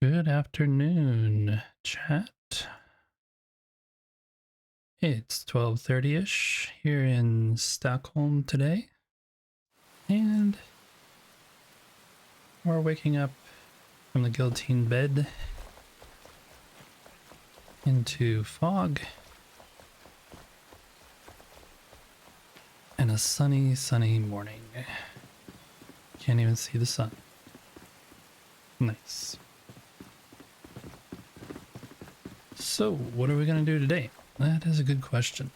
Good afternoon, chat. It's 12:30ish here in Stockholm today, and we're waking up from the guillotine bed into fog and a sunny morning. Can't even see the sun. Nice. So, what are we going to do today? That is a good question.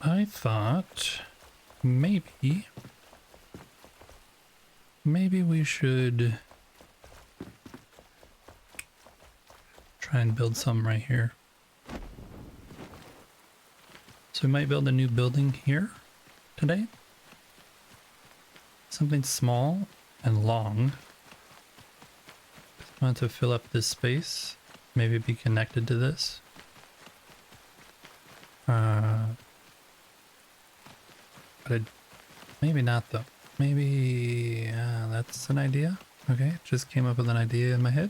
I thought maybe we should try and build something right here. So we might build a new building here today. Something small and long. I want to fill up this space. Maybe be connected to this. But maybe not though. Maybe that's an idea. Okay, just came up with an idea in my head.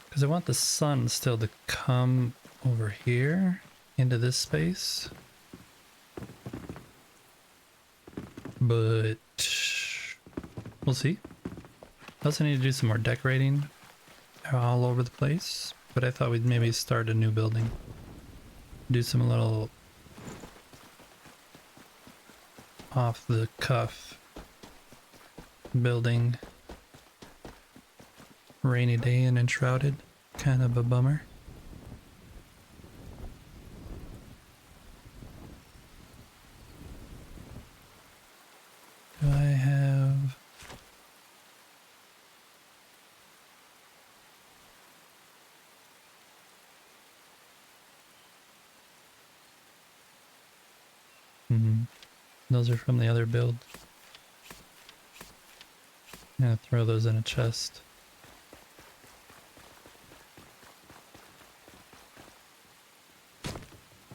Because I want the sun still to come over here into this space. But we'll see. I also need to do some more decorating all over the place. But I thought we'd maybe start a new building. Do some little off the cuff building. Rainy day and enshrouded. Kind of a bummer. Do I have... Those are from the other build. I'm gonna throw those in a chest.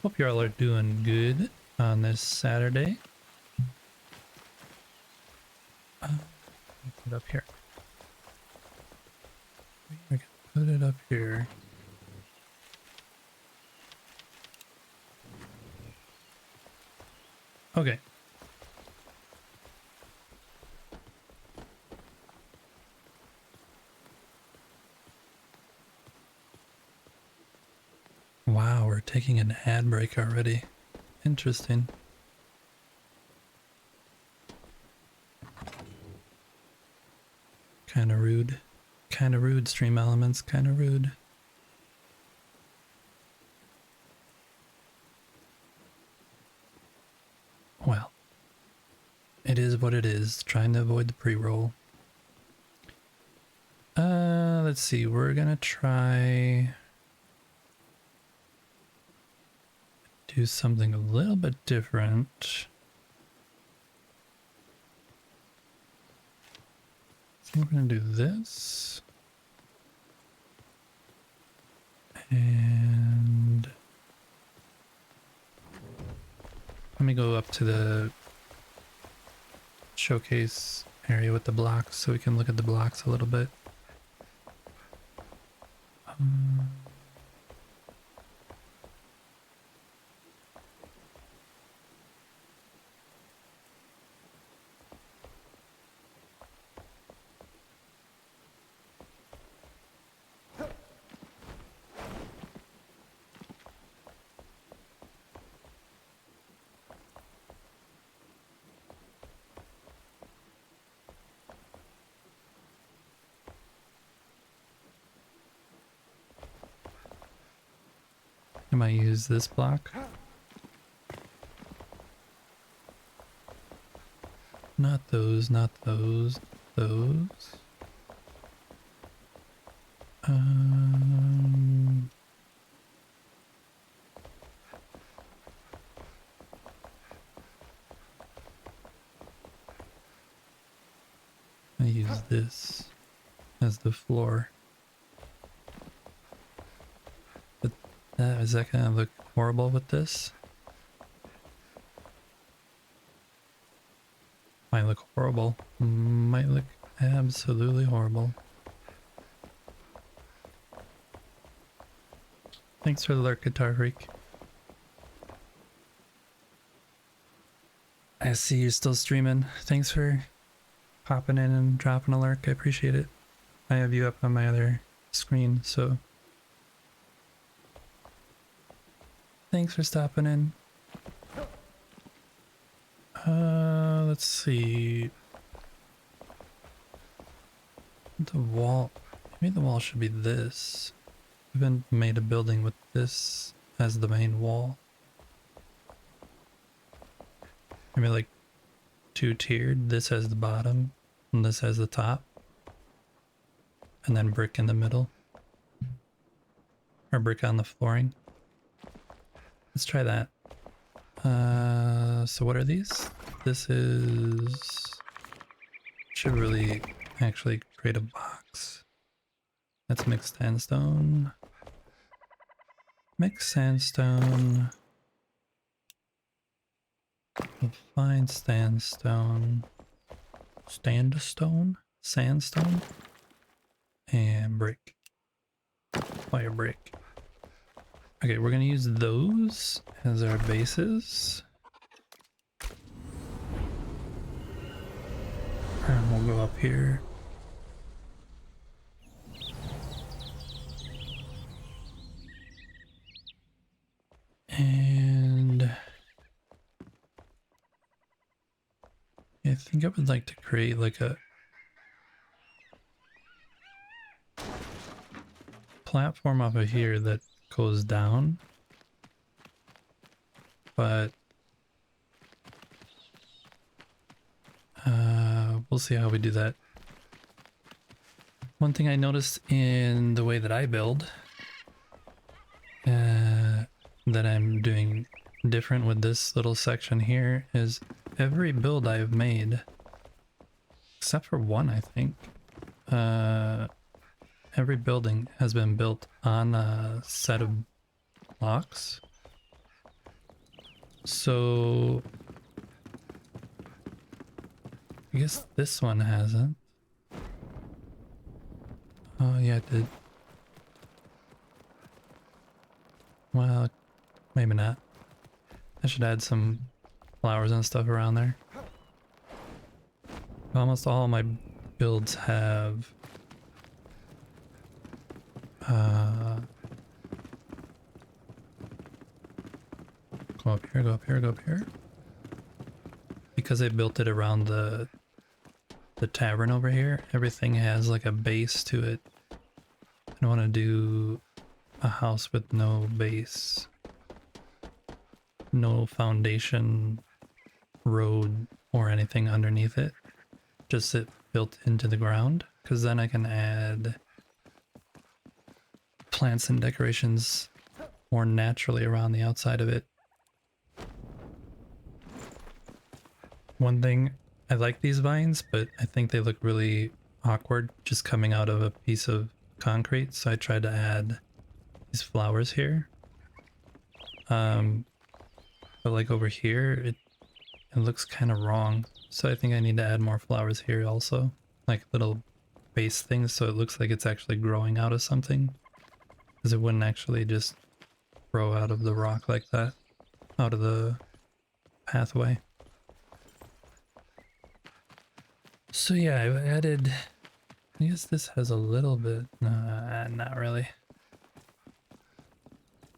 Hope y'all are doing good on this Saturday. Put it up here. We can put it up here. Okay. Wow, we're taking an ad break already. Interesting. Kinda rude. Kinda rude, Stream Elements. Kinda rude. Well, it is what it is. Trying to avoid the pre-roll. Let's see. We're gonna try... do something a little bit different. So we're gonna do this. And let me go up to the showcase area with the blocks so we can look at the blocks a little bit. I might use this block. Not those, not those, those. I use this as the floor. But is that gonna look horrible with this? Might look horrible. Might look Absolutely horrible. Thanks for the lurk, Guitar Freak. I see you're still streaming. Thanks for popping in and dropping a lurk. I appreciate it. I have you up on my other screen, so thanks for stopping in. Let's see. The wall. Maybe the wall should be this. I haven't made a building with this as the main wall. Maybe like two-tiered. This has the bottom, and this has the top. And then brick in the middle. Or brick on the flooring. Let's try that. So what are these? This is... Should really actually create a box. That's mixed sandstone. Mixed sandstone. Fine sandstone. Sandstone? Sandstone? And brick. Fire brick. Okay, we're gonna use those as our bases. And we'll go up here. And I think I would like to create like a platform over here that goes down, but we'll see how we do that. One thing I noticed in the way that I build that I'm doing different with this little section here is every build I've made, except for one I think, every building has been built on a set of blocks. So I guess this one hasn't. Oh yeah, it did. Well, maybe not. I should add some flowers and stuff around there. Almost all my builds have go up here, go up here, go up here. Because I built it around the tavern over here, everything has like a base to it. I don't want to do a house with no base, no foundation, road, or anything underneath it. Just it built into the ground, because then I can add plants and decorations more naturally around the outside of it. One thing, I like these vines, but I think they look really awkward just coming out of a piece of concrete, so I tried to add these flowers here. But like over here, it looks kind of wrong, so I think I need to add more flowers here also, like little base things, so it looks like it's actually growing out of something, because it wouldn't actually just grow out of the rock like that, out of the pathway. So yeah, I added, I guess this has a little bit, not really.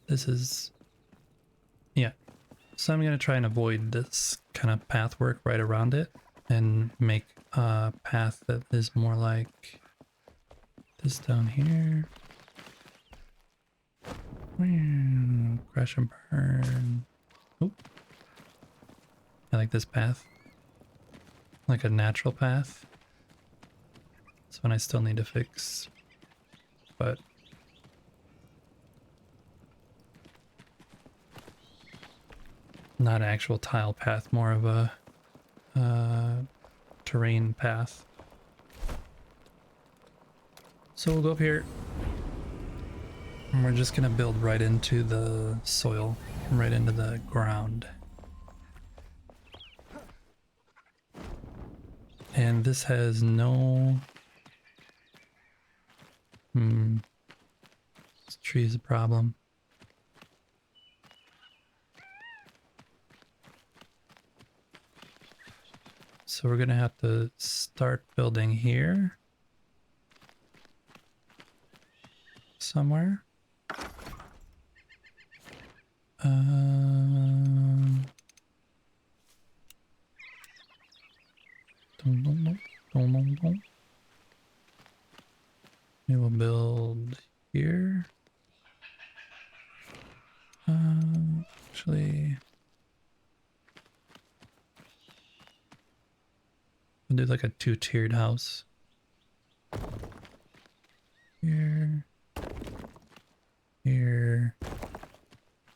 This is, yeah. So I'm gonna try and avoid this kind of path work right around it and make a path that is more like this down here. Crash and burn. Oop. I like this path. Like a natural path. This one I still need to fix, but not an actual tile path, more of a terrain path. So we'll go up here and we're just gonna build right into the soil, right into the ground. And this has no... This tree is a problem. So we're gonna have to start building here. Somewhere. We will build here. Actually, we'll do like a two-tiered house. Here, here,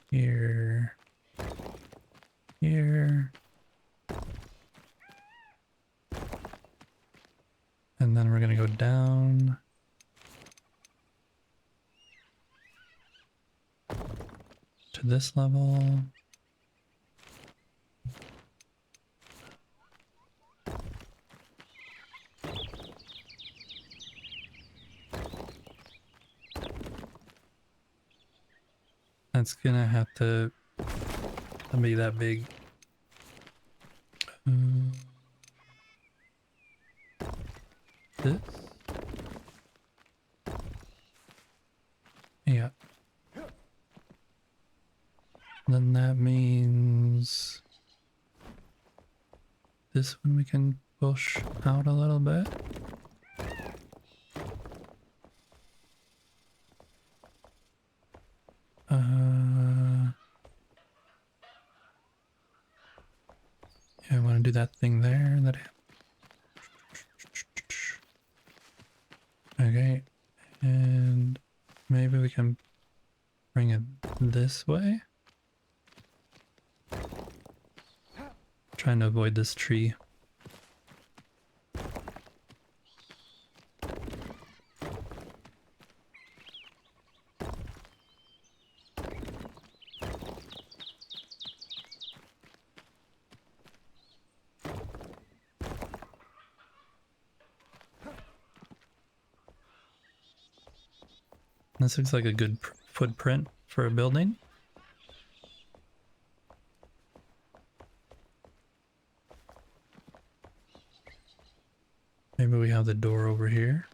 here, here. And then we're gonna go down. To this level. That's gonna have to be that big. This? Yeah. Then that means this one we can push out a little bit. Yeah, I want to do that thing there. Okay, and maybe we can bring it this way. Trying to avoid this tree. This looks like a good footprint for a building. Maybe we have the door over here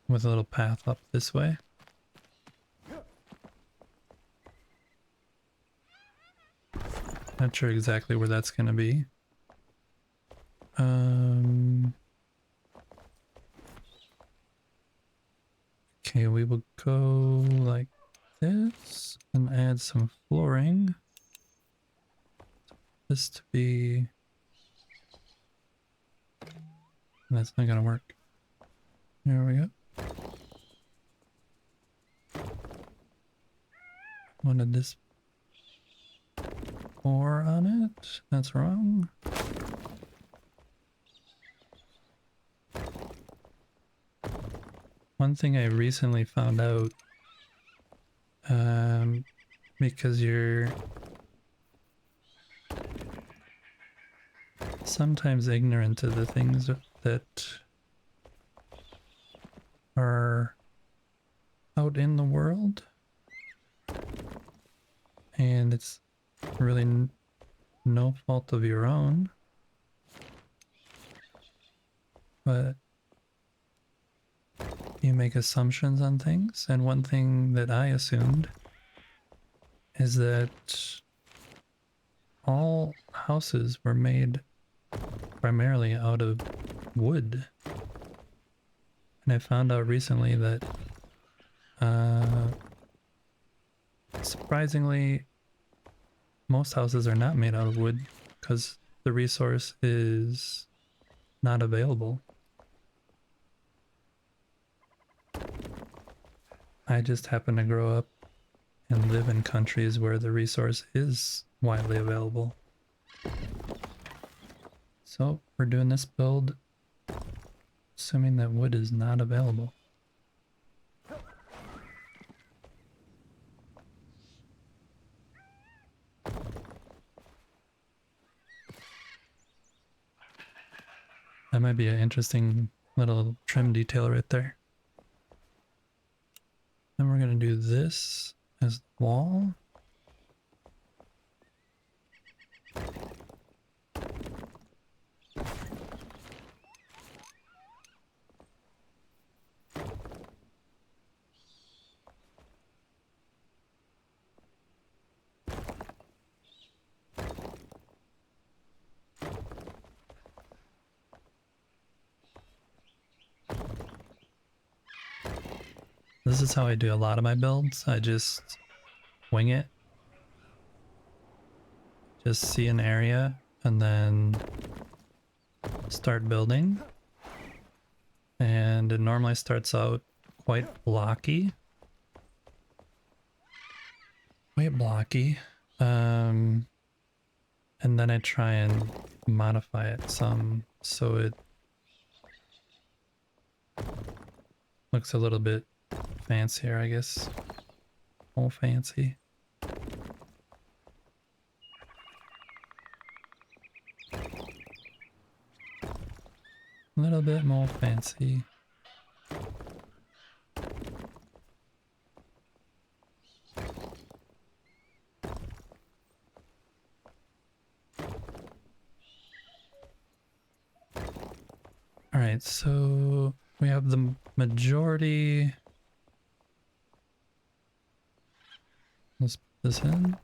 with a little path up this way. Not sure exactly where that's going to be. Okay, we will go like this and add some flooring. This to be... That's not gonna work. There we go. Wanted this more on it. That's wrong. One thing I recently found out, because you're sometimes ignorant to the things that are out in the world, and it's really no fault of your own, but you make assumptions on things. And one thing that I assumed is that all houses were made primarily out of wood. And I found out recently that surprisingly most houses are not made out of wood because the resource is not available. I just happen to grow up and live in countries where the resource is widely available. So we're doing this build assuming that wood is not available. That might be an interesting little trim detail right there. Then we're gonna do this as the wall. This is how I do a lot of my builds. I just wing it. Just see an area and then start building. And it normally starts out quite blocky. Quite blocky. And then I try and modify it some so it looks a little bit fancier, I guess. More fancy. A little bit more fancy. Alright, so we have the majority. Let's put this in.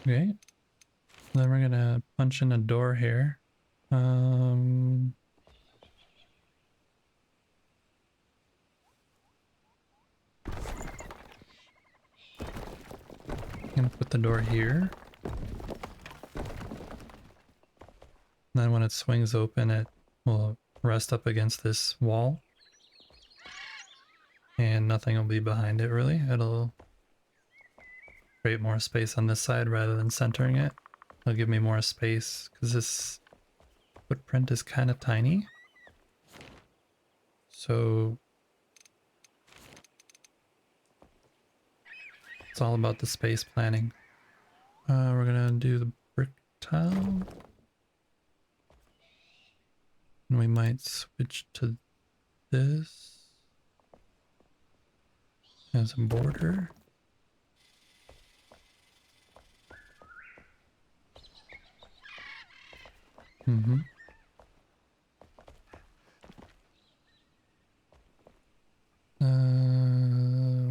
Okay. Then we're gonna punch in a door here. Gonna put the door here. Then when it swings open, it will rest up against this wall. And nothing will be behind it really. It'll create more space on this side rather than centering it. It'll give me more space because this footprint is kind of tiny. So it's all about the space planning. We're gonna do the brick tile. And we might switch to this as a border. Mm-hmm.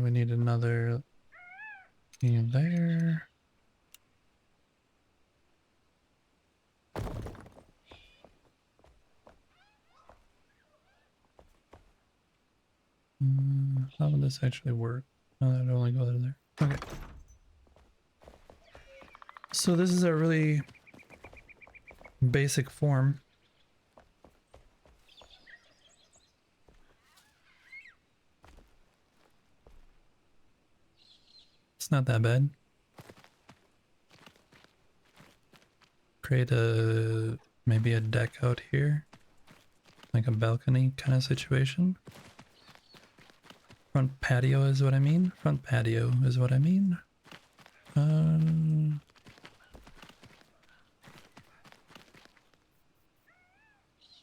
We need another thing there. How would this actually work? Oh, that'd only go there. Okay. So this is a really basic form. It's not that bad. Create maybe a deck out here, like a balcony kind of situation. Front patio is what I mean. Front patio is what I mean.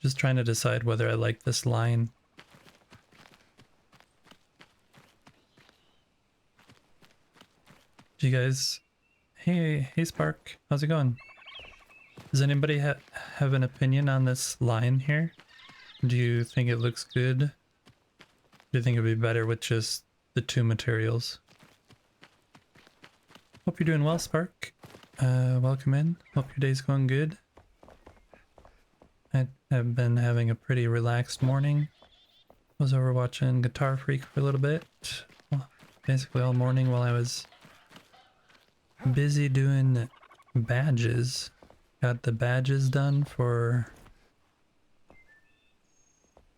Just trying to decide whether I like this line. Do you guys... Hey Spark, how's it going? Does anybody have an opinion on this line here? Do you think it looks good? Do you think it'd be better with just the two materials? Hope you're doing well, Spark. Welcome in. Hope your day's going good. I have been having a pretty relaxed morning. Was over watching Guitar Freak for a little bit. Well, basically all morning while I was busy doing badges. Got the badges done for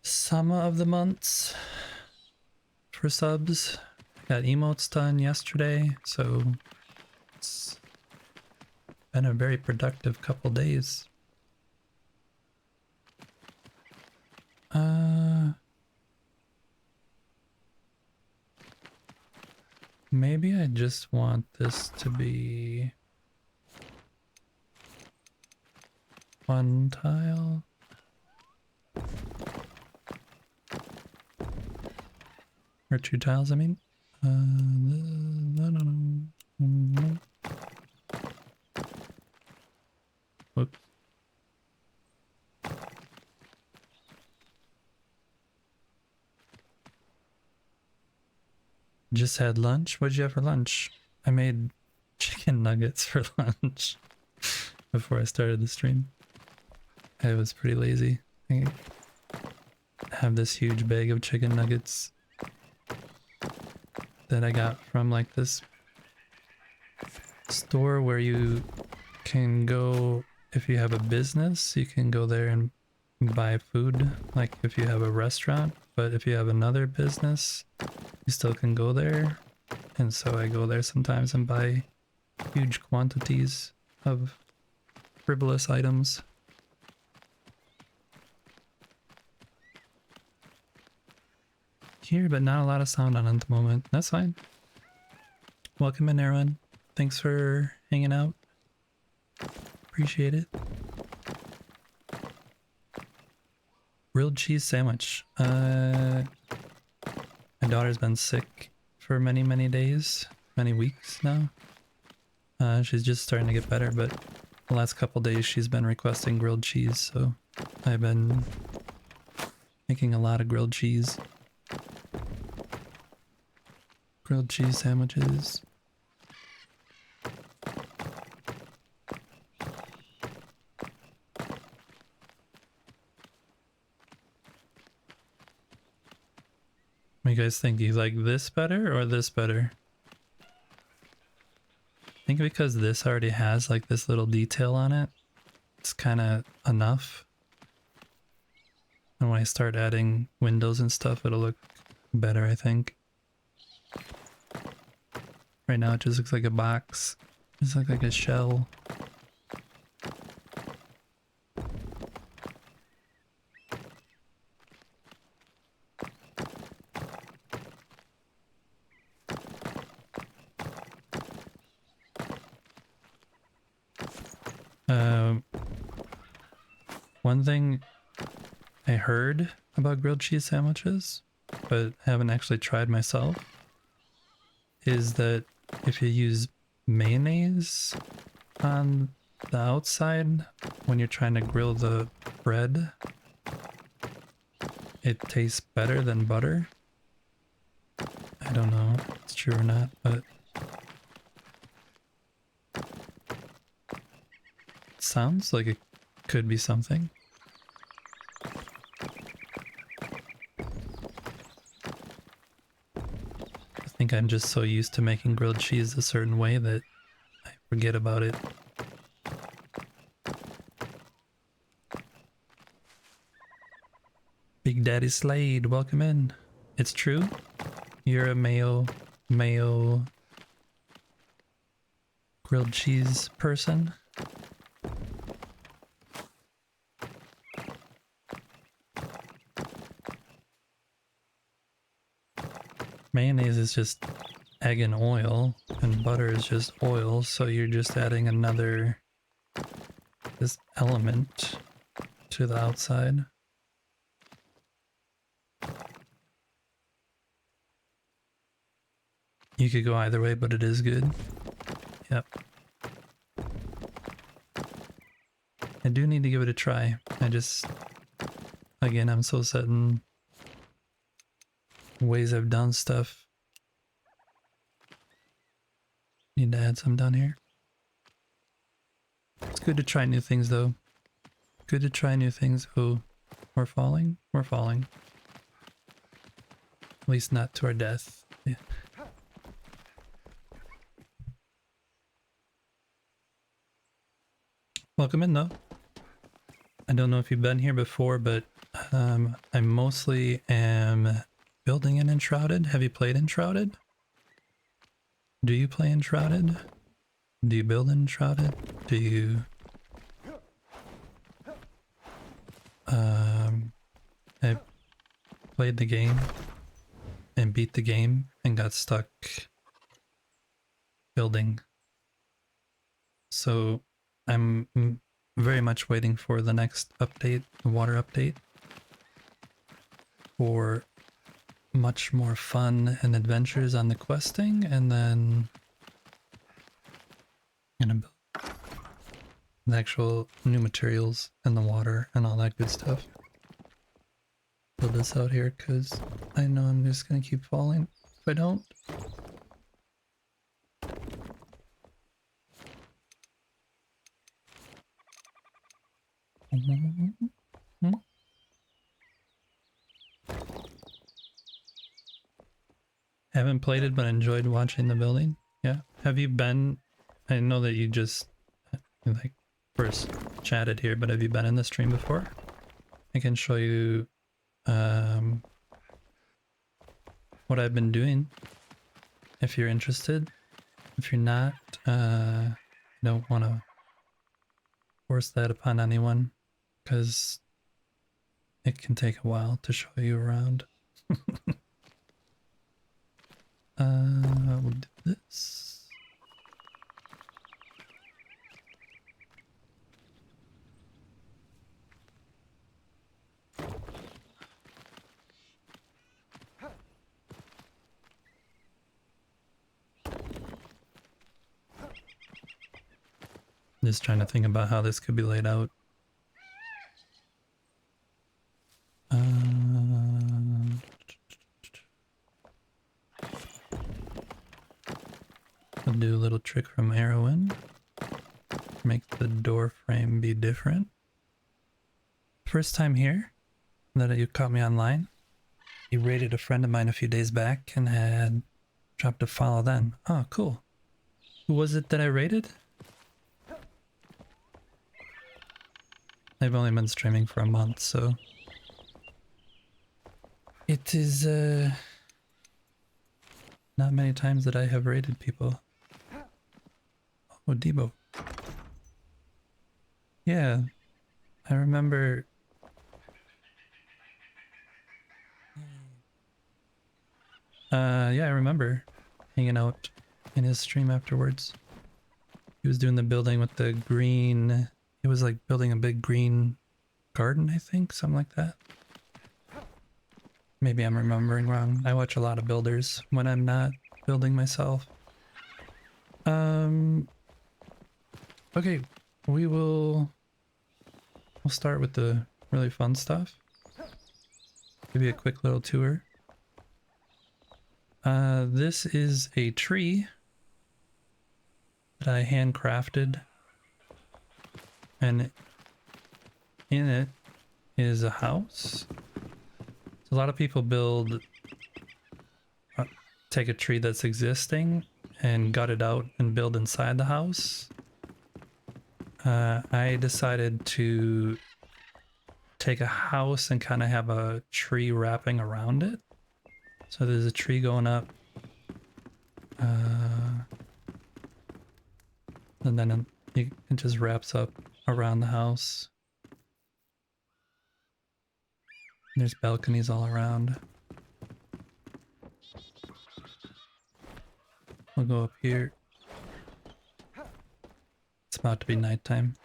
some of the months for subs. Got emotes done yesterday, so it's been a very productive couple days. Maybe I just want this to be one tile. Or 2 tiles, I mean. Whoops. Just had lunch. What'd you have for lunch? I made chicken nuggets for lunch before I started the stream. I was pretty lazy. I have this huge bag of chicken nuggets that I got from like this store where you can go, if you have a business, you can go there and buy food, like if you have a restaurant, but if you have another business, you still can go there. And so I go there sometimes and buy huge quantities of frivolous items. Here, but not a lot of sound on at the moment. That's fine. Welcome in, everyone. Thanks for hanging out. Appreciate it. Grilled cheese sandwich. My daughter's been sick for many days, many weeks now. She's just starting to get better, but the last couple days she's been requesting grilled cheese, so I've been making a lot of grilled cheese. Grilled cheese sandwiches. What do you guys think? Do you like this better or this better? I think because this already has like this little detail on it, it's kind of enough. And when I start adding windows and stuff, it'll look better, I think. Right now it just looks like a box. It just looks like a shell. One thing I heard about grilled cheese sandwiches, but haven't actually tried myself, is that if you use mayonnaise on the outside when you're trying to grill the bread, it tastes better than butter. I don't know if it's true or not, but it sounds like it could be something. I think I'm just so used to making grilled cheese a certain way that I forget about it. Big Daddy Slade, welcome in. It's true? You're a mayo grilled cheese person? Mayonnaise is just egg and oil, and butter is just oil, so you're just adding another this element to the outside. You could go either way, but it is good. Yep. I do need to give it a try. Again, I'm so set in ways I've done stuff. Need to add some down here. It's good to try new things though. Good to try new things. Oh, we're falling? We're falling. At least not to our death. Yeah. Welcome in though. I don't know if you've been here before, but I mostly am building in Enshrouded. Have you played Enshrouded? Do you play Enshrouded? Do you build Enshrouded? after you I played the game and beat the game and got stuck building. So I'm very much waiting for the next update, the water update, for much more fun and adventures on the questing, and then gonna build the actual new materials and the water and all that good stuff. Build this out here because I know I'm just gonna keep falling if I don't. Haven't played it, but enjoyed watching the building. Yeah. Have you been? I know that you just like first chatted here, but have you been in the stream before? I can show you what I've been doing if you're interested. If you're not, don't want to force that upon anyone because it can take a while to show you around. We'll do this. Just trying to think about how this could be laid out. I'll do a little trick from Arrowin. Make the door frame be different. First time here that you caught me online. You raided a friend of mine a few days back and had dropped a follow then. Oh, cool. Who was it that I raided? I've only been streaming for a month, so it is not many times that I have raided people. Oh, Debo. Yeah, I remember. Yeah, I remember hanging out in his stream afterwards. He was doing the building with the green. He was like building a big green garden, I think, something like that. Maybe I'm remembering wrong. I watch a lot of builders when I'm not building myself. Okay, we'll start with the really fun stuff. Give you a quick little tour. This is a tree that I handcrafted, and in it is a house. So a lot of people build, take a tree that's existing and gut it out and build inside the house. I decided to take a house and kind of have a tree wrapping around it. So there's a tree going up. And then it just wraps up around the house. There's balconies all around. We'll go up here. It's about to be nighttime.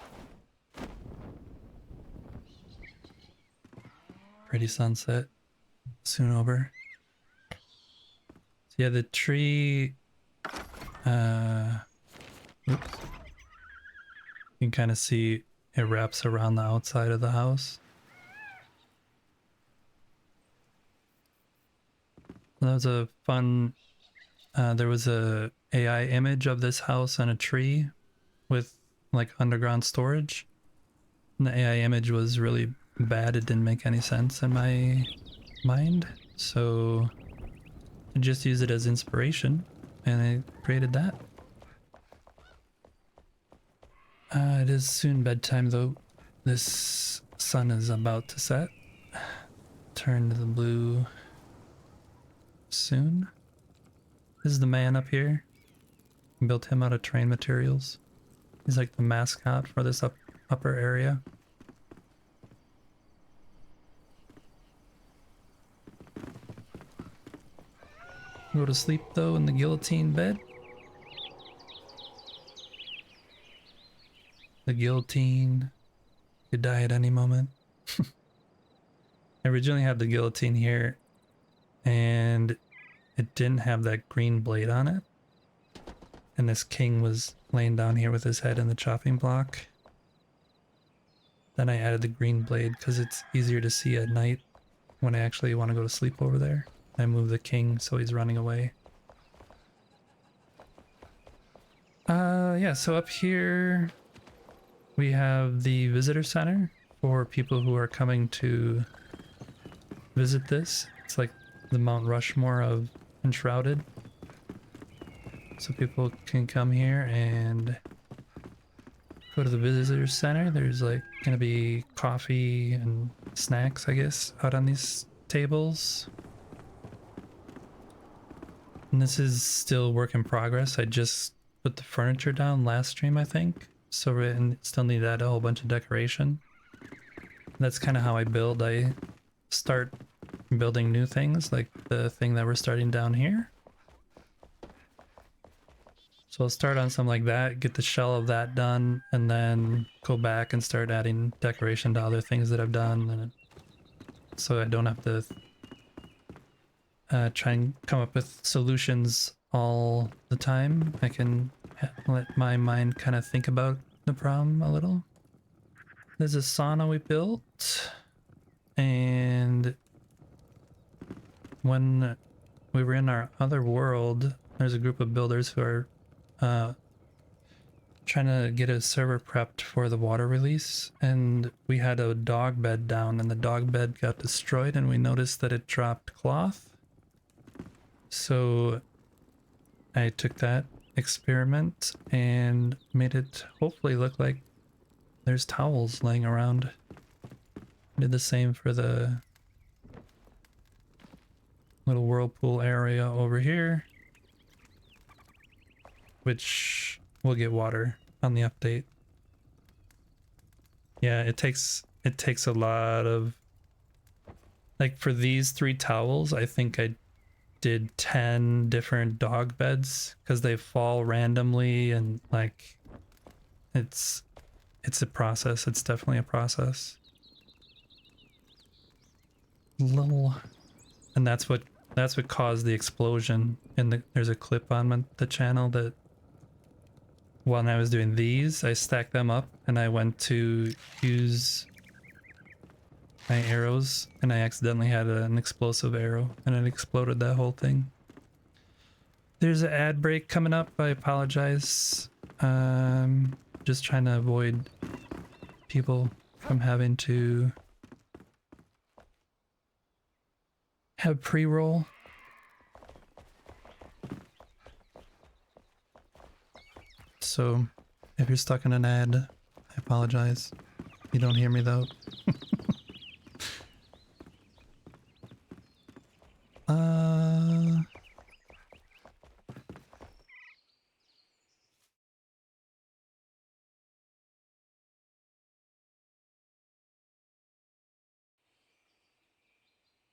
Pretty sunset. Soon over. So yeah, the tree... oops. You can kind of see it wraps around the outside of the house. That was a fun... there was a AI image of this house and a tree with like underground storage. And the AI image was really bad. It didn't make any sense in my mind. So I just used it as inspiration and I created that. It is soon bedtime though. This sun is about to set. Turn to the blue soon. This is the man up here. Built him out of terrain materials. He's like the mascot for this upper area. Go to sleep though in the guillotine bed. The guillotine could die at any moment. I originally had the guillotine here and it didn't have that green blade on it. And this king was laying down here with his head in the chopping block. Then I added the green blade because it's easier to see at night when I actually want to go to sleep over there. I moved the king so he's running away. Yeah, so up here we have the visitor center for people who are coming to visit this. It's like the Mount Rushmore of Enshrouded. So people can come here and go to the visitor center. There's like gonna be coffee and snacks, I guess, out on these tables. And this is still work in progress. I just put the furniture down last stream, I think. So we still need to add a whole bunch of decoration. That's kind of how I build. I start building new things, like the thing that we're starting down here. So I'll start on something like that, get the shell of that done, and then go back and start adding decoration to other things that I've done, and so I don't have to try and come up with solutions all the time. I can let my mind kind of think about the problem a little. There's a sauna we built, and when we were in our other world, there's a group of builders who are trying to get a server prepped for the water release, and we had a dog bed down, and the dog bed got destroyed, and we noticed that it dropped cloth. So I took that experiment and made it hopefully look like there's towels laying around. Did the same for the little whirlpool area over here, which will get water on the update. Yeah, it takes a lot of, like, for these 3 towels, I think I did 10 different dog beds because they fall randomly, and like it's a process. It's definitely a process. Little, and that's what caused the explosion. And there's a clip on the channel that when I was doing these, I stacked them up and I went to use my arrows and I accidentally had an explosive arrow and it exploded that whole thing. There's an ad break coming up. I apologize. Just trying to avoid people from having to have pre-roll. So if you're stuck in an ad, I apologize. You don't hear me though.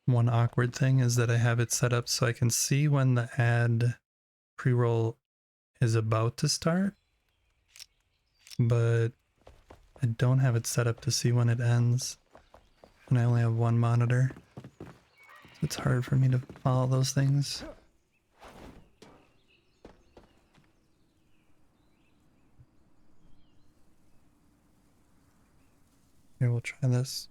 One awkward thing is that I have it set up so I can see when the ad pre-roll is about to start, but I don't have it set up to see when it ends, and I only have one monitor. So it's hard for me to follow those things. Here, we'll try this.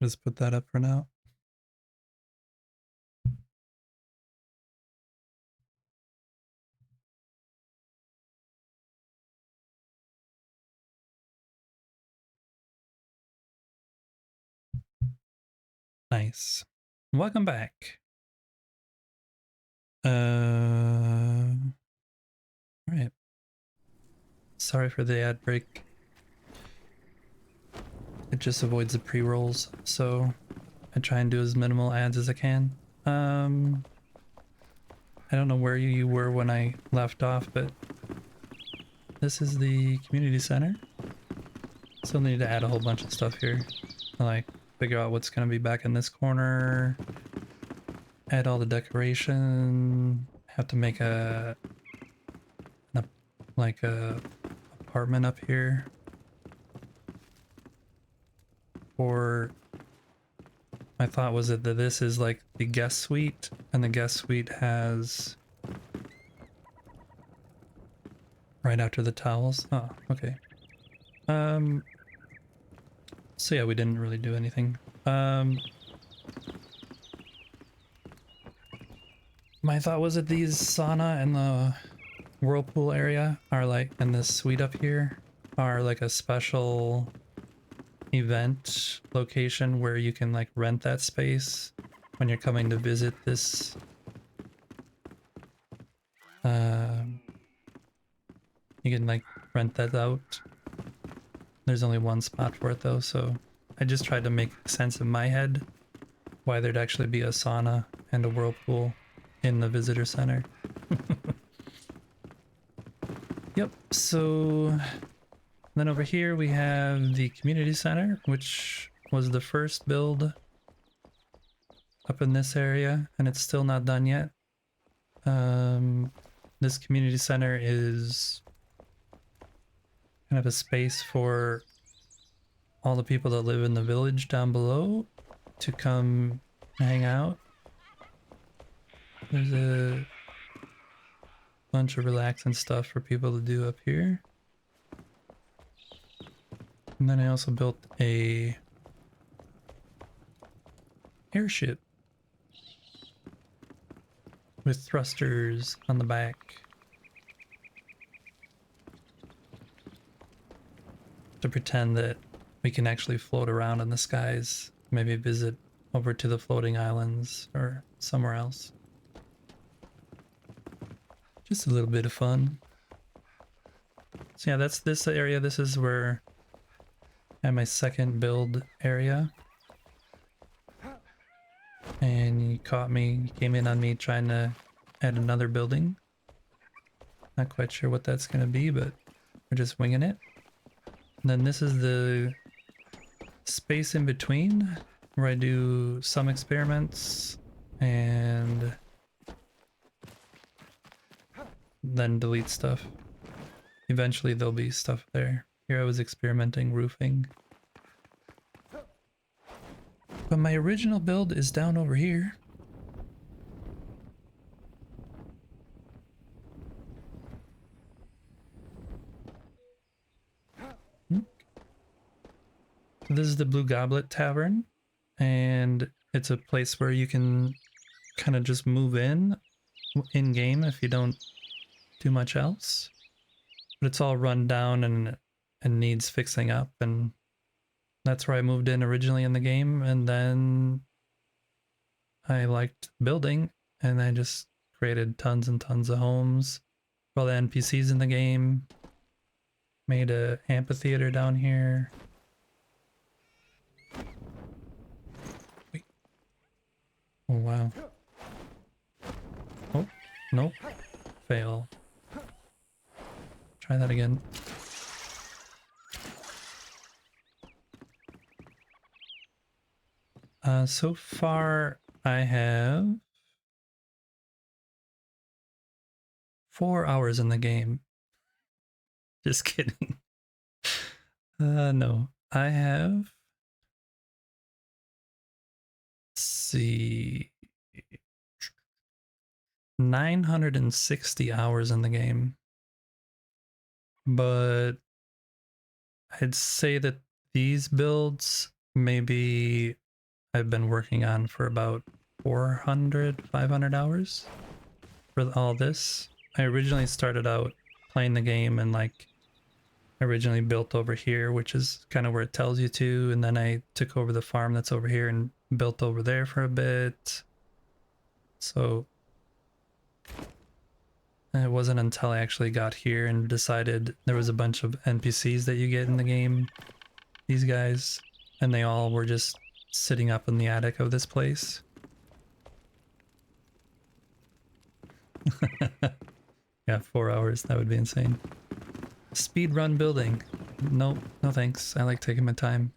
Just put that up for now. Nice. Welcome back. Right. Sorry for the ad break. It just avoids the pre-rolls, so I try and do as minimal ads as I can. I don't know where you were when I left off, but this is the community center. Still need to add a whole bunch of stuff here. Like, figure out what's gonna be back in this corner. Add all the decoration. Have to make a apartment up here. Or my thought was that this is like the guest suite, and the guest suite has right after the towels. Oh, okay. So yeah, we didn't really do anything. My thought was that these sauna and the whirlpool area are like, and this suite up here are like a special event location where you can like rent that space when you're coming to visit this you can like rent that out. There's only one spot for it though, so I just tried to make sense in my head why there'd actually be a sauna and a whirlpool in the visitor center. Yep, so then over here we have the community center, which was the first build up in this area, and it's still not done yet. This community center is kind of a space for all the people that live in the village down below to come hang out. There's a bunch of relaxing stuff for people to do up here. And then I also built a airship with thrusters on the back. To pretend that we can actually float around in the skies, maybe visit over to the floating islands or somewhere else. Just a little bit of fun. So yeah, that's this area. This is where I have my second build area. And you caught me, you came in on me trying to add another building. Not quite sure what that's going to be, but we're just winging it. And then this is the space in between where I do some experiments and then delete stuff. Eventually there'll be stuff there. Here I was experimenting roofing. But my original build is down over here. This is the Blue Goblet Tavern, and it's a place where you can kind of just move in game if you don't do much else. But it's all run down and needs fixing up, and that's where I moved in originally in the game, and then I liked building, and I just created tons and tons of homes for all the NPCs in the game. Made a amphitheater down here. Wait. Oh wow. Oh, nope. Fail. Try that again. So far I have 4 hours in the game. Just kidding. No. I have, let's see, 960 hours in the game. But I'd say that these builds maybe I've been working on for about 400, 500 hours for all this. I originally started out playing the game and like originally built over here, which is kind of where it tells you to, and then I took over the farm that's over here and built over there for a bit. So it wasn't until I actually got here and decided there was a bunch of NPCs that you get in the game, these guys, and they all were just sitting up in the attic of this place. Yeah, 4 hours, that would be insane. Speed run building. Nope, no thanks. I like taking my time.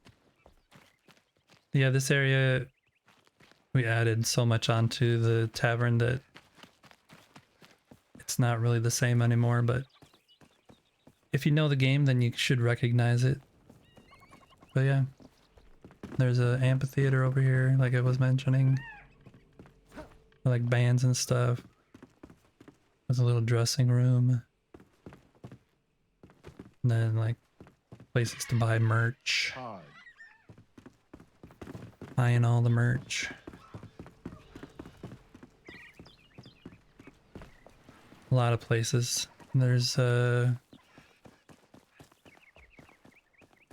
Yeah, this area, we added so much onto the tavern that it's not really the same anymore, but if you know the game, then you should recognize it. But yeah, there's an amphitheater over here, like I was mentioning. Like bands and stuff. There's a little dressing room. And then like places to buy merch. Buying all the merch. A lot of places. There's a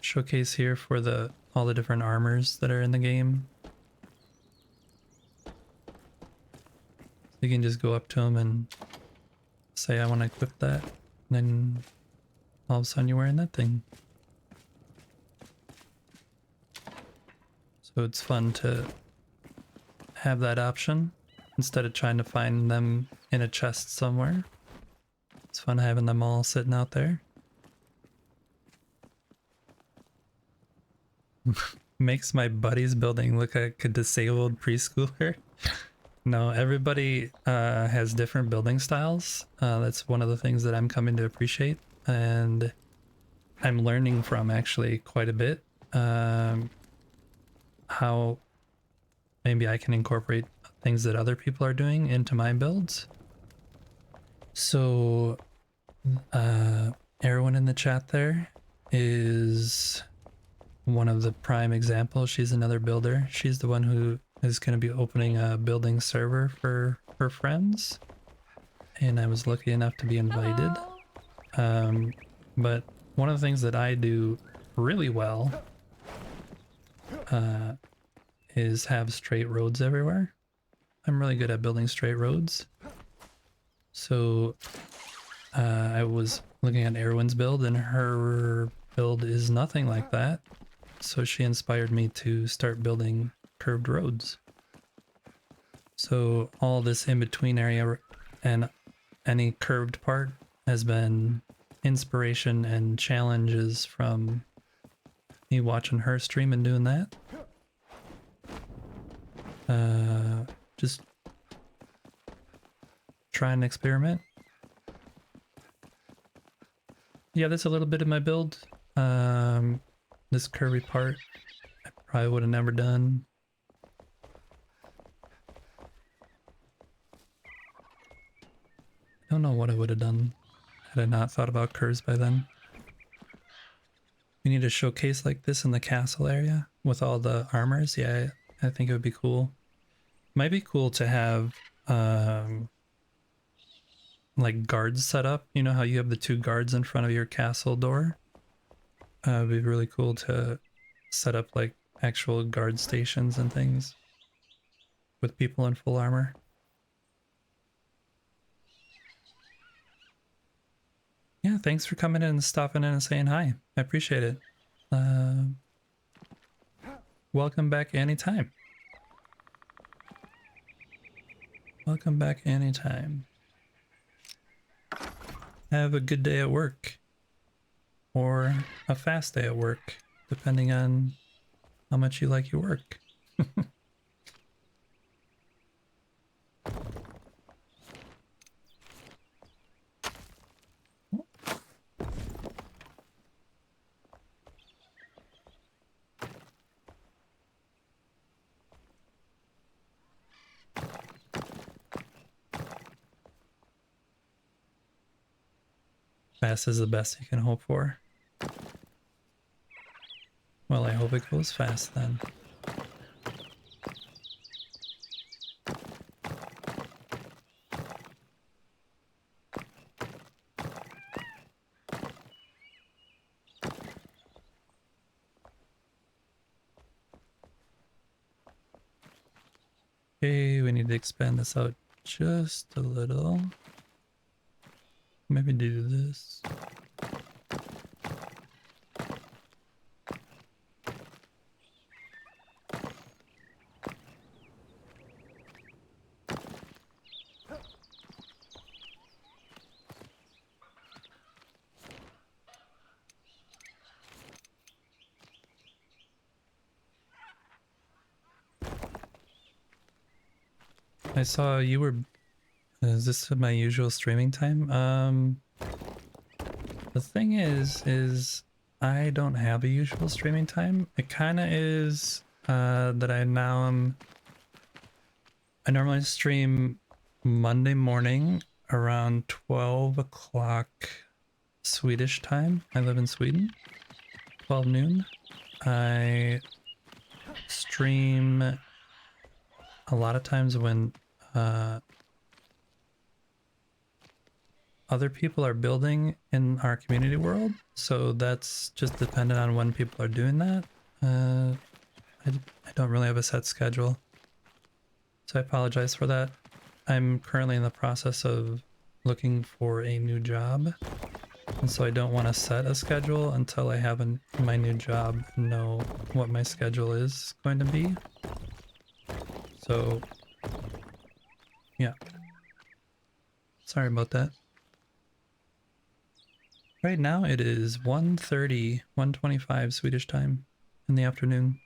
showcase here for all the different armors that are in the game. You can just go up to them and say, I want to equip that. And then all of a sudden you're wearing that thing. So it's fun to have that option instead of trying to find them in a chest somewhere. It's fun having them all sitting out there. Makes my buddy's building look like a disabled preschooler. No, everybody has different building styles. That's one of the things that I'm coming to appreciate, and I'm learning from actually quite a bit. How maybe I can incorporate things that other people are doing into my builds. So, Erwin in the chat there is one of the prime examples. She's another builder. She's the one who is going to be opening a building server for her friends, and I was lucky enough to be invited. But one of the things that I do really well is have straight roads everywhere. I'm really good at building straight roads. So I was looking at Erwin's build, and her build is nothing like that. So she inspired me to start building curved roads. So all this in-between area and any curved part has been inspiration and challenges from me watching her stream and doing that. Just try and experiment. Yeah, that's a little bit of my build. This curvy part I probably would have never done. I don't know what I would have done had I not thought about curves by then. We need a showcase like this in the castle area with all the armors. Yeah, I think it would be cool. Might be cool to have like guards set up. You know how you have the 2 guards in front of your castle door? It'd be really cool to set up like actual guard stations and things with people in full armor. Yeah, thanks for coming in and stopping in and saying hi. I appreciate it. Welcome back anytime. Welcome back anytime. Have a good day at work. Or a fast day at work, depending on how much you like your work. Fast is the best you can hope for. Well, I hope it goes fast then. Okay, we need to expand this out just a little. Maybe do this. I saw you were... Is this my usual streaming time? The thing is I don't have a usual streaming time. It kind of is that I normally stream Monday morning around 12 o'clock Swedish time. I live in Sweden. 12 noon. I stream a lot of times when other people are building in our community world, so that's just dependent on when people are doing that. I don't really have a set schedule, so I apologize for that. I'm currently in the process of looking for a new job, and so I don't want to set a schedule until I have my new job and know what my schedule is going to be. So yeah, sorry about that. Right now it is 1:30, 1:25 Swedish time in the afternoon.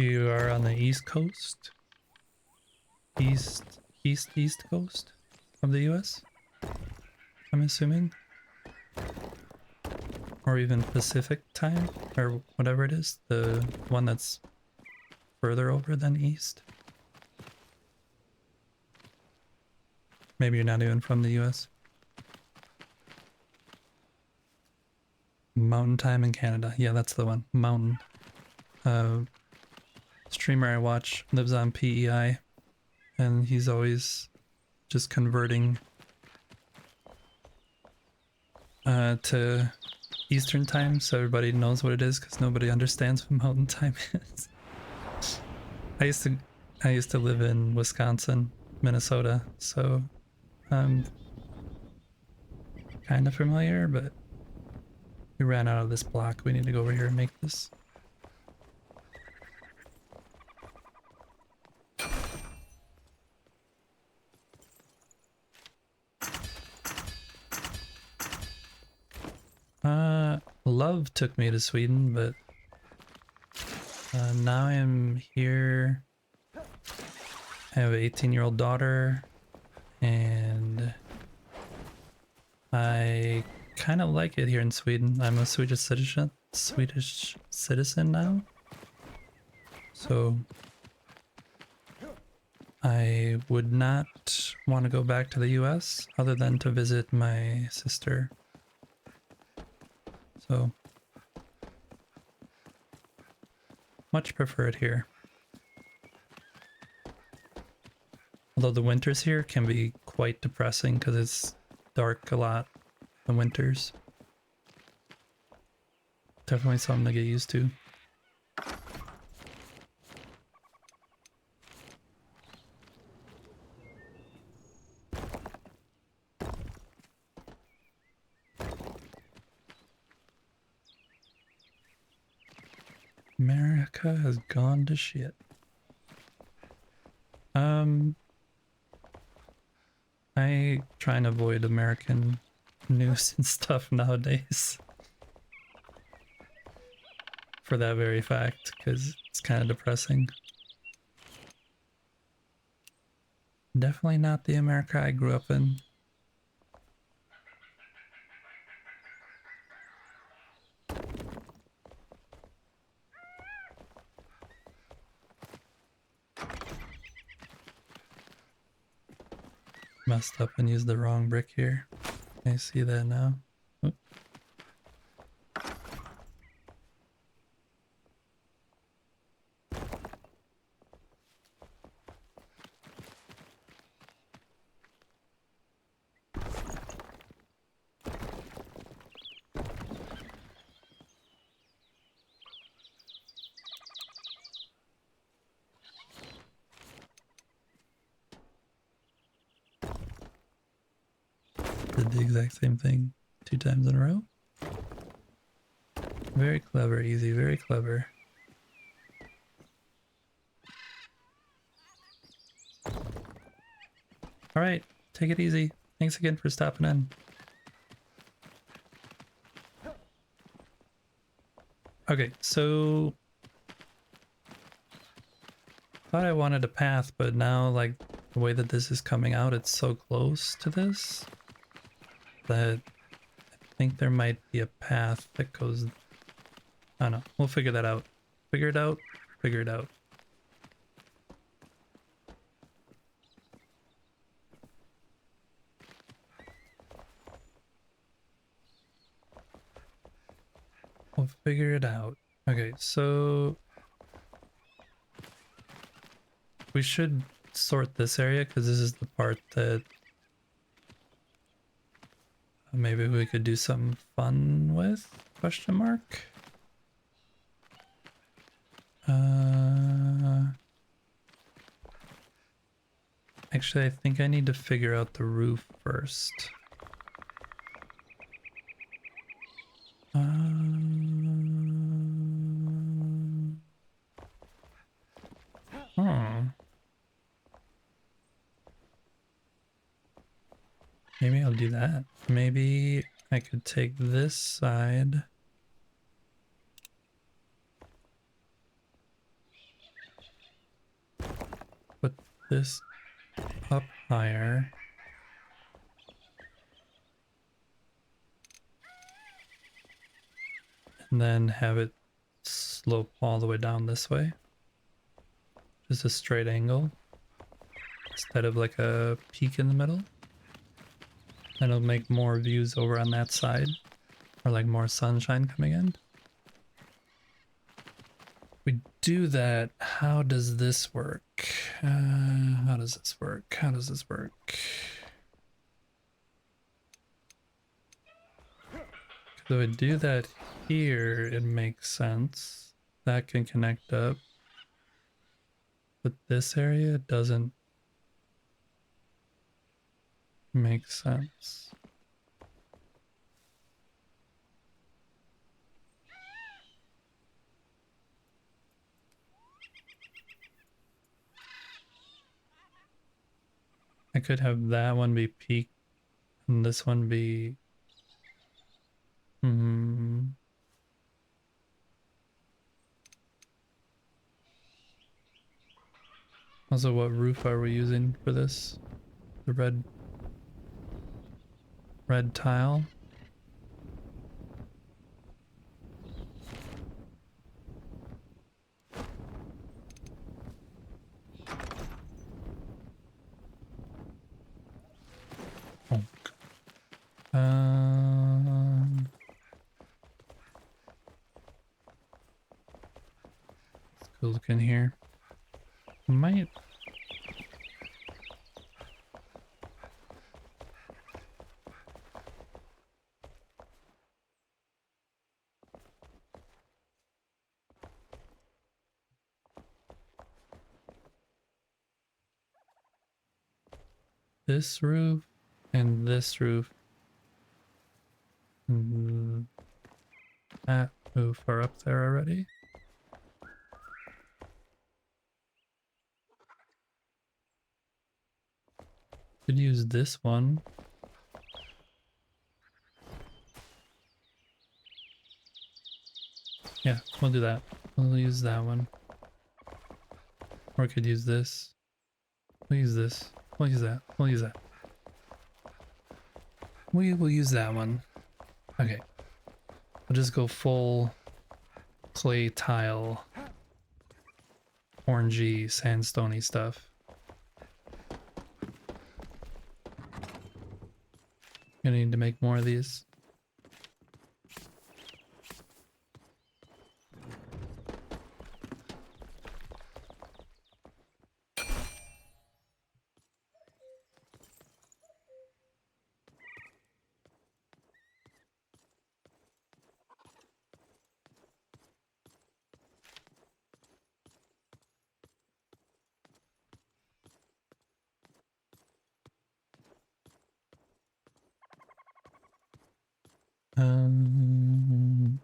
You are on the East Coast? East Coast of the US, I'm assuming? Or even Pacific time, or whatever it is, the one that's further over than East. Maybe you're not even from the US. Mountain time in Canada. Yeah, that's the one. Mountain. Streamer I watch lives on PEI, and he's always just converting to Eastern time so everybody knows what it is, because nobody understands what Mountain time is. I used to live in Wisconsin, Minnesota, so I'm kind of familiar, but we ran out of this block. We need to go over here and make this. Love took me to Sweden, but now I'm here. I have an 18-year-old daughter, and I kind of like it here in Sweden. I'm a Swedish citizen now, so I would not want to go back to the US other than to visit my sister. So much prefer it here. Although the winters here can be quite depressing because it's dark a lot in winters. Definitely something to get used to. America has gone to shit. I try and avoid American news and stuff nowadays. For that very fact, because it's kind of depressing. Definitely not the America I grew up in. Messed up and used the wrong brick here. I see that now. Oop. Did the exact same thing 2 times in a row. Very clever, Easy, very clever. Alright, take it easy. Thanks again for stopping in. Okay, so thought I wanted a path, but now like the way that this is coming out, it's so close to this that I think there might be a path that goes. I don't know. We'll figure that out. Figure it out. Figure it out. We'll figure it out. Okay, so we should sort this area because this is the part that maybe we could do something fun with? Question mark. Actually, I think I need to figure out the roof first. Maybe I'll do that. Maybe I could take this side. Put this up higher. And then have it slope all the way down this way. Just a straight angle. Instead of like a peak in the middle. And it'll make more views over on that side. Or like more sunshine coming in. We do that. How does this work? How does this work? How does this work? So we do that here, it makes sense. That can connect up. But this area doesn't make sense. I could have that one be peak and this one be Also, what roof are we using for this? The red tile. Oh. Let's go look in here. Might. This roof and this roof. That roof are up there already. Could use this one. Yeah, we'll do that. We'll use that one. Or we could use this. We'll use this. We'll use that. We'll use that. We will use that one. Okay. We'll just go full clay tile. Orangey, sandstony stuff. Gonna need to make more of these. Um,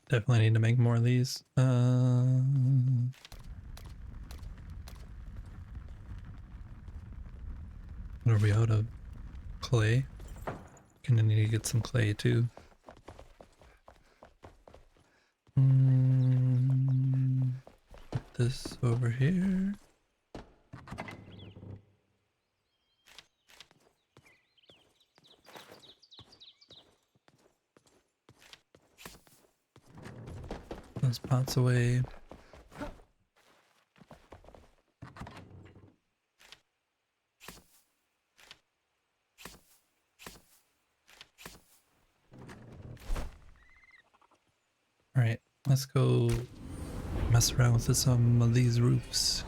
Definitely need to make more of these. What are we out of? Clay? Gonna need to get some clay too. Put this over here. Those pots away. Alright, let's go mess around with some of these roofs.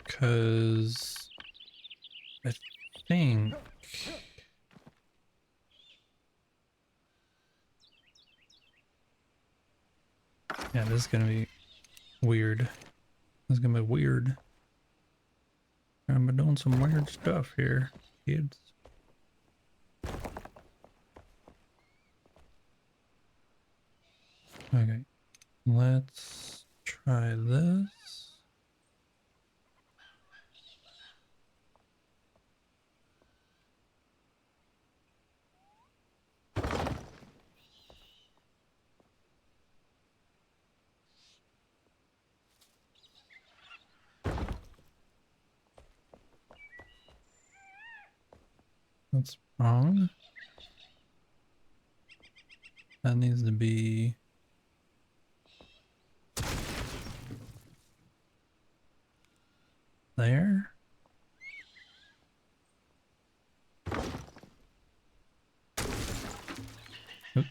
Because I think yeah, this is gonna be weird. This is gonna be weird. I'm doing some weird stuff here, kids. Okay, let's try this. That's wrong. That needs to be there. Oop.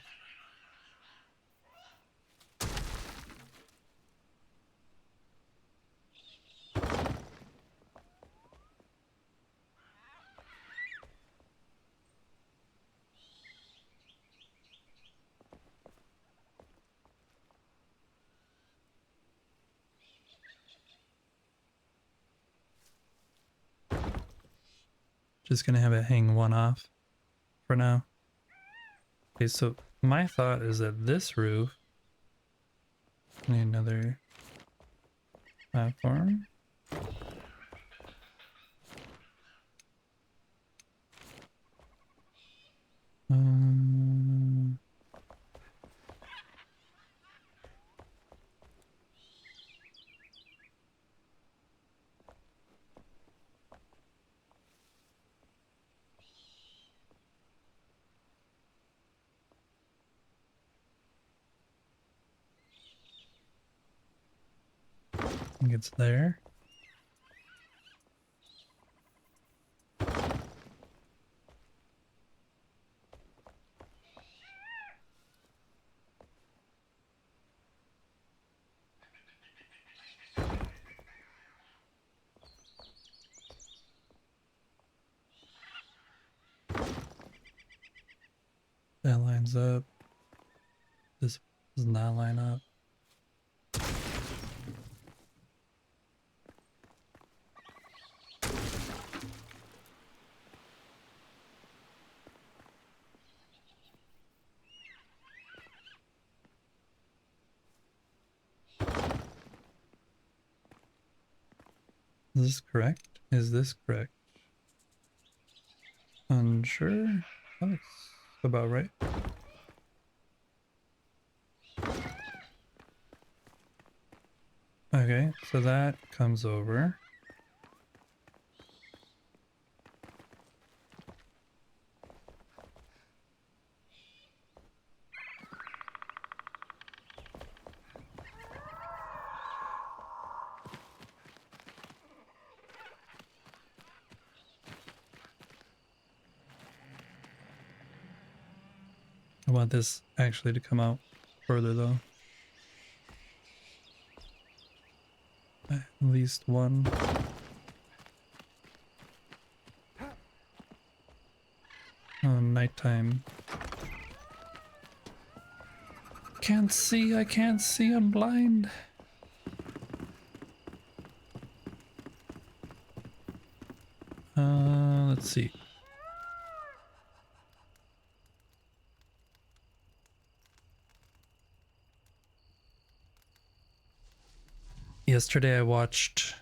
Just gonna have it hang one off for now. Okay, so my thought is that this roof need another platform. Um, I think it's there. That lines up. This does not line up. Is this correct? Is this correct? Unsure. That looks about right. Okay, so that comes over. I want this actually to come out further though. At least one. Oh, nighttime. Can't see, I can't see, I'm blind. Let's see. Yesterday I watched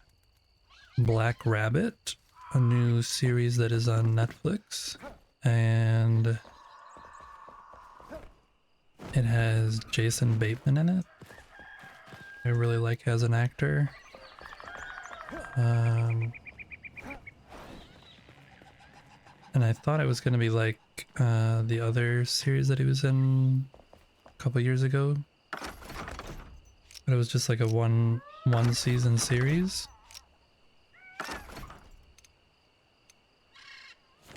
Black Rabbit, a new series that is on Netflix, and it has Jason Bateman in it. I really like as an actor. And I thought it was going to be like the other series that he was in a couple years ago. But it was just like a one season series.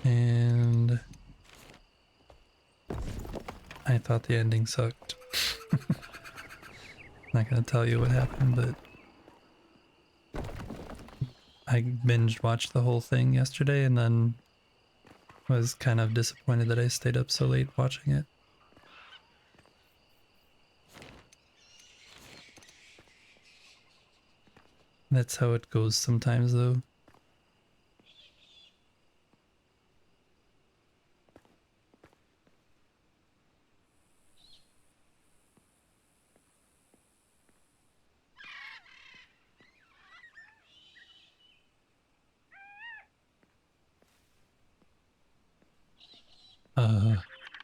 And I thought the ending sucked. Not gonna tell you what happened, but I binge watched the whole thing yesterday and then was kind of disappointed that I stayed up so late watching it. That's how it goes sometimes though.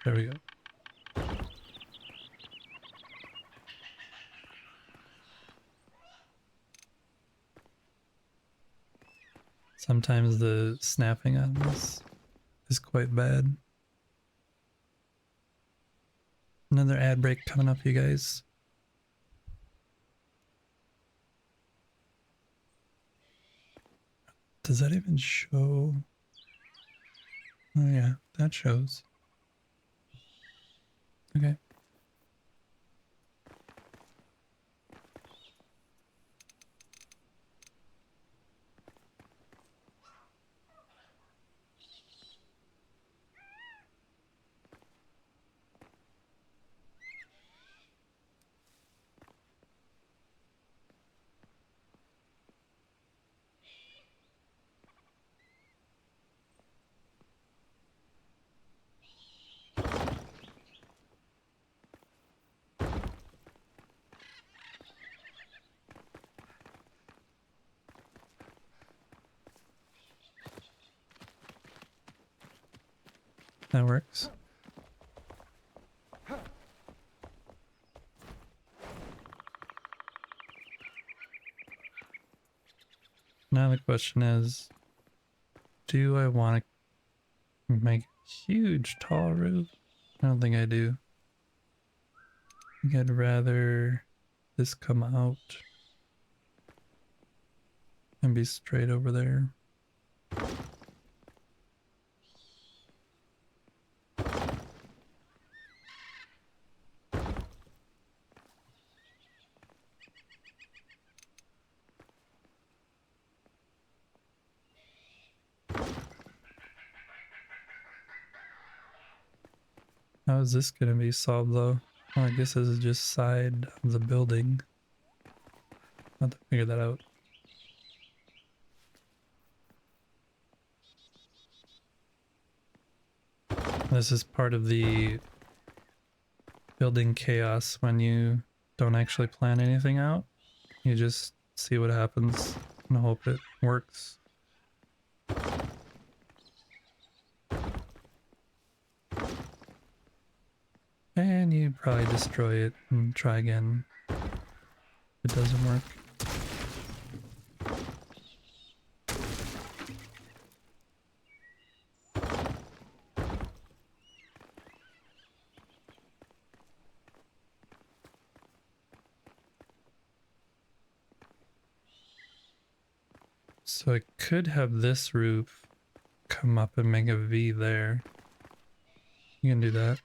There we go. Sometimes the snapping on this is quite bad. Another ad break coming up, you guys. Does that even show? Oh yeah, that shows. Okay. That works. Now the question is, do I want to make a huge tall roof? I don't think I do. I think I'd rather this come out and be straight over there. How is this gonna be solved though? Well, I guess this is just side of the building. I'll have to figure that out. This is part of the building chaos when you don't actually plan anything out. You just see what happens and hope it works. And you probably destroy it and try again if it doesn't work. So I could have this roof come up and make a V there. You can do that.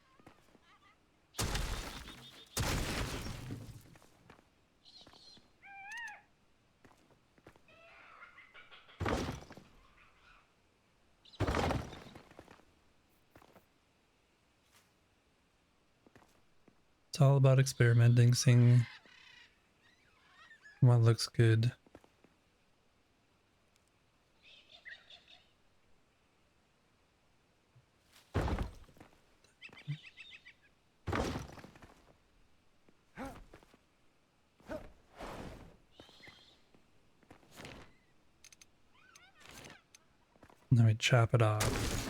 It's all about experimenting, seeing what looks good. Then we chop it off.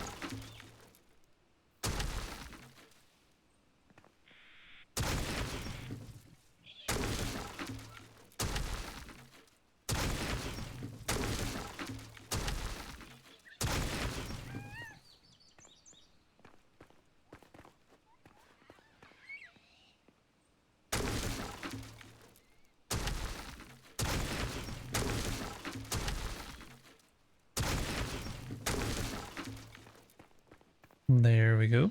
There we go.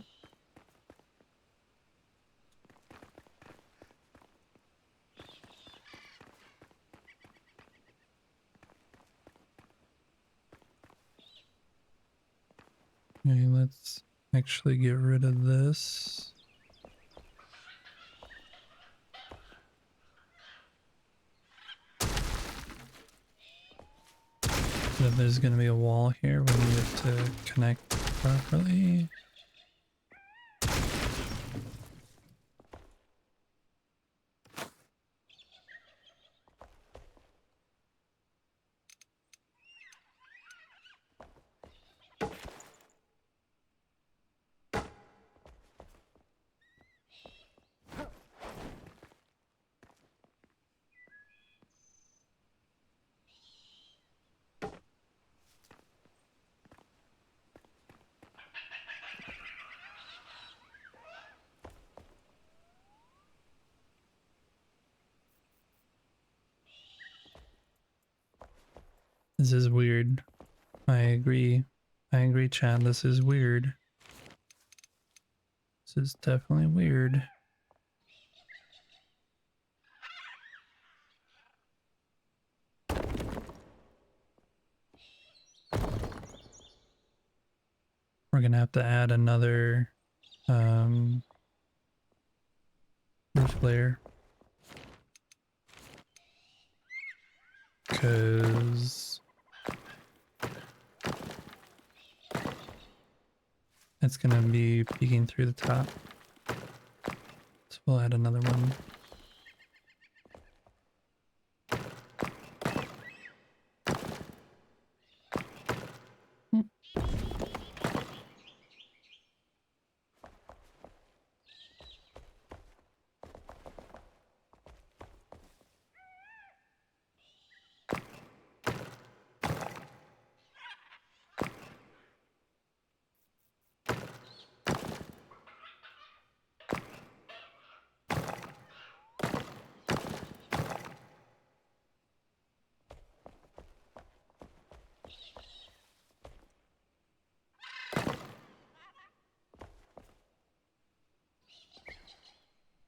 Okay, let's actually get rid of this. If there's going to be a wall here, we need it to connect properly. This is weird. I agree. I agree, Chad. This is weird. This is definitely weird. We're gonna have to add another roof layer. Because it's gonna be peeking through the top. So we'll add another one.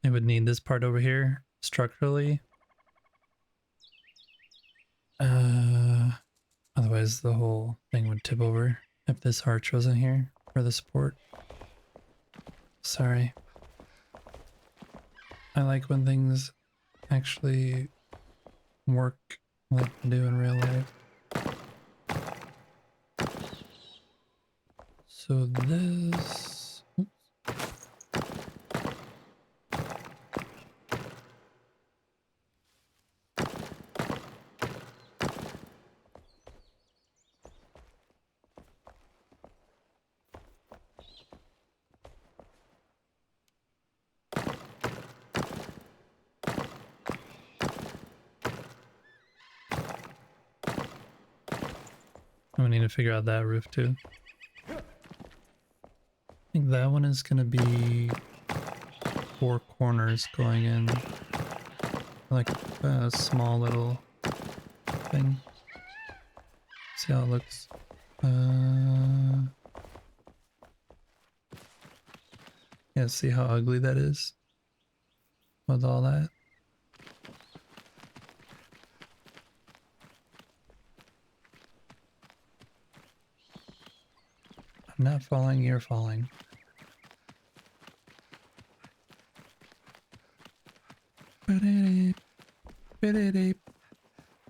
It would need this part over here structurally. Otherwise the whole thing would tip over if this arch wasn't here for the support. Sorry. I like when things actually work like they do in real life. So this... Oops. we need to figure out that roof too. I think that one is gonna be 4 corners going in, like a small little thing. See how it looks. Yeah, see how ugly that is with all that. I'm not falling, you're falling.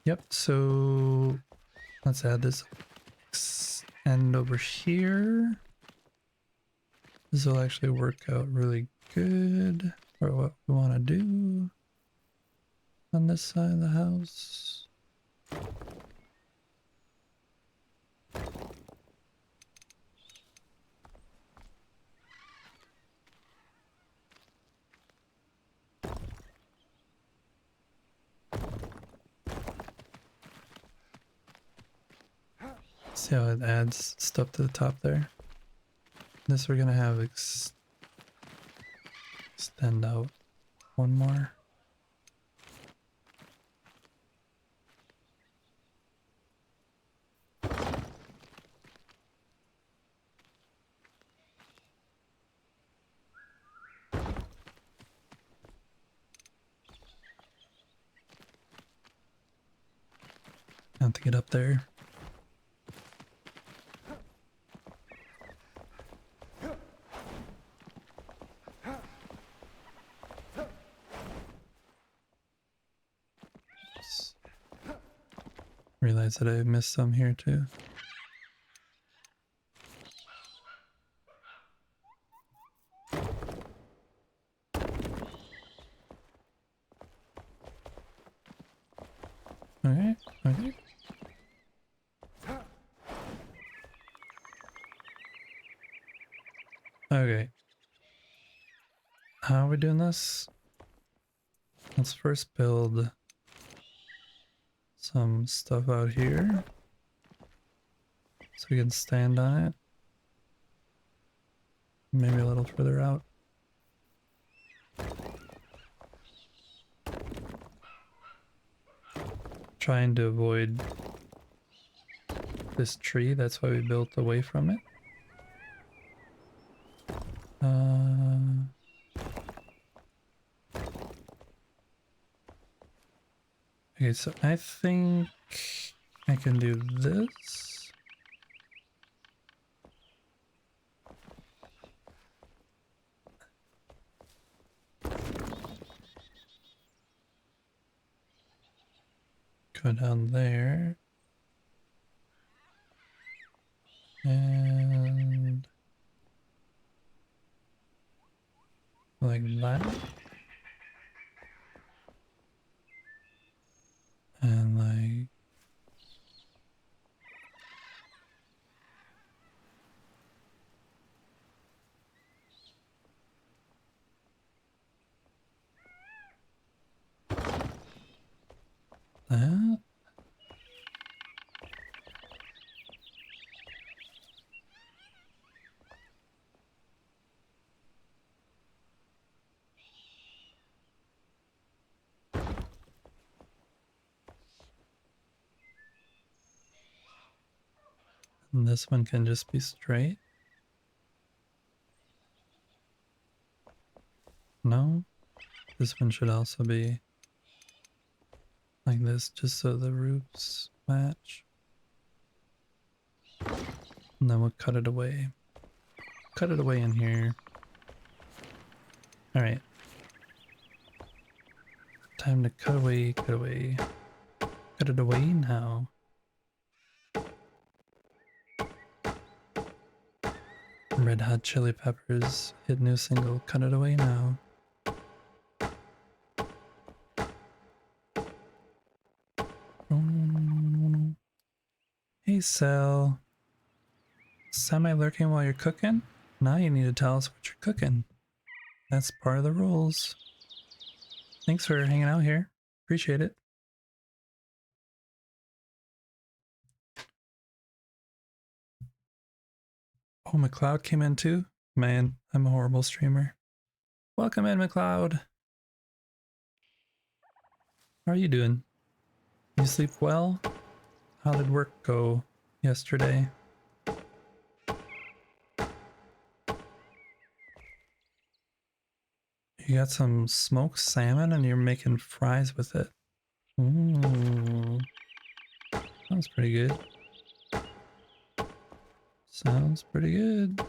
Yep, so let's add this end over here. This will actually work out really good for what we want to do on this side of the house. See how it adds stuff to the top there? This we're gonna have extend out one more. Have to get up there. Realize that I missed some here too. Okay, okay. Okay. How are we doing this? Let's first build some stuff out here so we can stand on it. Maybe a little further out. Trying to avoid this tree, that's why we built away from it. Okay, so I think I can do this. Go down there. And like that. And like that. And this one can just be straight. No, this one should also be like this, just so the roofs match. And then we'll cut it away. Cut it away in here. Alright. Time to cut away, cut away. Cut it away now. Red Hot Chili Peppers hit new single, Cut It Away Now. Hey Sal. Semi-lurking while you're cooking? Now you need to tell us what you're cooking. That's part of the rules. Thanks for hanging out here. Appreciate it. Oh, McLeod came in too? Man, I'm a horrible streamer. Welcome in, McLeod. How are you doing? You sleep well? How did work go yesterday? You got some smoked salmon and you're making fries with it. Ooh. Sounds pretty good. Sounds pretty good.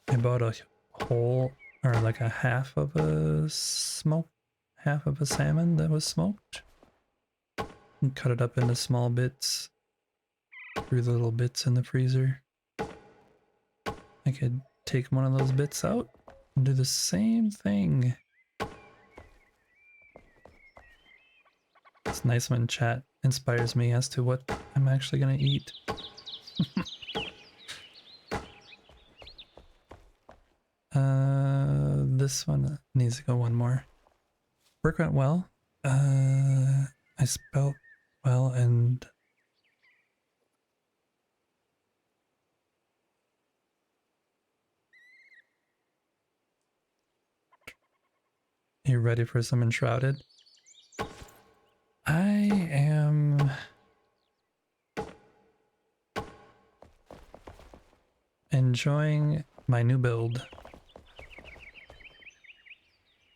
I bought a whole, or like a half of a salmon that was smoked. And cut it up into small bits. Threw the little bits in the freezer. I could take one of those bits out and do the same thing. It's nice when chat inspires me as to what I'm actually gonna eat. This one needs to go one more. Work went well. I spelled well and you're ready for some Enshrouded? I am enjoying my new build.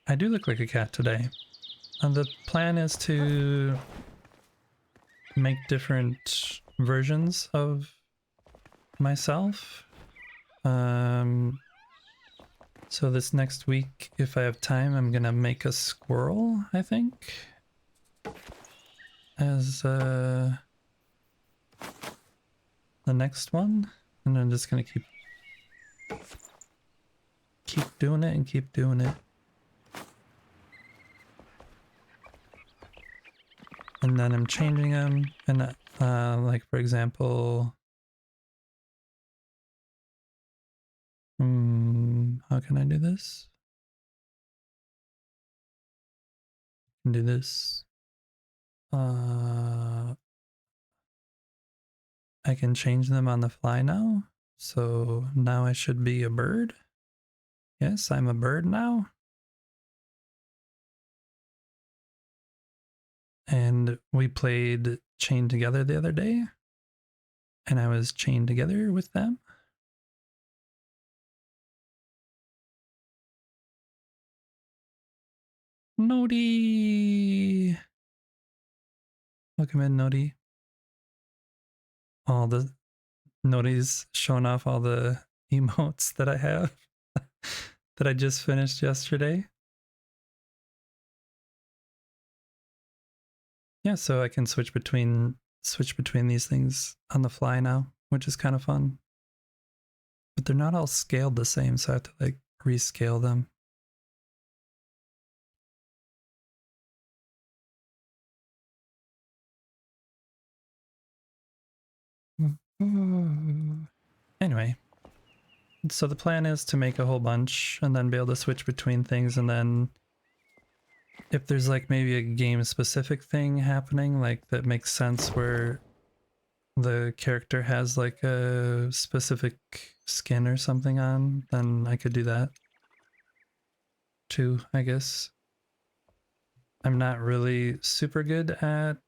I do look like a cat today. And the plan is to make different versions of myself. So this next week, if I have time, I'm gonna make a squirrel, I think, as the next one, and I'm just gonna keep doing it and keep doing it. And then I'm changing them, and like for example, how can I do this? I can do this. I can change them on the fly now. So now I should be a bird. Yes, I'm a bird now. And we played Chained Together the other day. And I was chained together with them. Nodi! Welcome in, Nodi. All the Nodi's showing off all the emotes that I have that I just finished yesterday. Yeah, so I can switch between these things on the fly now, which is kind of fun. But they're not all scaled the same, so I have to like rescale them. Anyway, so the plan is to make a whole bunch and then be able to switch between things, and then if there's like maybe a game specific thing happening like that makes sense where the character has like a specific skin or something on, then I could do that too, I guess. I'm not really super good at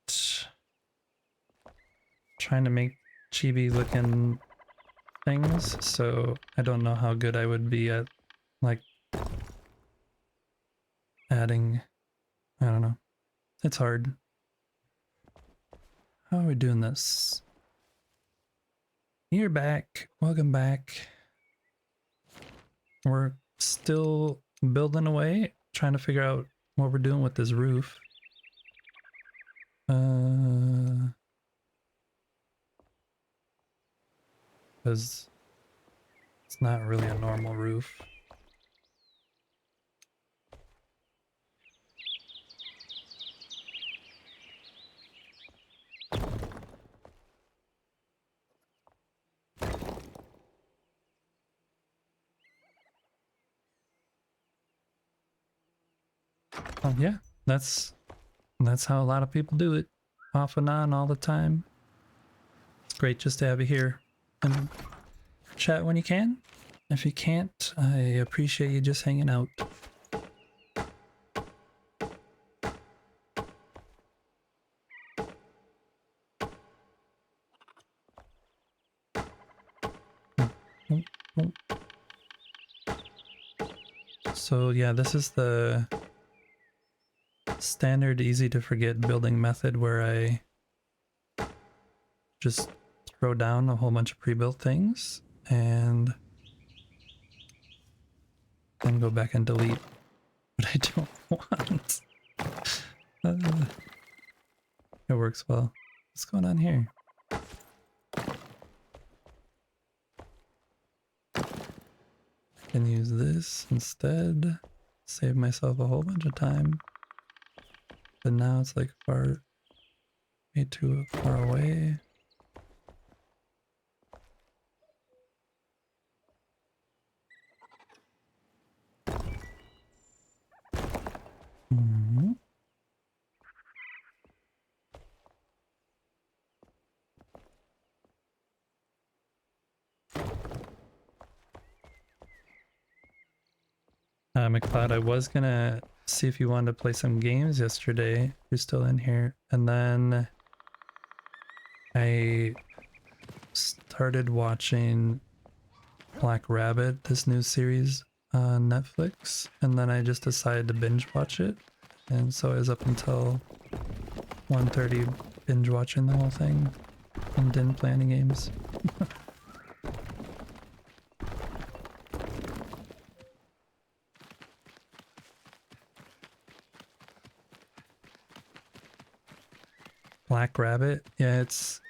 trying to make chibi looking things, so I don't know how good I would be at like adding, I don't know. It's hard. How are we doing this? You're back. Welcome back. We're still building away, trying to figure out what we're doing with this roof. Because it's not really a normal roof. Oh yeah, that's how a lot of people do it. off and on all the time. It's great just to have you here and chat when you can. If you can't, I appreciate you just hanging out. So yeah, this is the standard easy to forget building method where I just throw down a whole bunch of pre-built things and then go back and delete what I don't want. It works well. What's going on here? I can use this instead. Save myself a whole bunch of time. But now it's like way too far away. Mm-hmm. McLeod, I was gonna see if you wanted to play some games yesterday. You're still in here. And then I started watching Black Rabbit, this new series on Netflix. And then I just decided to binge watch it. And so I was up until 1:30 binge watching the whole thing and didn't play any games. Black Rabbit, yeah, it's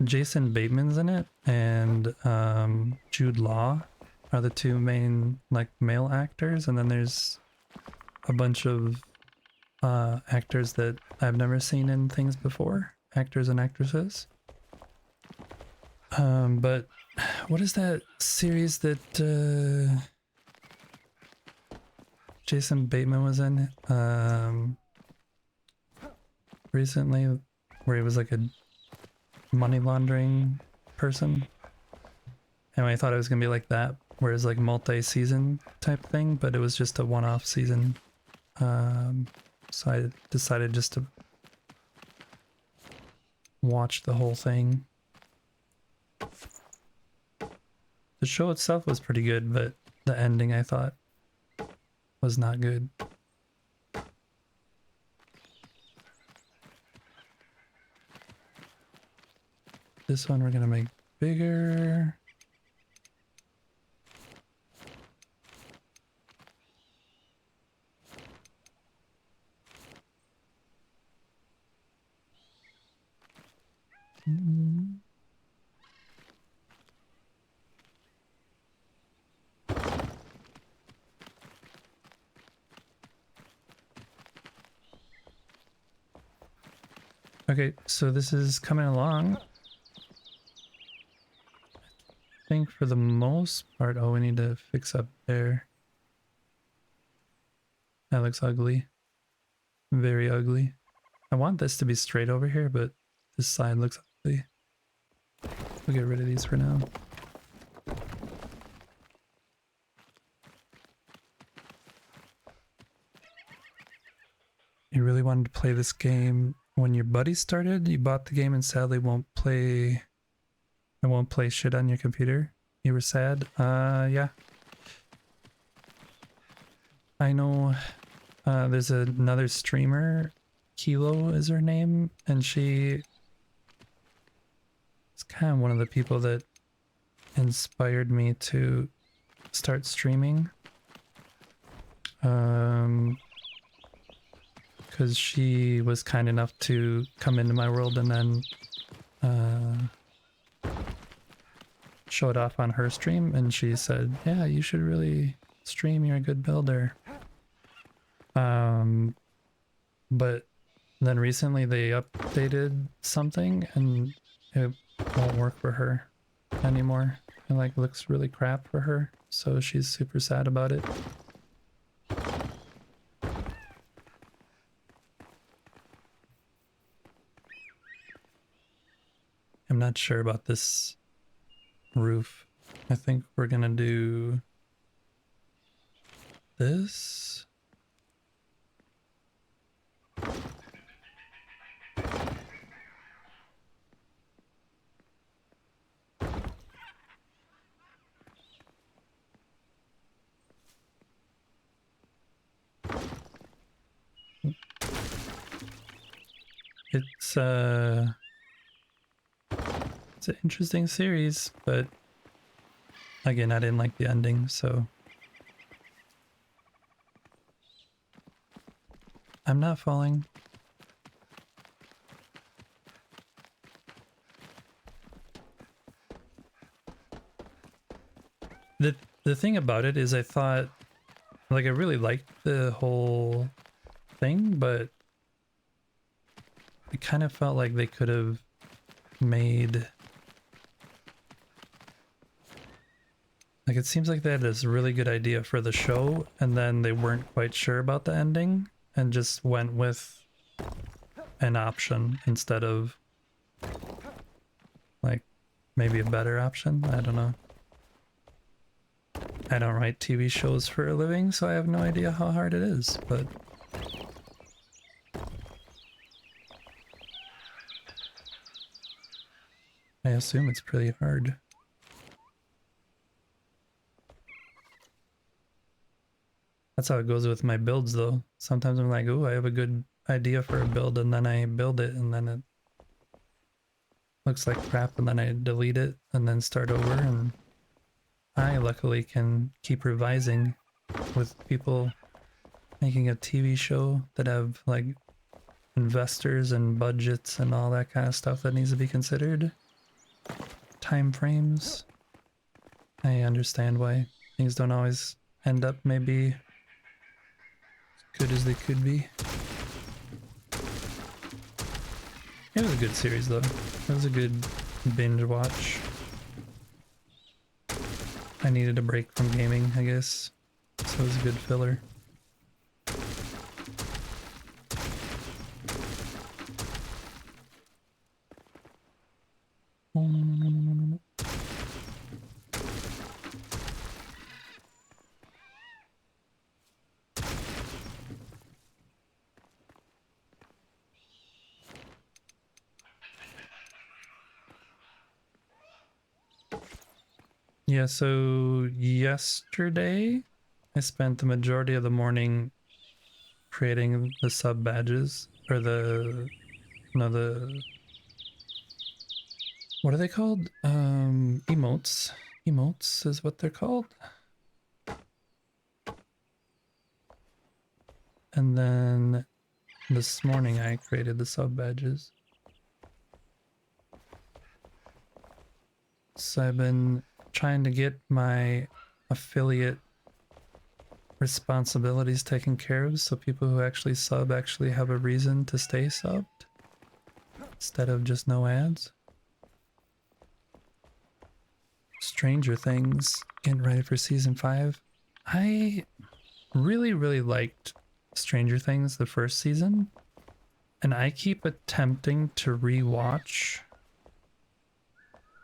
Jason Bateman's in it, and Jude Law are the two main like male actors, and then there's a bunch of actors that I've never seen in things before, actors and actresses. But what is that series that Jason Bateman was in recently, where he was like a money laundering person? And I thought it was gonna be like that, where it's like multi-season type thing, but it was just a one-off season. So I decided just to watch the whole thing. The show itself was pretty good, but the ending I thought was not good. This one we're gonna make bigger. Okay, so this is coming along. I think for the most part, oh, we need to fix up there. That looks ugly. Very ugly. I want this to be straight over here, but this side looks ugly. We'll get rid of these for now. You really wanted to play this game when your buddy started? You bought the game and sadly won't play shit on your computer? You were sad? Yeah. I know there's another streamer, Kilo is her name, and she is kind of one of the people that inspired me to start streaming. Because she was kind enough to come into my world and then show it off on her stream, and she said, yeah, you should really stream, you're a good builder. But then recently they updated something and it won't work for her anymore. It like looks really crap for her, so she's super sad about it. not sure about this roof. I think we're gonna do this. It's an interesting series, but again, I didn't like the ending, so I'm not falling. The thing about it is I thought, like, I really liked the whole thing, but it kind of felt like they could have made, like, it seems like they had this really good idea for the show and then they weren't quite sure about the ending and just went with an option instead of like maybe a better option. I don't know. I don't write TV shows for a living, so I have no idea how hard it is, but I assume it's pretty hard. That's how it goes with my builds though. Sometimes I'm like, oh, I have a good idea for a build, and then I build it and then it looks like crap, and then I delete it and then start over, and I luckily can keep revising with people making a TV show that have like investors and budgets and all that kind of stuff that needs to be considered. Time frames. I understand why things don't always end up maybe as good as they could be. It was a good series though. It was a good binge watch. I needed a break from gaming, I guess. So it was a good filler. Oh, no, no, no, no, no, no. Yeah, so yesterday I spent the majority of the morning creating the sub badges, or the, no, the, what are they called? Emotes. Emotes is what they're called. And then this morning I created the sub badges. So I've been trying to get my affiliate responsibilities taken care of, so people who actually sub actually have a reason to stay subbed instead of just no ads. Stranger Things, getting ready for season 5. I really liked Stranger Things the first season, and I keep attempting to rewatch.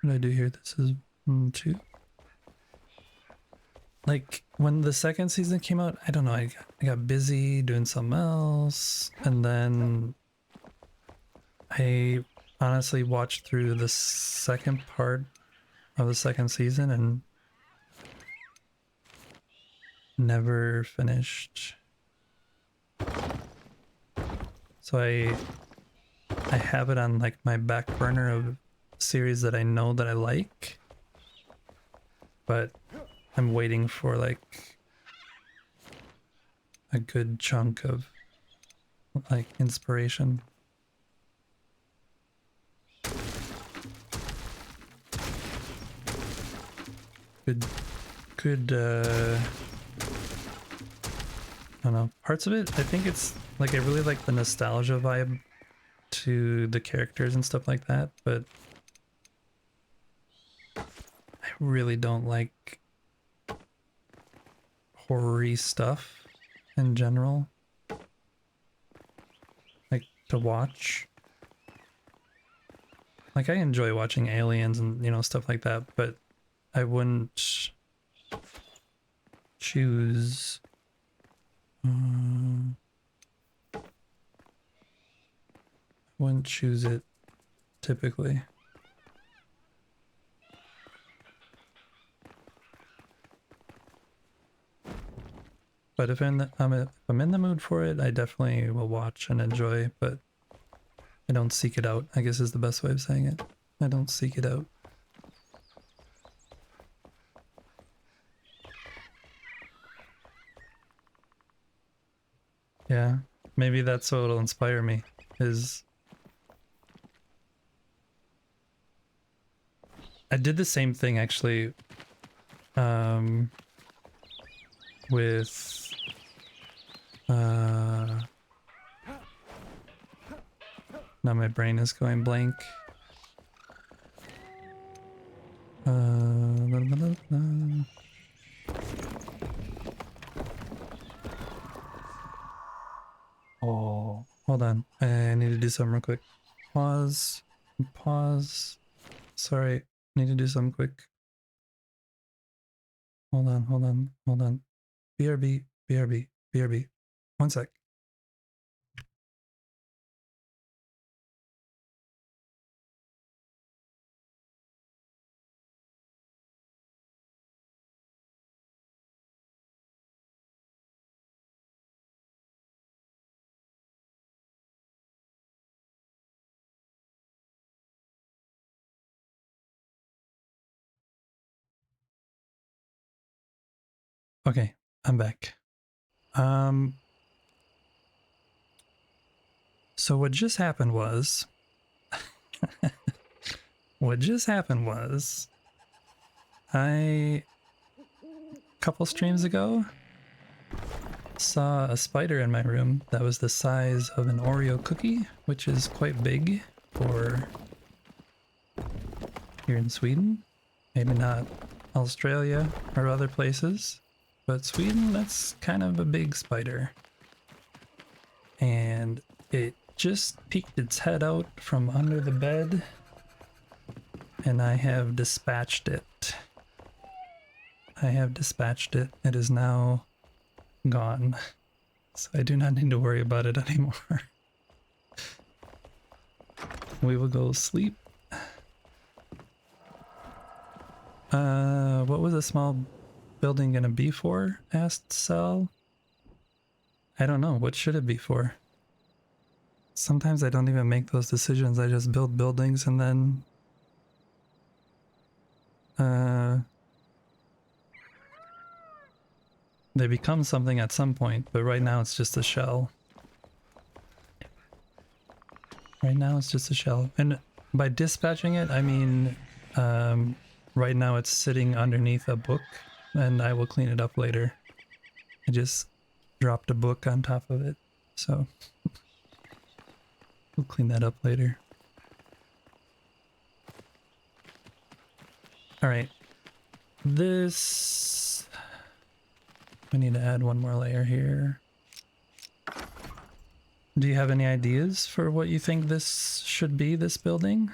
What did I do here? This is 2. Like when the second season came out, I don't know, I got busy doing something else, and then I honestly watched through the second part of the second season and never finished. So I have it on like my back burner of series that I know that I like, but I'm waiting for like a good chunk of like inspiration. Good I don't know, parts of it. I think it's like I really like the nostalgia vibe to the characters and stuff like that, but I really don't like horror-y stuff in general, like to watch. Like, I enjoy watching Aliens and, you know, stuff like that, but I wouldn't choose... wouldn't choose it typically. But if I'm in the mood for it, I definitely will watch and enjoy, but I don't seek it out, I guess is the best way of saying it. I don't seek it out. Yeah, maybe that's what will inspire me, is... I did the same thing actually with now my brain is going blank. Oh, hold on. I need to do something real quick. Pause. Pause. Sorry. Need to do something quick. Hold on, hold on, hold on. BRB, BRB, BRB. One sec. Okay, I'm back. So what just happened was I, a couple streams ago, saw a spider in my room that was the size of an Oreo cookie, which is quite big for here in Sweden. Maybe not Australia or other places, but Sweden, that's kind of a big spider. And it just peeked its head out from under the bed, and I have dispatched it. It is now gone, so I do not need to worry about it anymore. We will go sleep. What was a small building gonna be for? Asked Sal. I don't know. What should it be for? Sometimes I don't even make those decisions. I just build buildings and then they become something at some point, but right now it's just a shell. Right now it's just a shell. And by dispatching it, I mean right now it's sitting underneath a book, and I will clean it up later. I just dropped a book on top of it, so we'll clean that up later. Alright. This... we need to add one more layer here. Do you have any ideas for what you think this should be, this building?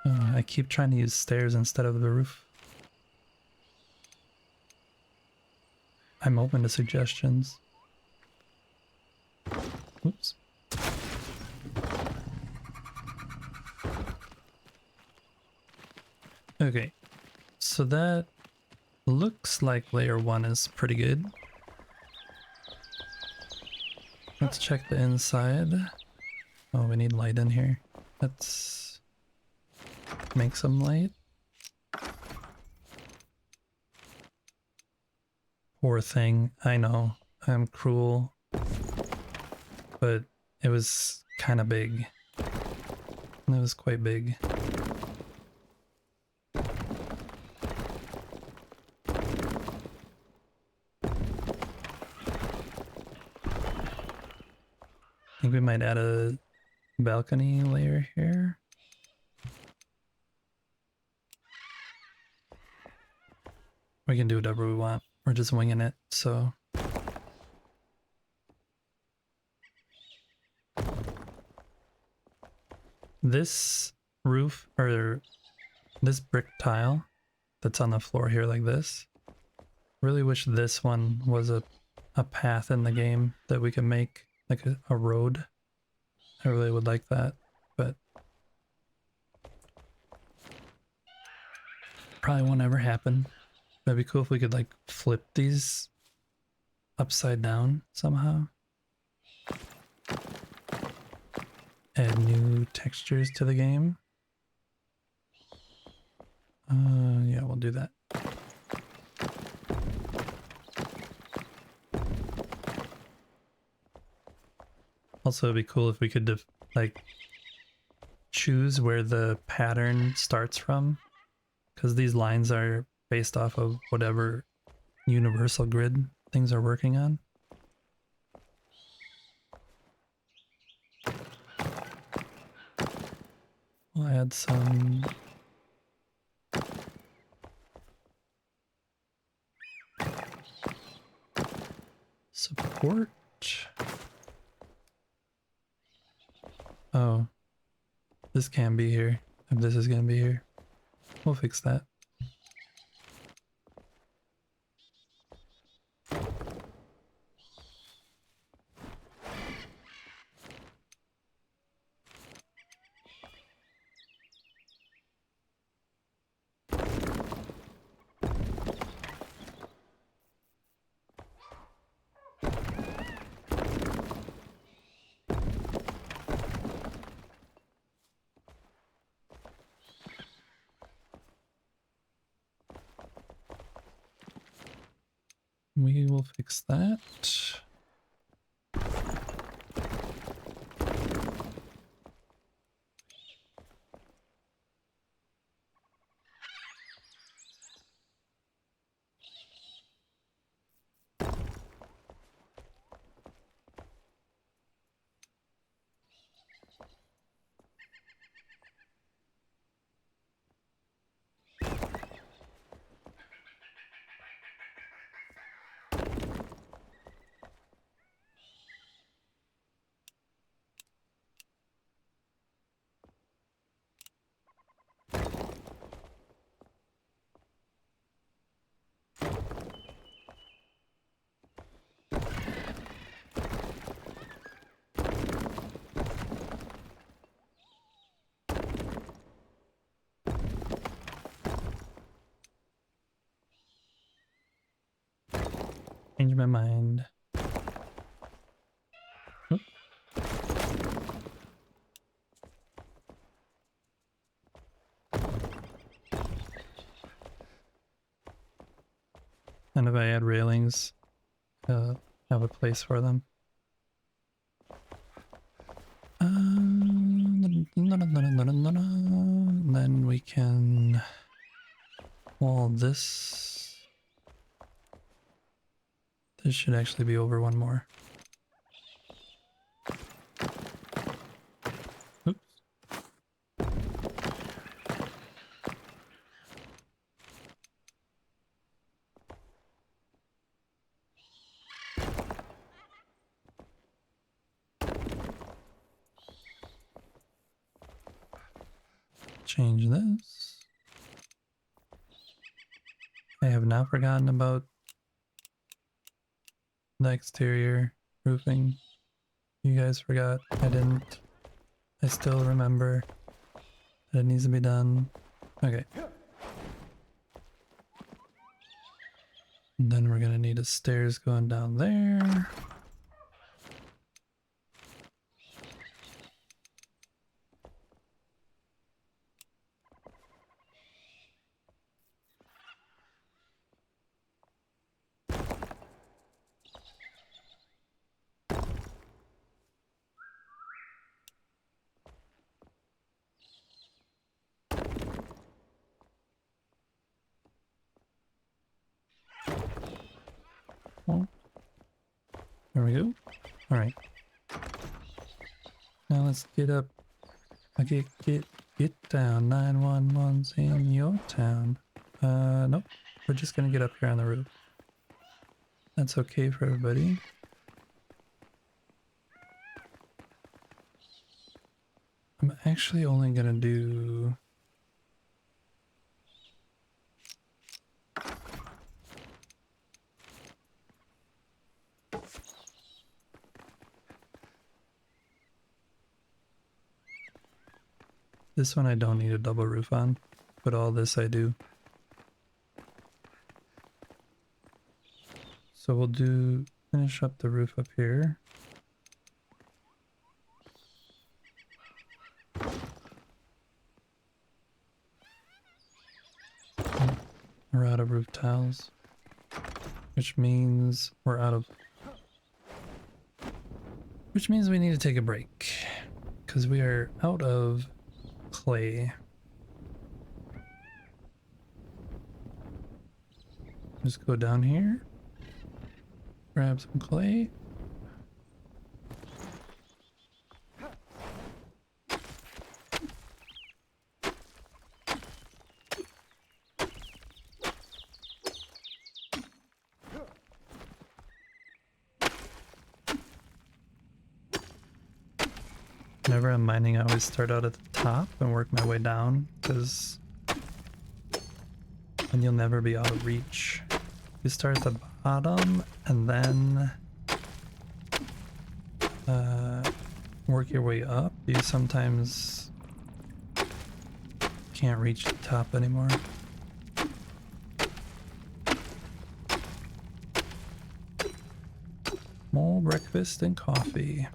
Oh, I keep trying to use stairs instead of the roof. I'm open to suggestions. Oops. Okay, so that looks like layer 1 is pretty good. Let's check the inside. Oh, we need light in here. Let's make some light. Poor thing. I know, I'm cruel, but it was kind of big. It was quite big. I think we might add a balcony layer here. We can do whatever we want. We're just winging it, so... this roof or this brick tile that's on the floor here like this. Really wish this one was a path in the game that we can make like a road. I really would like that, but probably won't ever happen. That'd be cool if we could like flip these upside down somehow. Add new textures to the game. Yeah, we'll do that. Also, it'd be cool if we could like choose where the pattern starts from, because these lines are based off of whatever universal grid things are working on. We'll add some support. Oh, this can be here. If this is gonna be here, we'll fix that. We will fix that. Change my mind. Oop. And if I add railings, have a place for them. Then we can wall this. This should actually be over one more. Oops. Change this. I have not forgotten about the exterior roofing. You guys forgot. I didn't. I still remember that it needs to be done. Okay. And then we're gonna need a stairs going down there. Well, there we go. All right. Now let's get up. Get down. 911's in your town. Nope. We're just gonna get up here on the roof. That's okay for everybody. I'm actually only gonna do... This one I don't need a double roof on, but all this I do. So we'll do, finish up the roof up here. We're out of roof tiles, which means we're out of... Which means we need to take a break, because we are out of clay. Just go down here, grab some clay. Whenever I'm mining, I always start out at the top and work my way down, because then you'll never be out of reach. You start at the bottom and then work your way up. You sometimes can't reach the top anymore. More breakfast and coffee.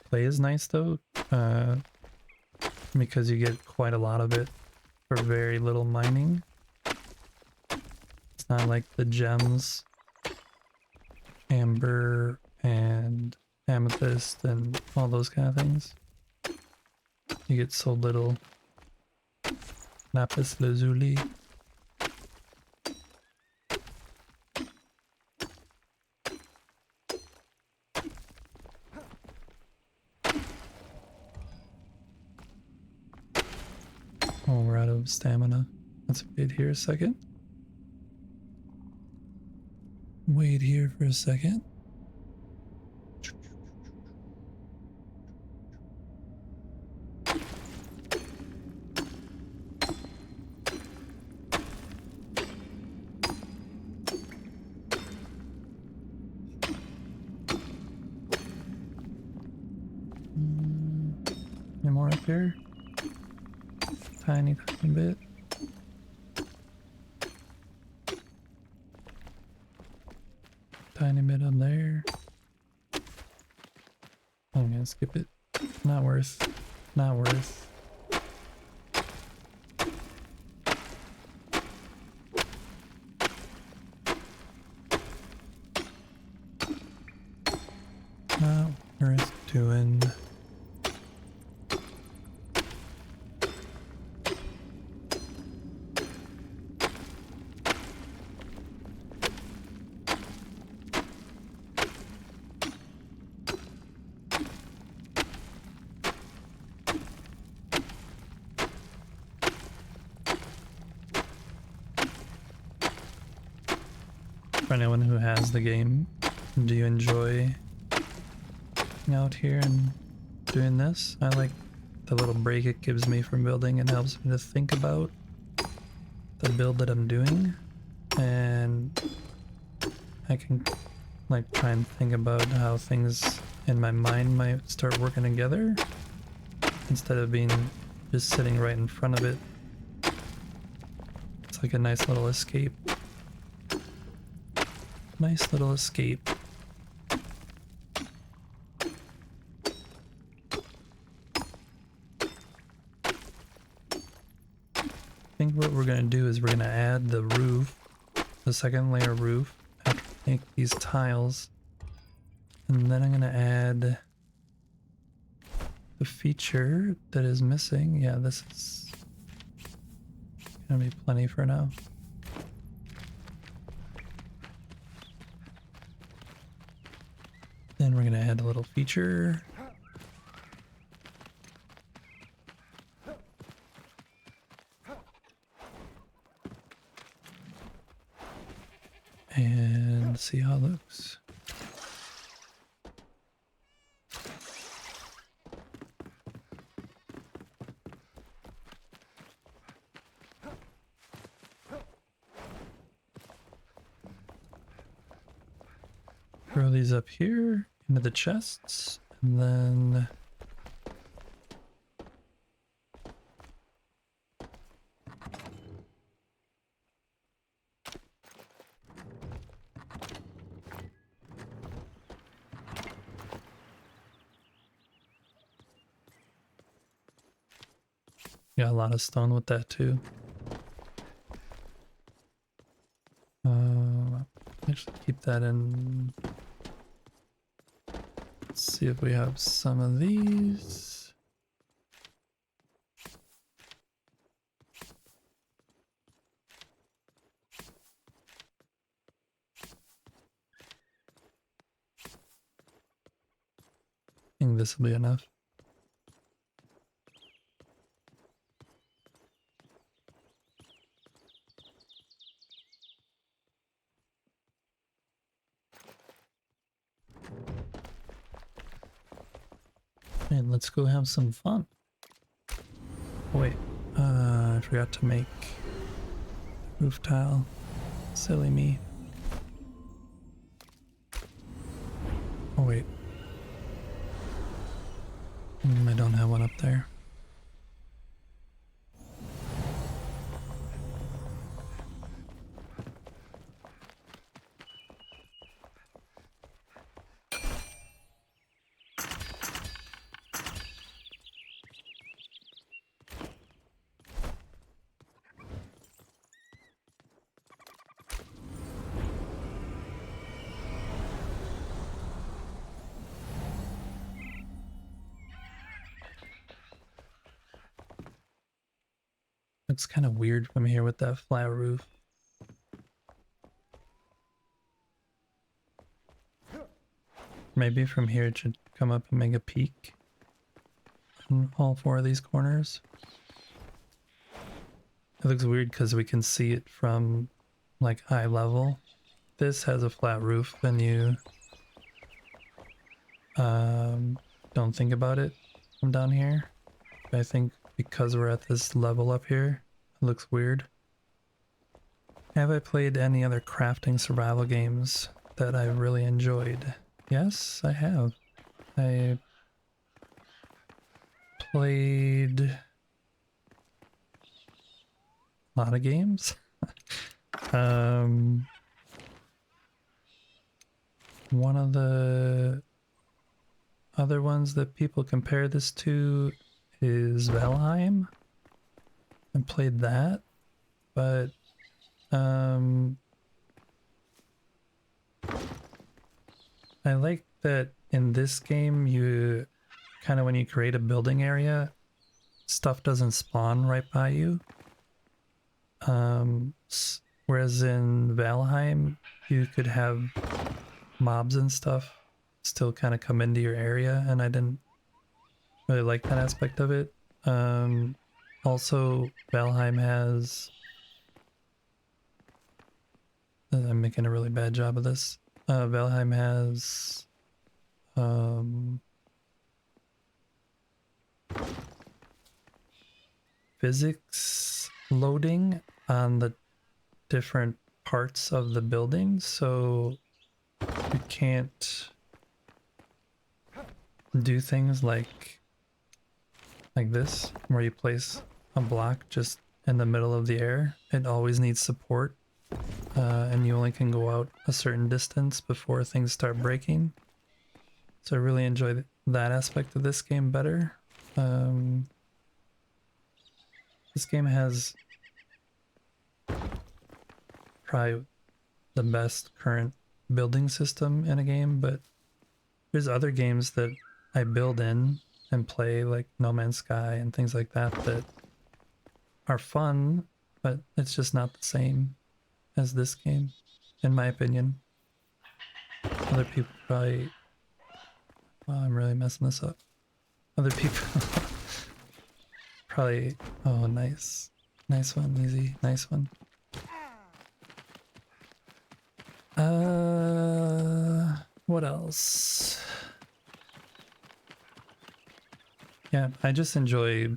Clay is nice though, because you get quite a lot of it for very little mining. It's not like the gems, amber and amethyst and all those kind of things. You get so little. Lapis lazuli. Oh, we're out of stamina. Let's wait here a second. Wait here for a second. Any more up here? Tiny bit. Tiny bit up there. I'm gonna skip it. Not worth. Not worth. Not worth doing. For anyone who has the game, do you enjoy being out here and doing this? I like the little break it gives me from building. It helps me to think about the build that I'm doing, and I can like try and think about how things in my mind might start working together instead of being just sitting right in front of it. It's like a nice little escape. Nice little escape. I think what we're gonna do is we're gonna add the roof, the second layer roof, make these tiles. And then I'm gonna add the feature that is missing. Yeah, this is gonna be plenty for now. Then we're gonna add a little feature. And see how it looks. Throw these up here into the chests, and then got a lot of stone with that too. Actually keep that in. Let's see if we have some of these. I think this will be enough. And let's go have some fun. Oh, wait, I forgot to make roof tile. Silly me. Oh wait. I don't have one up there. It's kind of weird from here with that flat roof. Maybe from here it should come up and make a peak on all four of these corners. It looks weird because we can see it from like eye level. This has a flat roof and you don't think about it from down here. But I think because we're at this level up here, it looks weird. Have I played any other crafting survival games that I really enjoyed? Yes, I have. I played a lot of games. One of the other ones that people compare this to is Valheim. I played that, but I like that in this game you kind of, when you create a building area, stuff doesn't spawn right by you. Whereas in Valheim, you could have mobs and stuff still kind of come into your area, and I didn't really like that aspect of it. Also, Valheim has... I'm making a really bad job of this. Valheim has... physics loading on the different parts of the building, so you can't do things like this, where you place a block just in the middle of the air. It always needs support, and you only can go out a certain distance before things start breaking. So I really enjoy that aspect of this game better. This game has probably the best current building system in a game, but there's other games that I build in and play, like No Man's Sky and things like that, that are fun, but it's just not the same as this game, in my opinion. Other people probably... Wow, I'm really messing this up. Other people probably... Oh, nice. Nice one, easy. Nice one. What else? Yeah, I just enjoy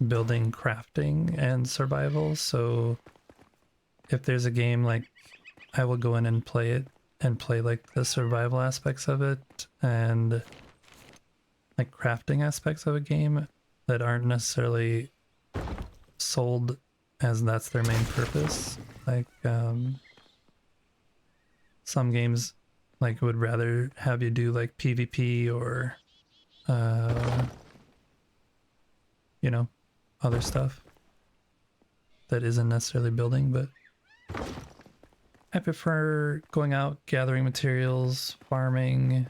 building, crafting, and survival, so if there's a game, like, I will go in and play it, and play, like, the survival aspects of it, and, like, crafting aspects of a game that aren't necessarily sold as that's their main purpose. Like, some games, like, would rather have you do, like, PvP or, you know, other stuff that isn't necessarily building, but I prefer going out, gathering materials, farming,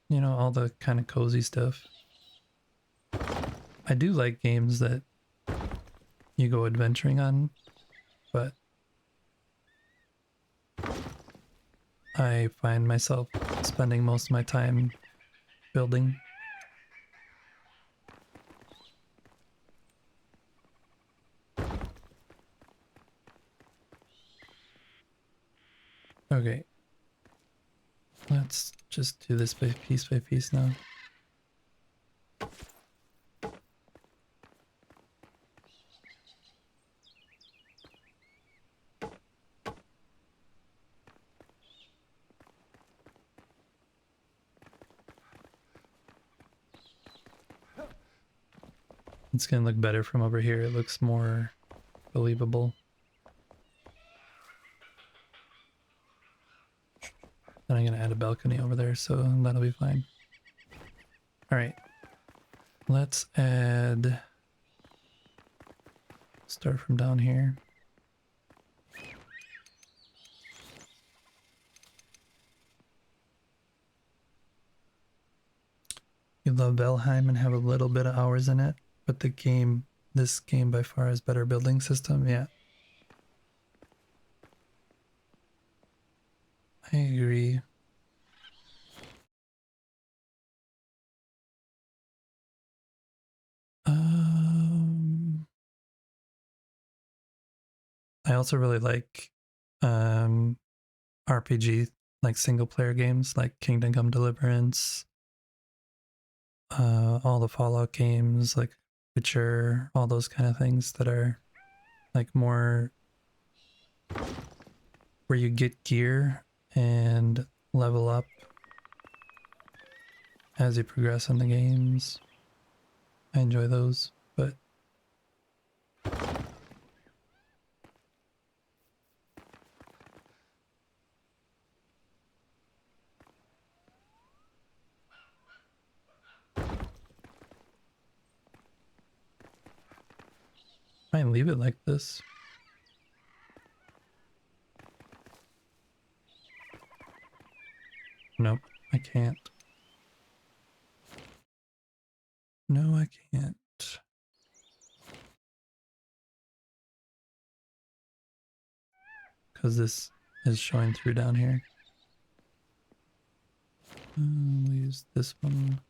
you know, all the kind of cozy stuff. I do like games that you go adventuring on, but I find myself spending most of my time building. Okay. Let's just do this by piece now. It's gonna look better from over here. It looks more believable. Then I'm gonna add a balcony over there, so that'll be fine. Alright. Let's add... Start from down here. You love Valheim and have a little bit of hours in it, but this game by far has better building system. Yeah, I agree. I also really like RPG, like single player games like Kingdom Come Deliverance, all the Fallout games like Witcher, all those kind of things that are like more where you get gear and level up as you progress in the games. I enjoy those, but I leave it like this. Nope, I can't. No, I can't. Because this is showing through down here. We'll use this one.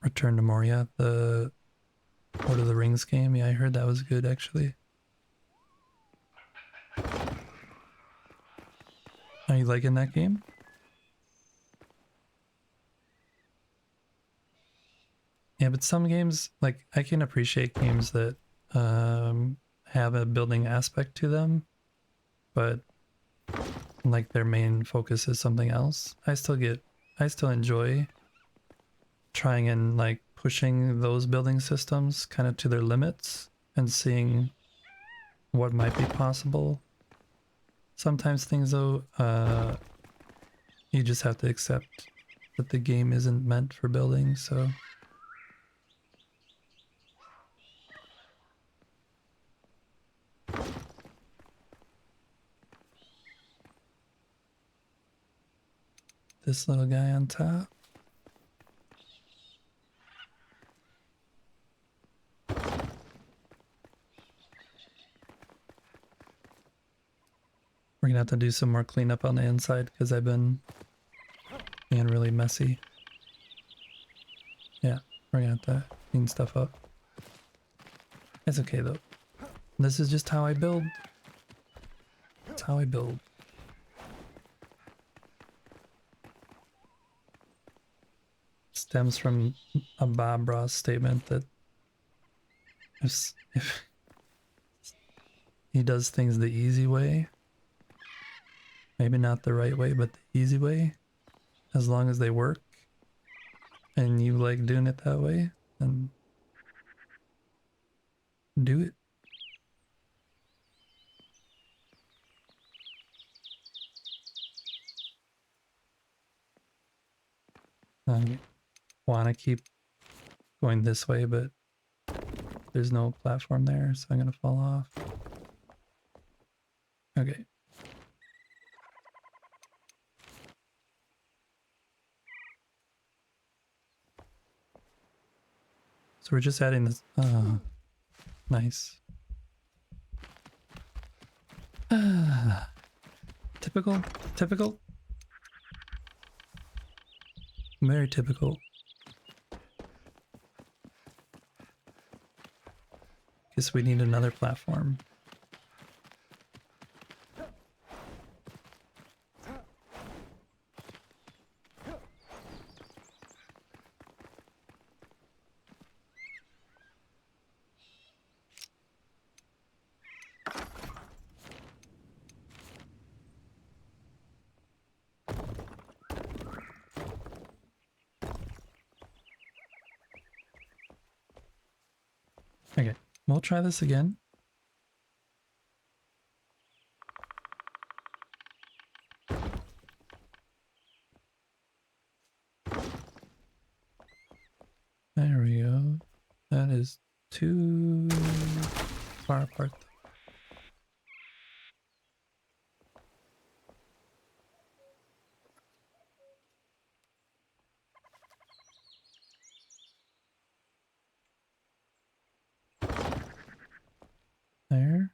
Return to Moria, the Lord of the Rings game. Yeah, I heard that was good actually. Are you liking that game? Yeah, but some games, like, I can appreciate games that have a building aspect to them, but like their main focus is something else. I still enjoy trying and like pushing those building systems kind of to their limits and seeing what might be possible. Sometimes things though, you just have to accept that the game isn't meant for building, so... this little guy on top. We're gonna have to do some more cleanup on the inside because I've been being really messy. Yeah, we're gonna have to clean stuff up. It's okay though. This is just how I build. That's how I build. Stems from a Bob Ross statement that if he does things the easy way, maybe not the right way, but the easy way, as long as they work and you like doing it that way, then do it. I want to keep going this way, but there's no platform there, so I'm gonna fall off. Okay. So we're just adding this. Nice. Typical. Typical. Very typical. Guess we need another platform. Okay, we'll try this again. There we go. That is too far apart. There.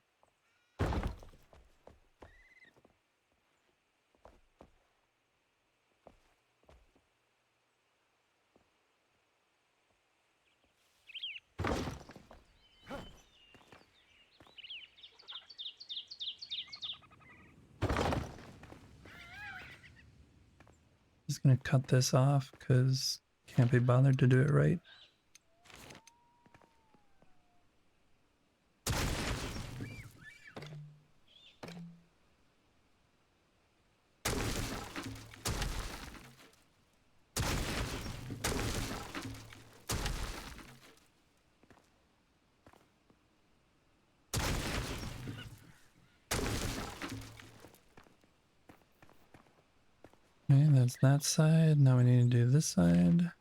Just gonna cut this off because can't be bothered to do it right. Okay, that's that side. Now we need to do this side.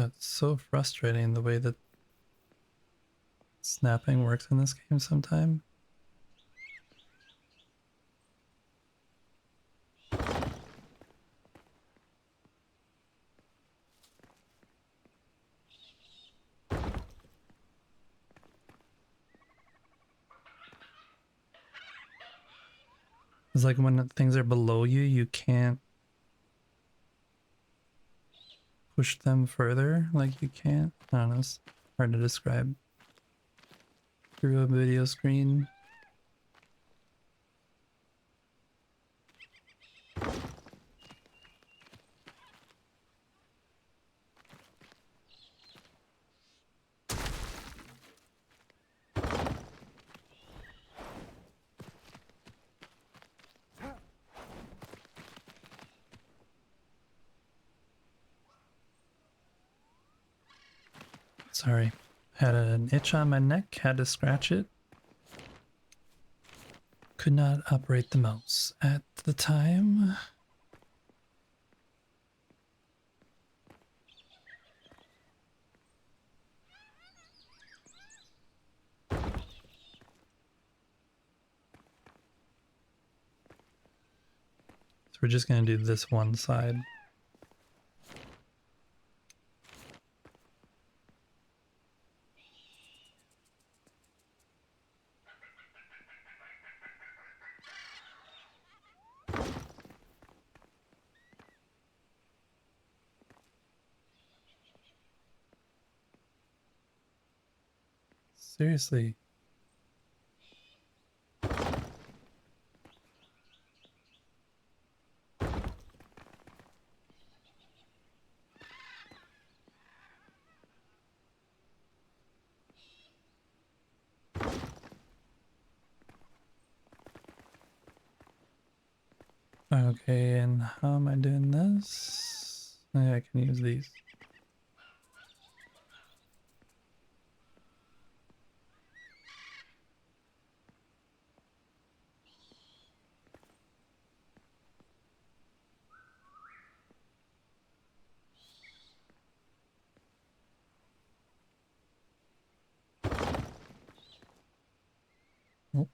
It's so frustrating the way that snapping works in this game sometimes. It's like when things are below you, you can't push them further. Like you can't. I don't know. It's hard to describe through a video screen. Sorry. Had an itch on my neck, had to scratch it. Could not operate the mouse at the time. So we're just going to do this one side. Seriously. Okay, and how am I doing this? Yeah, I can use these. Oh.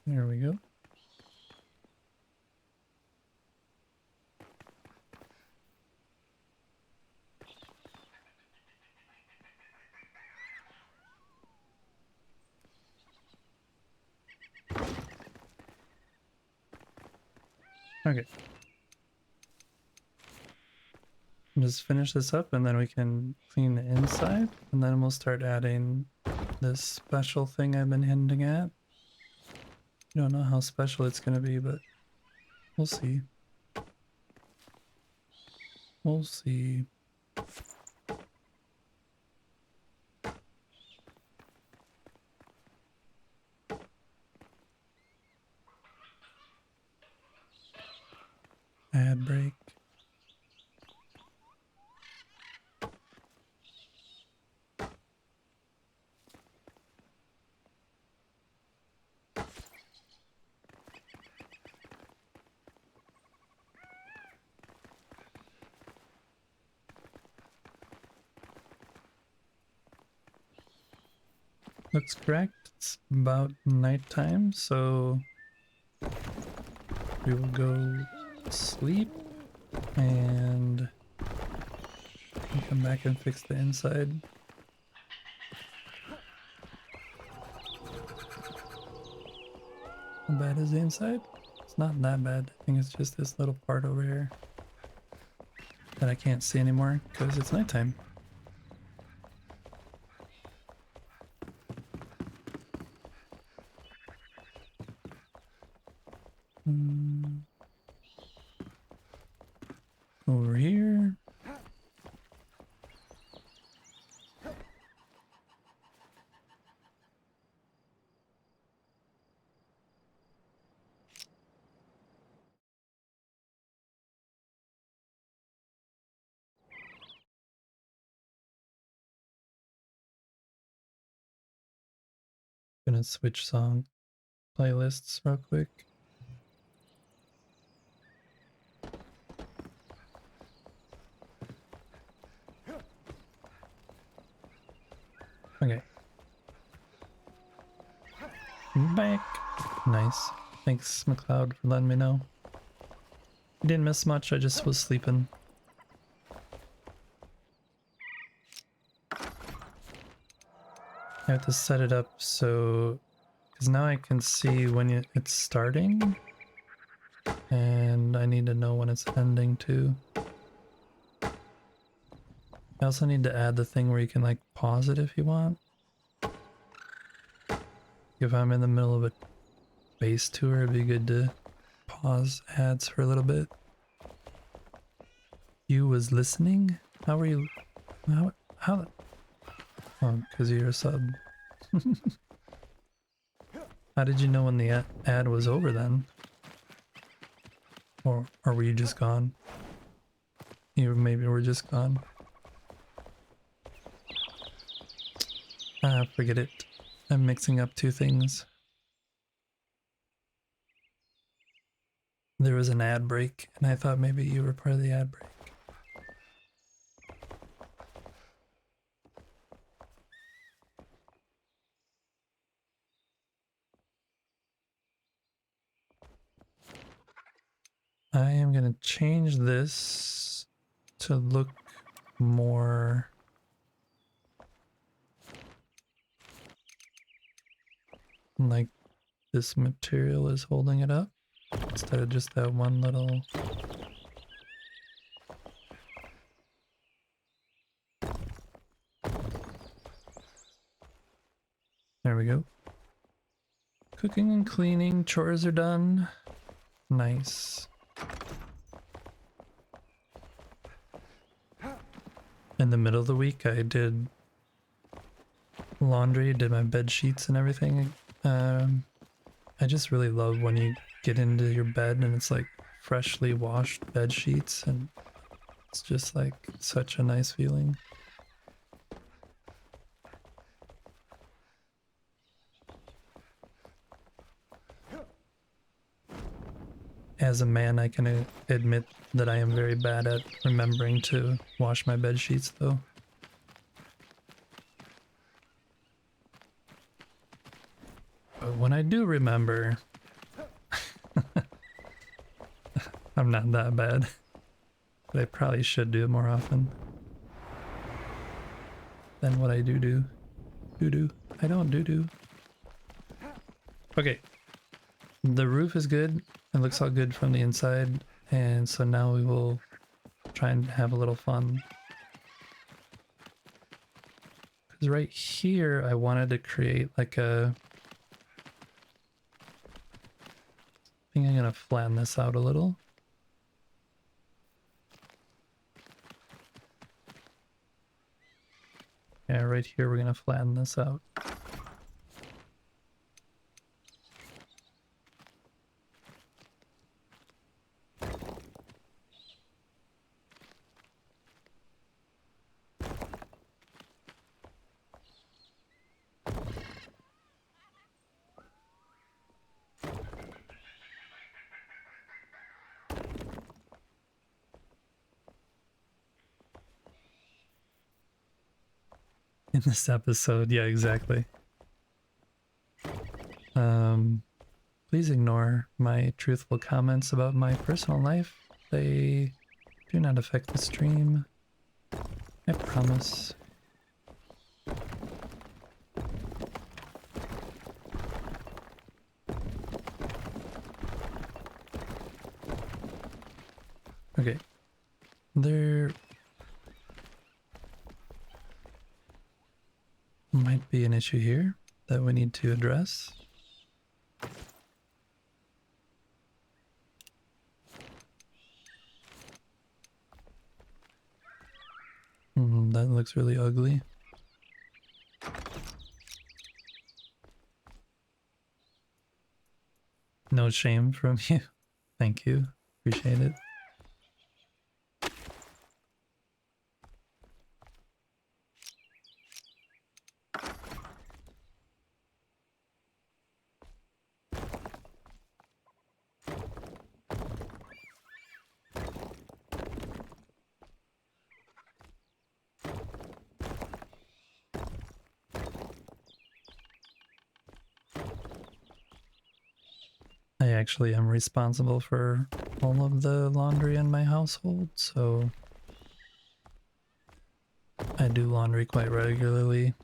There we go. Okay. Just finish this up and then we can clean the inside and then we'll start adding this special thing I've been hinting at. Don't know how special it's gonna be, but we'll see. We'll see. Ad break. Looks correct. It's about nighttime, so we will go sleep and come back and fix the inside. How bad is the inside? It's not that bad. I think it's just this little part over here that I can't see anymore because it's nighttime. Over here. Gonna switch song playlists real quick. Okay. Back. Nice. Thanks, McLeod, for letting me know. I didn't miss much, I just was sleeping. I have to set it up so... because now I can see when it's starting. And I need to know when it's ending too. I also need to add the thing where you can like pause it if you want. If I'm in the middle of a base tour, it'd be good to pause ads for a little bit. You was listening? How were you? How? Oh, because you're a sub. How did you know when the ad was over then? Or were you just gone? You maybe were just gone. Ah, forget it. I'm mixing up two things. There was an ad break, and I thought maybe you were part of the ad break. I am going to change this to look more like this material is holding it up instead of just that one little. There we go. Cooking and cleaning, chores are done. Nice. In the middle of the week, I did laundry, did my bed sheets and everything. I just really love when you get into your bed and it's like freshly washed bed sheets, and it's just like such a nice feeling. As a man, I can admit that I am very bad at remembering to wash my bed sheets, though. But when I do remember, I'm not that bad. But I probably should do it more often than what I do. I don't do. Okay. The roof is good. It looks all good from the inside. And so now we will try and have a little fun. Because right here, I wanted to create like a... I think I'm going to flatten this out a little. Yeah, right here, we're going to flatten this out. In this episode, yeah, exactly. Please ignore my truthful comments about my personal life. They do not affect the stream. I promise. Okay. There might be an issue here that we need to address. That looks really ugly. No shame from you. Thank you. Appreciate it. I actually am responsible for all of the laundry in my household, so I do laundry quite regularly.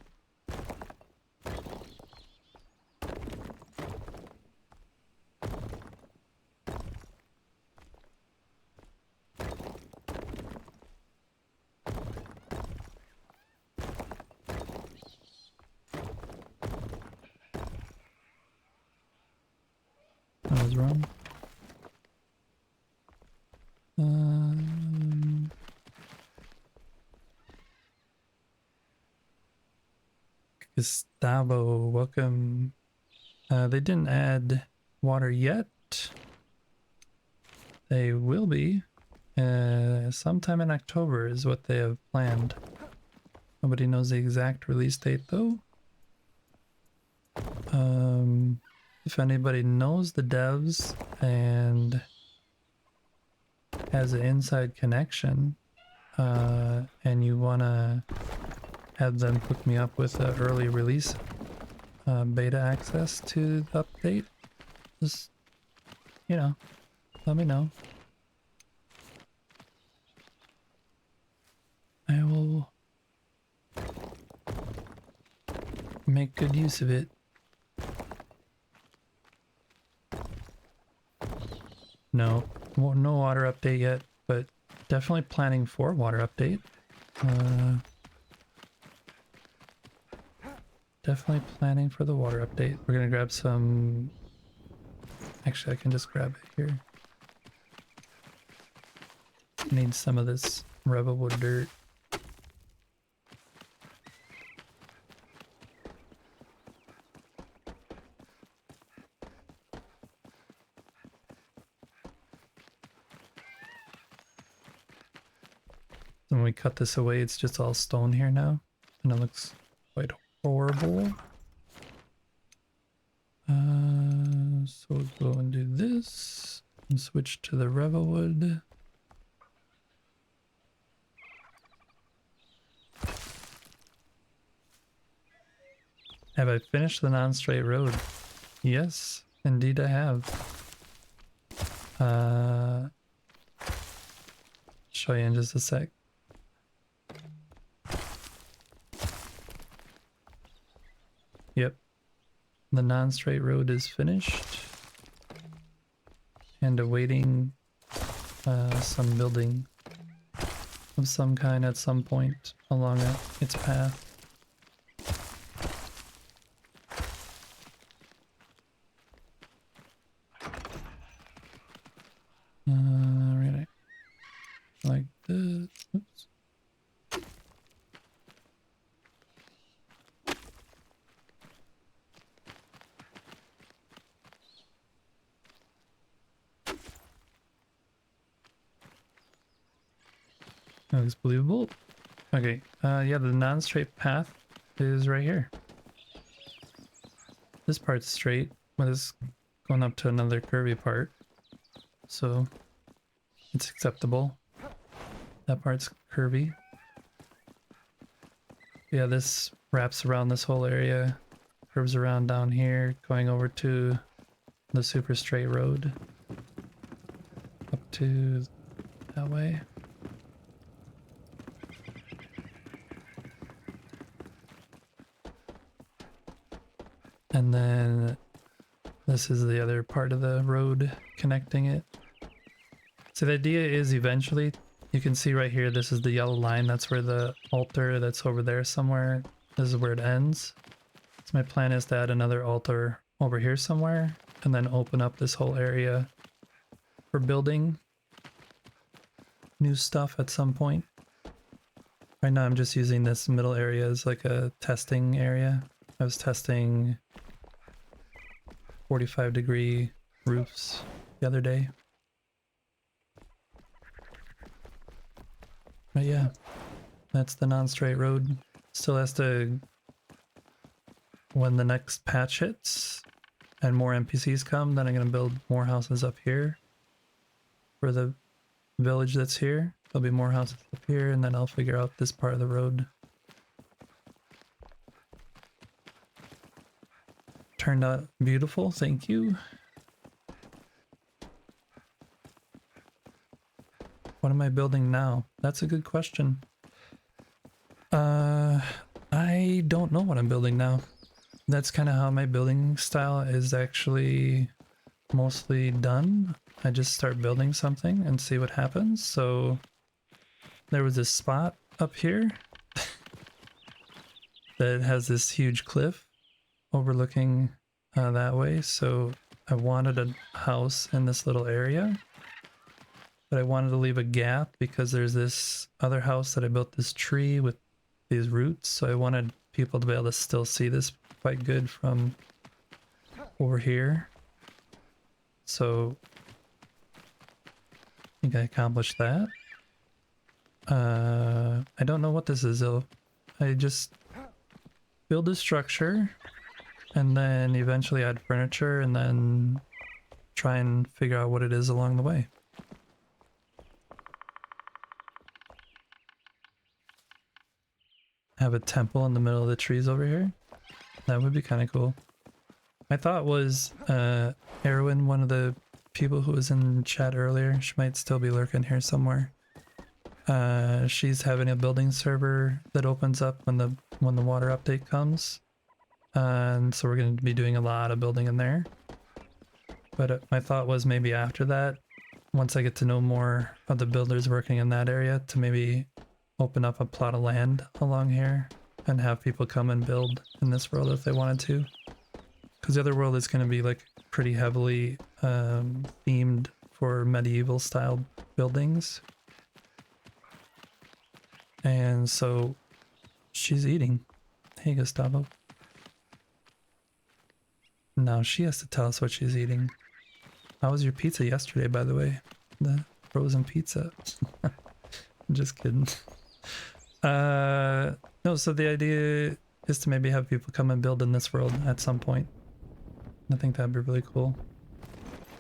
I was wrong. Gustavo, welcome. They didn't add water yet. They will be sometime in October is what they have planned. Nobody knows the exact release date though. If anybody knows the devs and has an inside connection, and you want to have them hook me up with an early release beta access to the update, just, you know, let me know. I will make good use of it. No water update yet, but definitely planning for water update. Definitely planning for the water update. We're gonna grab some... Actually, I can just grab it here. Need some of this Revelwood dirt. When we cut this away, it's just all stone here now, and it looks quite horrible. So we'll go and do this and switch to the Revelwood. Have I finished the non-straight road? Yes, indeed I have. Show you in just a sec. Yep, the non-straight road is finished and awaiting some building of some kind at some point along its path. Right, like this. Oops. That looks believable. Okay, yeah, the non-straight path is right here. This part's straight, but it's going up to another curvy part, so it's acceptable. That part's curvy. Yeah, this wraps around this whole area, curves around down here, going over to the super straight road up to that way. And then this is the other part of the road connecting it. So the idea is eventually, you can see right here, this is the yellow line. That's where the altar that's over there somewhere, this is where it ends. So my plan is to add another altar over here somewhere and then open up this whole area for building new stuff at some point. Right now I'm just using this middle area as like a testing area. I was testing 45-degree roofs the other day. But yeah, that's the non-straight road. Still has to, when the next patch hits and more NPCs come, then I'm going to build more houses up here for the village that's here. There'll be more houses up here, and then I'll figure out this part of the road. Turned out beautiful, thank you. What am I building now? That's a good question. I don't know what I'm building now. That's kind of how my building style is actually mostly done. I just start building something and see what happens. So there was this spot up here that has this huge cliff overlooking that way. So I wanted a house in this little area, but I wanted to leave a gap because there's this other house that I built this tree with these roots. So I wanted people to be able to still see this quite good from over here. So think I accomplished that. I don't know what this is though. I just build a structure and then eventually add furniture and then try and figure out what it is along the way. Have a temple in the middle of the trees over here. That would be kind of cool. My thought was, Erwin, one of the people who was in chat earlier, she might still be lurking here somewhere. She's having a building server that opens up when the water update comes. And so we're going to be doing a lot of building in there. But my thought was maybe after that, once I get to know more of the builders working in that area, to maybe open up a plot of land along here and have people come and build in this world if they wanted to. Because the other world is going to be like pretty heavily themed for medieval style buildings. And so she's eating. Hey, Gustavo. Now she has to tell us what she's eating. How was your pizza yesterday, by the way? The frozen pizza. Just kidding. No, so the idea is to maybe have people come and build in this world at some point. I think that'd be really cool.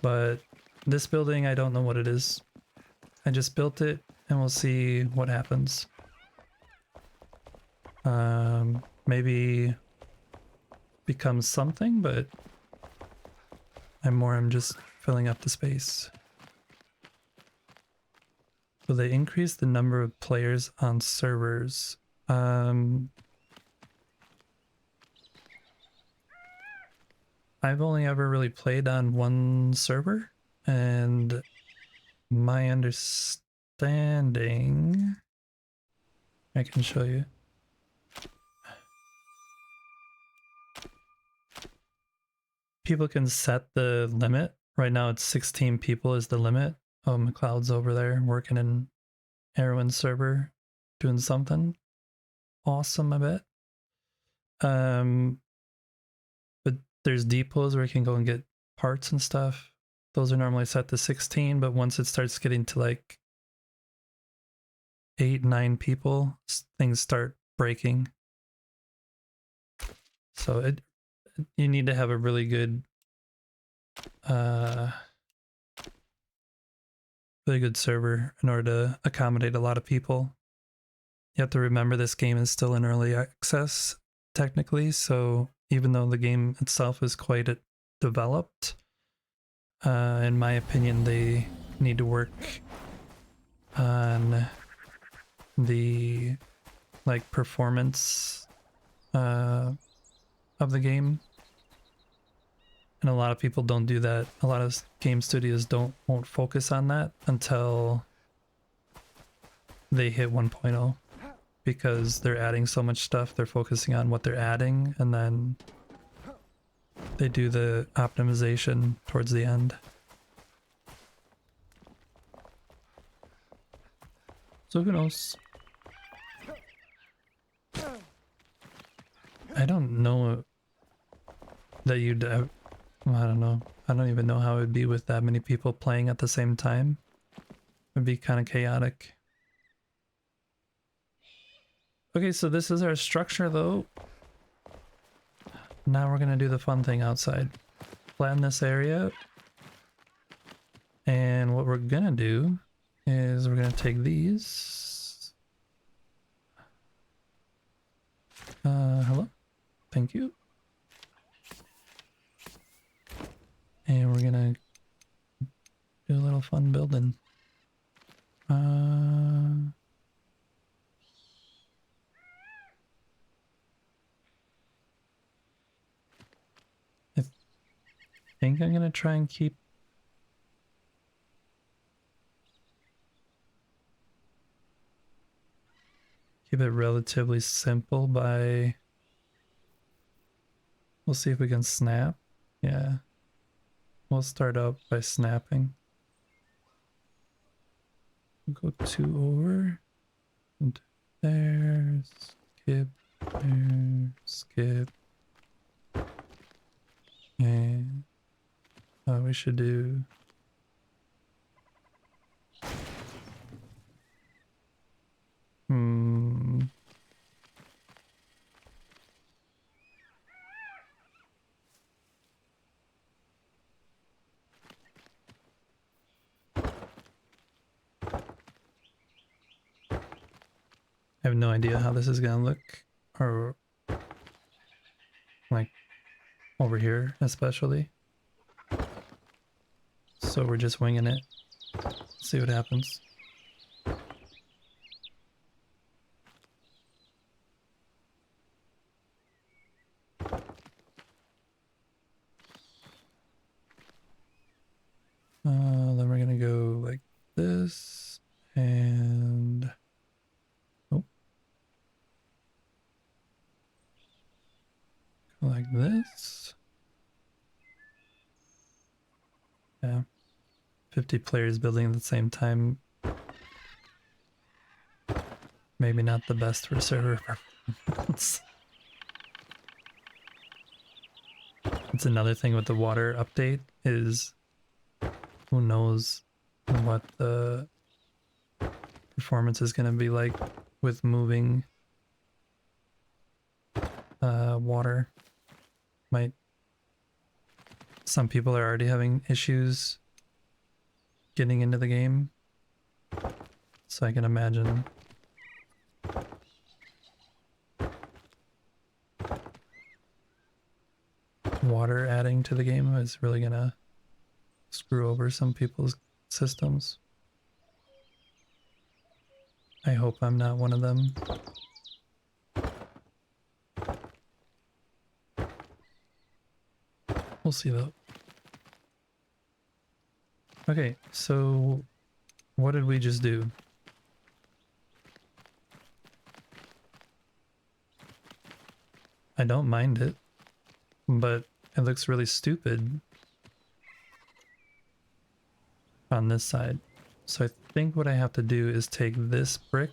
But this building, I don't know what it is. I just built it and we'll see what happens. Maybe becomes something, but I'm just filling up the space. So they increase the number of players on servers. I've only ever really played on one server, and my understanding, I can show you. People can set the limit. Right now it's 16 people is the limit. Oh, McLeod's over there working in Erwin's server, doing something awesome, I bet. But there's depots where you can go and get parts and stuff. Those are normally set to 16, but once it starts getting to like 8, 9 people, things start breaking. So you need to have a really good server in order to accommodate a lot of people. You have to remember this game is still in early access technically, so even though the game itself is quite developed, in my opinion they need to work on the like performance of the game. And a lot of people don't do that. A lot of game studios won't focus on that until they hit 1.0, because they're adding so much stuff. They're focusing on what they're adding, and then they do the optimization towards the end. So who knows? I don't know that you'd I don't know. I don't even know how it would be with that many people playing at the same time. It would be kind of chaotic. Okay, so this is our structure though. Now we're gonna do the fun thing outside. Flatten this area. And what we're gonna do is we're gonna take these. Hello? Thank you. And we're gonna do a little fun building. I think I'm gonna try and keep it relatively simple by... We'll see if we can snap. Yeah. We'll start out by snapping. We'll go 2 over. And there. Skip. There. Skip. And we should do I have no idea how this is gonna look, or like over here especially. So we're just winging it. See what happens. Then we're gonna go like this and oh, go like this. Yeah, 50 players building at the same time. Maybe not the best for server performance. It's another thing with the water update is who knows what the performance is going to be like with moving water. Some people are already having issues getting into the game, so I can imagine water adding to the game is really gonna screw over some people's systems. I hope I'm not one of them. We'll see though. Okay, so what did we just do? I don't mind it, but it looks really stupid on this side. So I think what I have to do is take this brick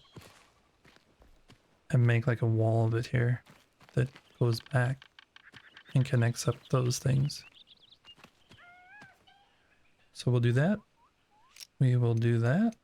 and make like a wall of it here that goes back and connects up those things. So we'll do that. We will do that.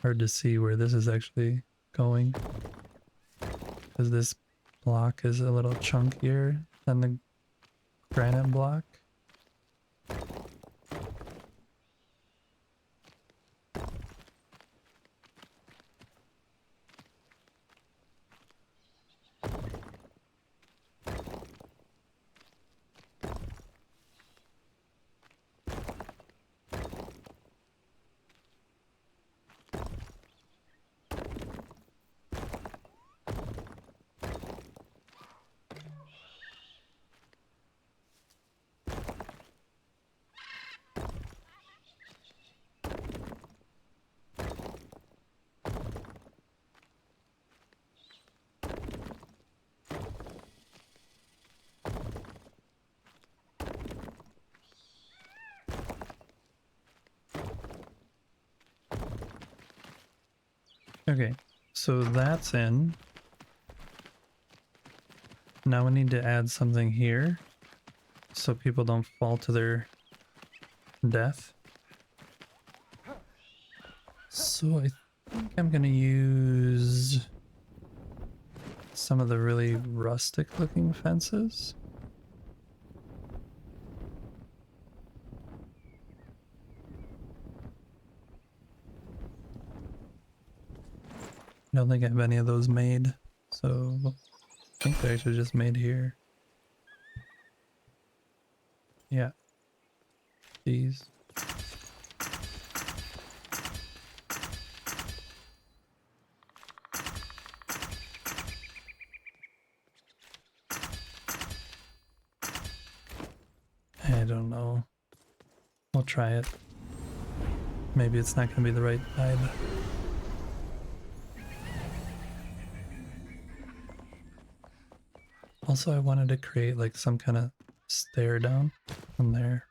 Hard to see where this is actually going because this block is a little chunkier than the granite block. Okay, so that's in. Now we need to add something here so people don't fall to their death. So I think I'm gonna use some of the really rustic looking fences. I don't think I have any of those made, so I think they're actually just made here. Yeah. These. I don't know. We'll try it. Maybe it's not gonna be the right vibe. Also, I wanted to create like some kind of stair down from there.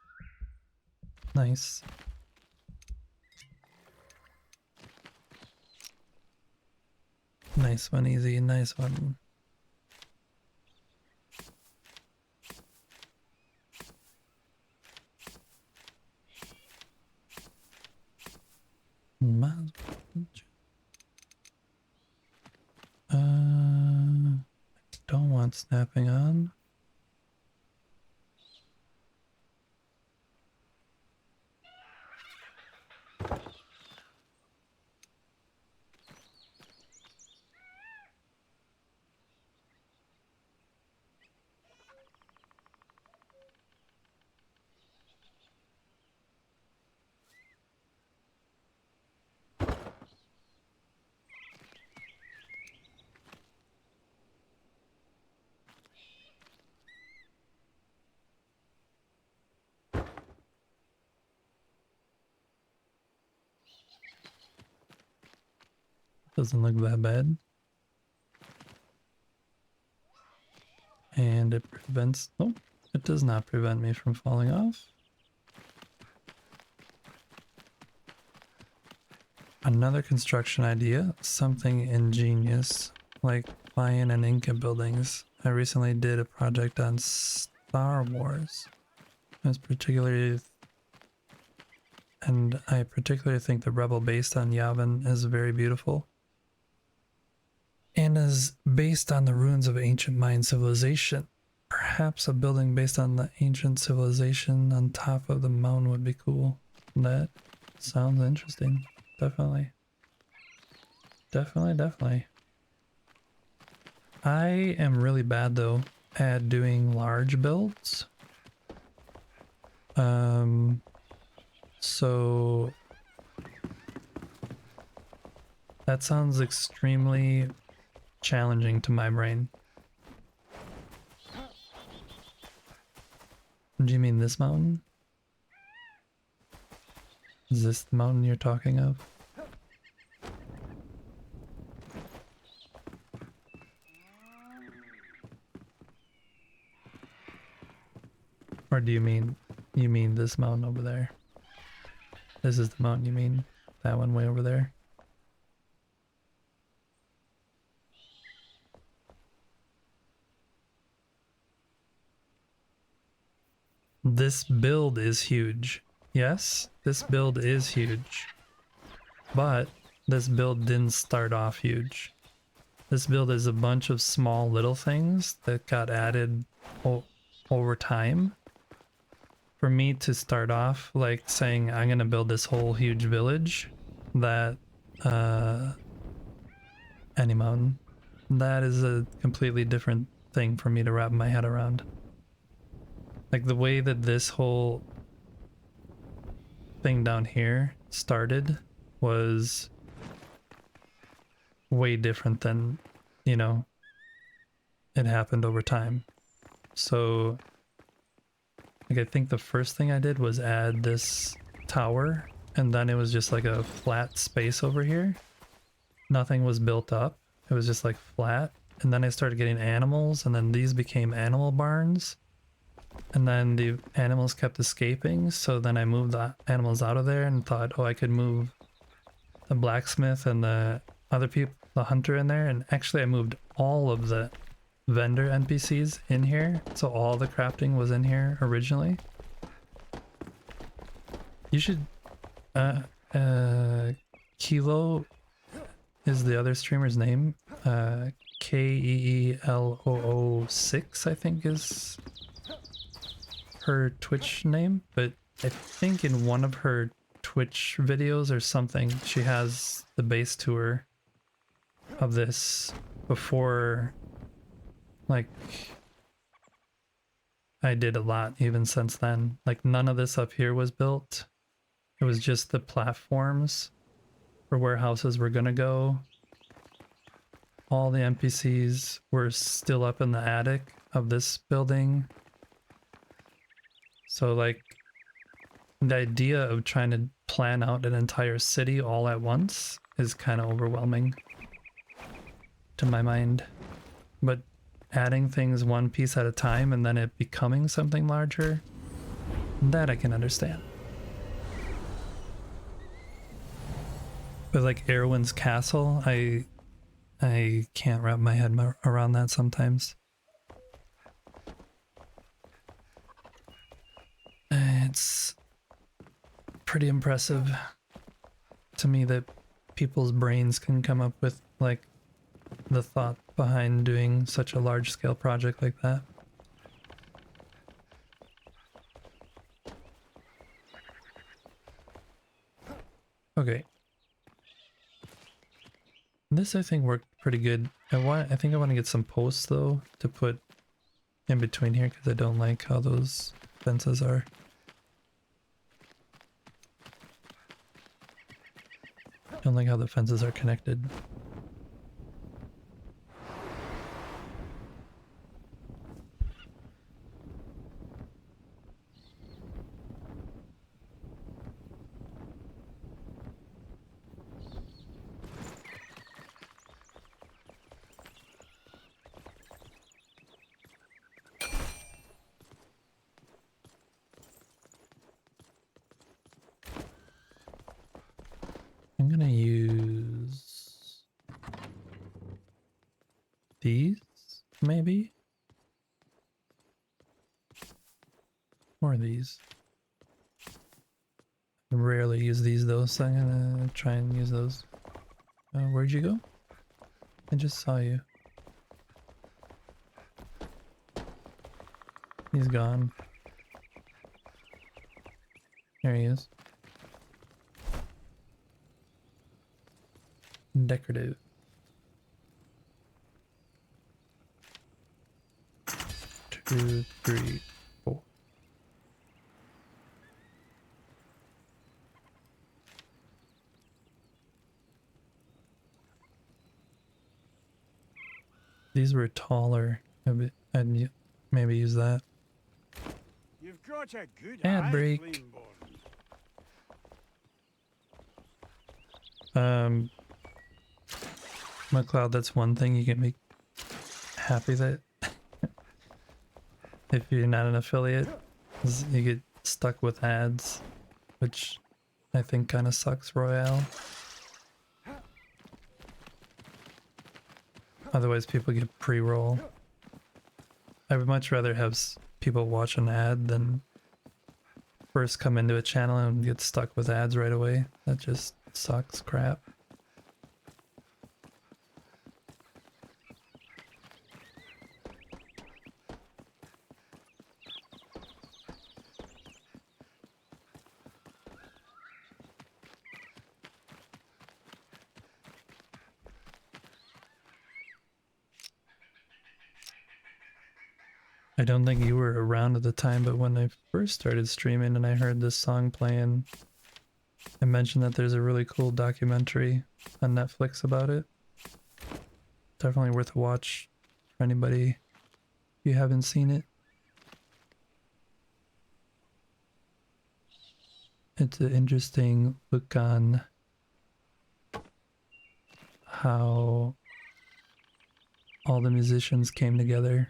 Nice. Nice one, easy, nice one. Don't want snapping on. Doesn't look that bad. And it prevents, nope, it does not prevent me from falling off. Another construction idea, something ingenious, like Mayan and Inca buildings. I recently did a project on Star Wars. I particularly think the Rebel based on Yavin is very beautiful. And is based on the ruins of ancient Mayan civilization. Perhaps a building based on the ancient civilization on top of the mountain would be cool. That sounds interesting. Definitely. Definitely. I am really bad though at doing large builds. So that sounds extremely challenging to my brain. Do you mean this mountain? Is this the mountain you're talking of? Or do you mean this mountain over there? This is the mountain you mean? That one way over there? This build is huge. Yes, this build is huge. But this build didn't start off huge. This build is a bunch of small little things that got added over time. For me to start off like saying I'm gonna build this whole huge village, that any mountain, that is a completely different thing for me to wrap my head around. Like the way that this whole thing down here started was way different than, you know, it happened over time. So like I think the first thing I did was add this tower, and then it was just like a flat space over here. Nothing was built up. It was just like flat. And then I started getting animals, and then these became animal barns. And then the animals kept escaping, so then I moved the animals out of there and thought, oh, I could move the blacksmith and the other people, the hunter in there. And actually I moved all of the vendor NPCs in here, so all the crafting was in here originally. You should Kilo is the other streamer's name. KEELOO6 I think is her Twitch name, but I think in one of her Twitch videos or something she has the base tour of this before. Like, I did a lot even since then. Like, none of this up here was built. It was just the platforms for where houses were gonna go. All the NPCs were still up in the attic of this building. So, like, the idea of trying to plan out an entire city all at once is kind of overwhelming to my mind. But adding things one piece at a time and then it becoming something larger, that I can understand. But like Erwin's castle, I can't wrap my head around that sometimes. It's pretty impressive to me that people's brains can come up with like the thought behind doing such a large scale project like that. Okay. This I think worked pretty good. I think I want to get some posts though to put in between here because I don't like how those fences are. Don't like how the fences are connected. I'm gonna use these, maybe? Or these. I rarely use these though, so I'm gonna try and use those. Where'd you go? I just saw you. He's gone. There he is. Decorative. Two, three, four. These were taller. I'd maybe use that. You've got a good Ad eye, break. Fleaborn. McLeod, that's one thing you can make happy that if you're not an affiliate, is you get stuck with ads, which I think kind of sucks, Royale. Otherwise people get pre-roll. I would much rather have people watch an ad than first come into a channel and get stuck with ads right away. That just sucks crap. I don't think you were around at the time, but when I first started streaming and I heard this song playing, I mentioned that there's a really cool documentary on Netflix about it. Definitely worth a watch for anybody if you haven't seen it. It's an interesting look on how all the musicians came together.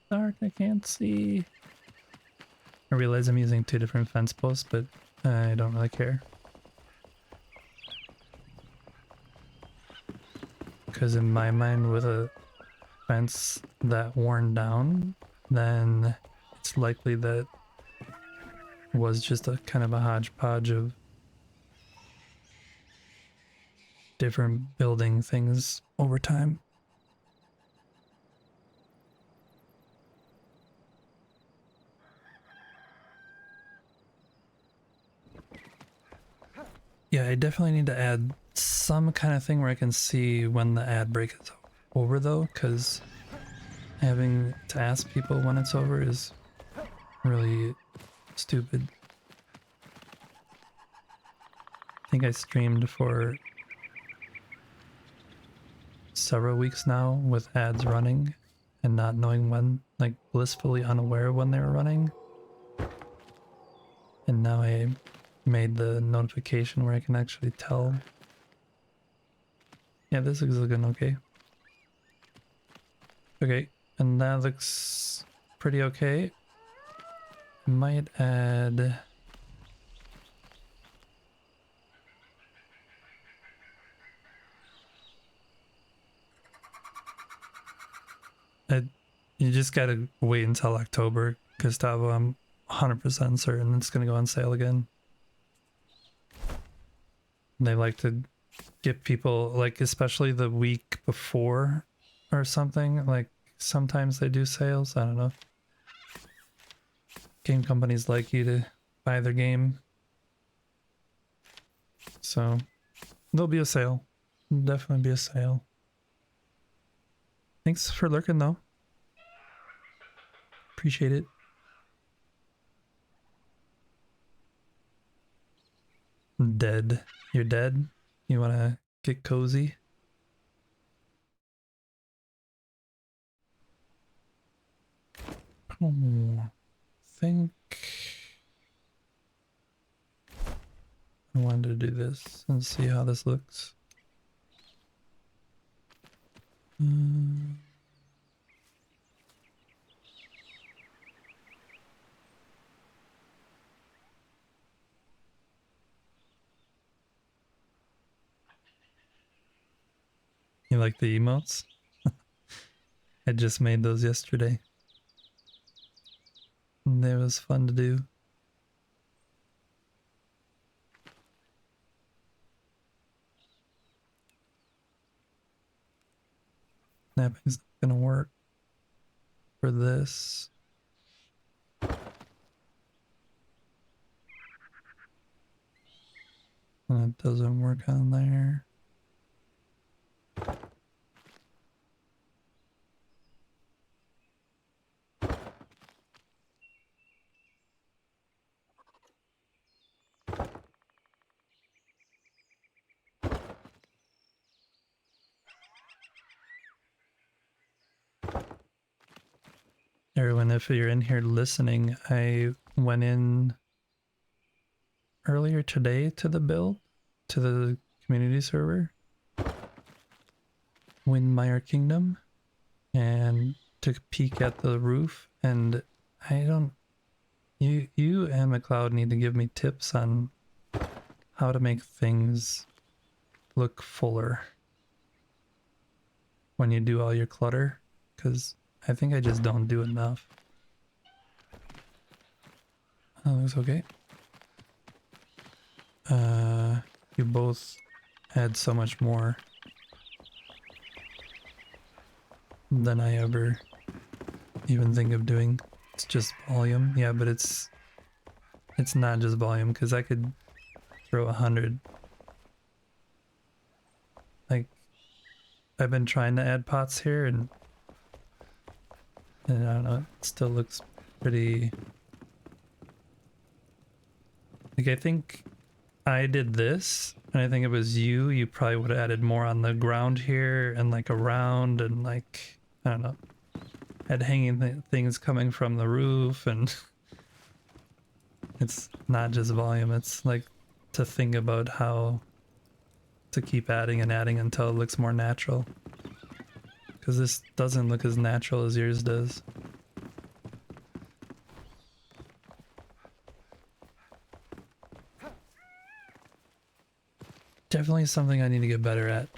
Dark, I can't see. I realize I'm using two different fence posts, but I don't really care. Because in my mind, with a fence that worn down, then it's likely that was just a kind of a hodgepodge of different building things over time. Yeah, I definitely need to add some kind of thing where I can see when the ad break is over though, because having to ask people when it's over is really stupid. I think I streamed for several weeks now with ads running and not knowing when, like blissfully unaware when they were running. And now I made the notification where I can actually tell. Yeah, this is looking okay. Okay, and that looks pretty okay. Might add... you just gotta wait until October, Gustavo. I'm 100% certain it's gonna go on sale again. They like to get people, like, especially the week before or something. Like, sometimes they do sales. I don't know. Game companies like you to buy their game. So, there'll be a sale. Definitely be a sale. Thanks for lurking, though. Appreciate it. Dead. You're dead? You wanna get cozy? I think I wanted to do this and see how this looks. You like the emotes? I just made those yesterday. And it was fun to do. Snapping's not gonna work for this. And it doesn't work on there. Everyone, if you're in here listening, I went in earlier today to the build, to the community server, Windmire Kingdom, and took a peek at the roof, and I don't... You and McLeod need to give me tips on how to make things look fuller when you do all your clutter, because I think I just don't do enough. Oh, looks okay. You both had so much more than I ever even think of doing. It's just volume. Yeah, but it's not just volume, because I could throw 100. Like, I've been trying to add pots here, and I don't know, it still looks pretty... Like, I think I did this, and I think it was you probably would have added more on the ground here, and like around, and like, I don't know, had hanging things coming from the roof, and it's not just volume, it's like to think about how to keep adding and adding until it looks more natural. Because this doesn't look as natural as yours does. Definitely something I need to get better at.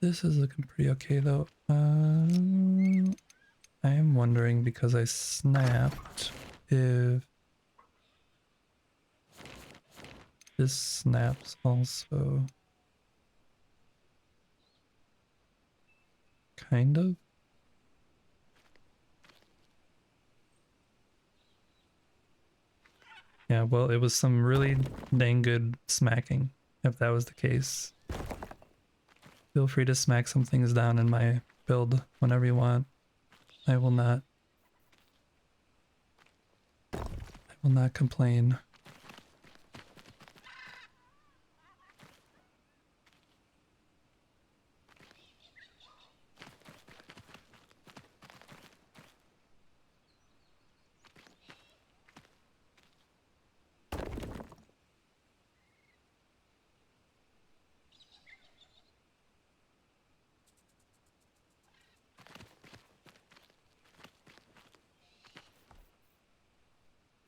This is looking pretty okay though. I am wondering, because I snapped, if This snaps also. Kind of. Yeah, well, it was some really dang good smacking, if that was the case. Feel free to smack some things down in my build whenever you want. I will not. I will not complain.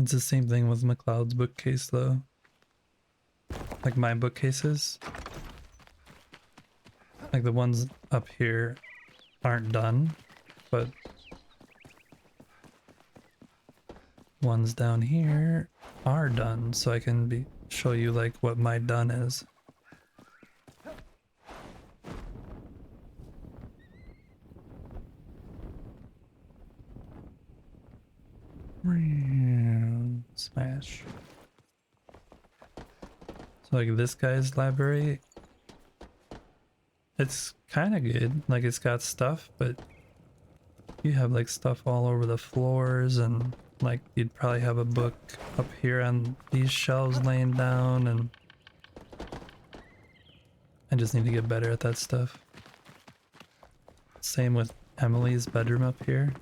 It's the same thing with McLeod's bookcase though. Like my bookcases. Like the ones up here aren't done, but ones down here are done, so I can show you like what my done is. Smash. So like this guy's library, it's kind of good. Like it's got stuff, but you have like stuff all over the floors, and like you'd probably have a book up here on these shelves laying down, and I just need to get better at that stuff. Same with Emily's bedroom up here.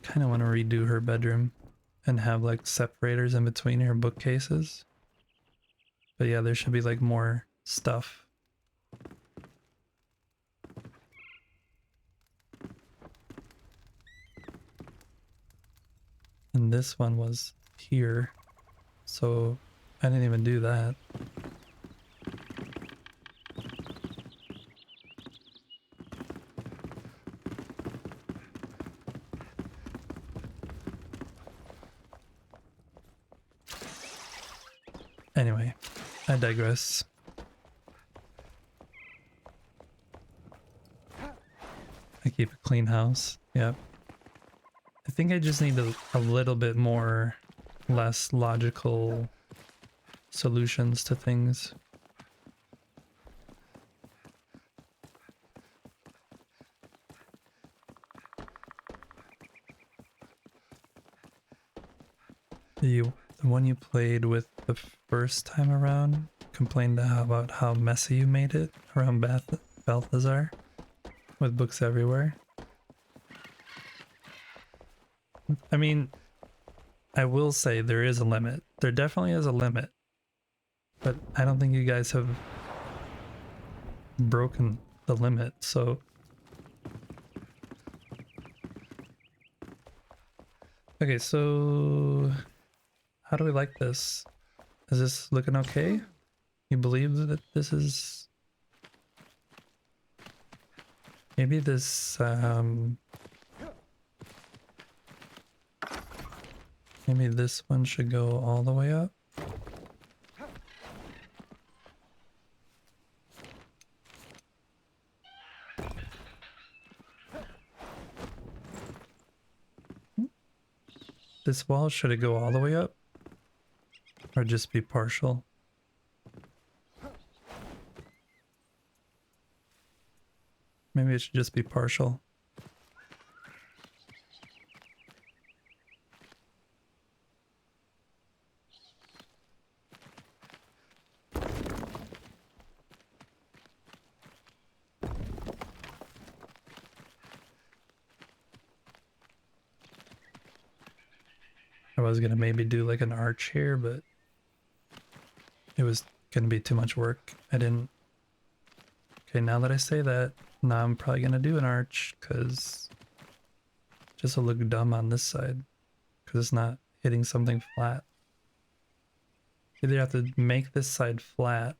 Kind of want to redo her bedroom and have like separators in between her bookcases. But yeah, there should be like more stuff. And this one was here, so I didn't even do that. Anyway, I digress. I keep a clean house. Yep. I think I just need a little bit more, less logical solutions to things. The one you played with the first time around complained about how messy you made it around Balthazar with books everywhere. I mean, I will say there is a limit. There definitely is a limit. But I don't think you guys have broken the limit, so... Okay, so... How do we like this? Is this looking okay? You believe that this is... Maybe this, maybe this one should go all the way up? This wall, should it go all the way up? Or just be partial? Maybe it should just be partial. I was gonna maybe do like an arch here, but it was gonna be too much work. I didn't. Okay, now that I say that, now I'm probably gonna do an arch, because just to look dumb on this side, because it's not hitting something flat. Either have to make this side flat.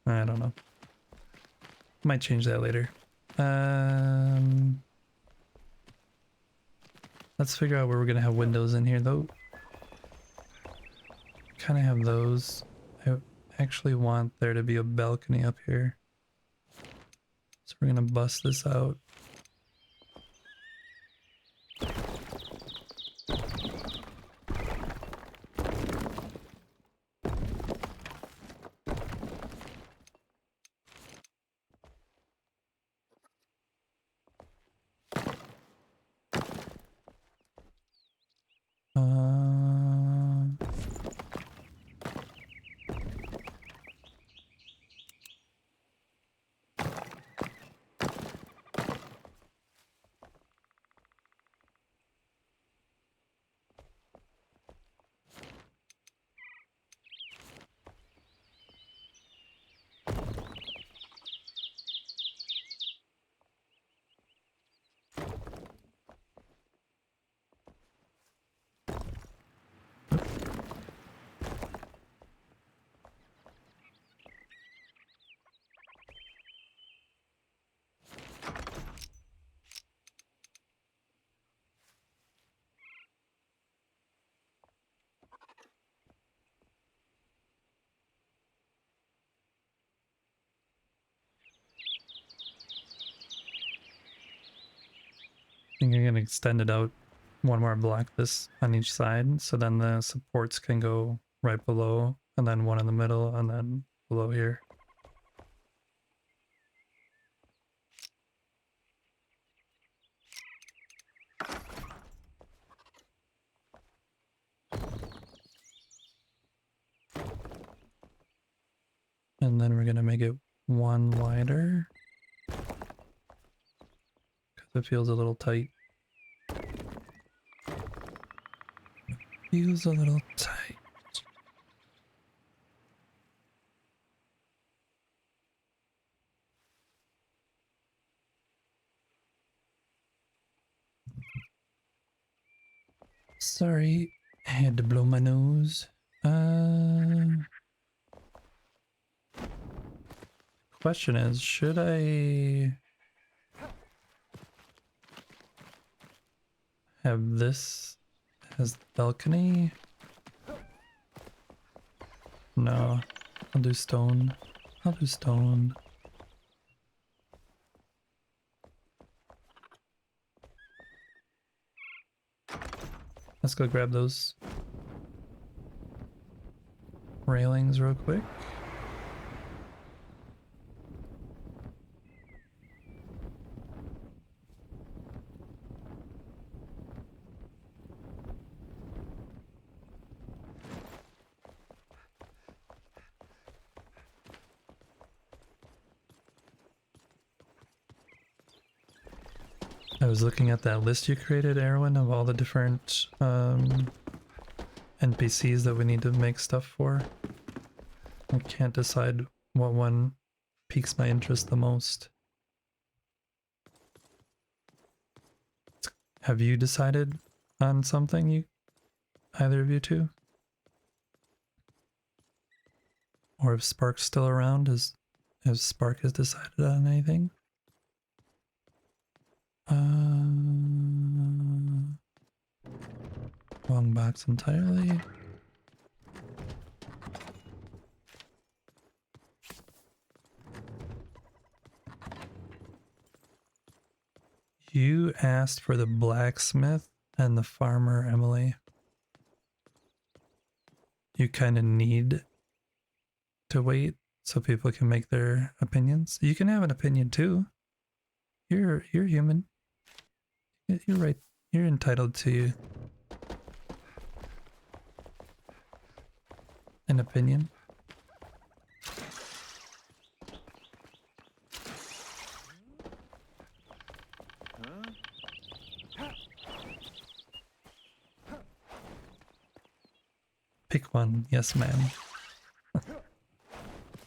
I don't know. Might change that later. Let's figure out where we're gonna have windows in here though. Kind of have those. I actually want there to be a balcony up here. So we're gonna bust this out. I think I'm gonna extend it out one more block this on each side, so then the supports can go right below, and then one in the middle, and then below here. And then we're gonna make it one wider, because it feels a little tight. Feels a little tight. Sorry, I had to blow my nose. Question is, should I have this as the balcony? No, I'll do stone. I'll do stone. Let's go grab those railings real quick. I was looking at that list you created, Erwin, of all the different NPCs that we need to make stuff for. I can't decide what one piques my interest the most. Have you decided on something, you, either of you two? Or if Spark's still around, has Spark has decided on anything? Wrong box entirely. You asked for the blacksmith and the farmer, Emily. You kind of need to wait so people can make their opinions. You can have an opinion too. You're human. You're right. You're entitled to an opinion. Pick one. Yes, ma'am.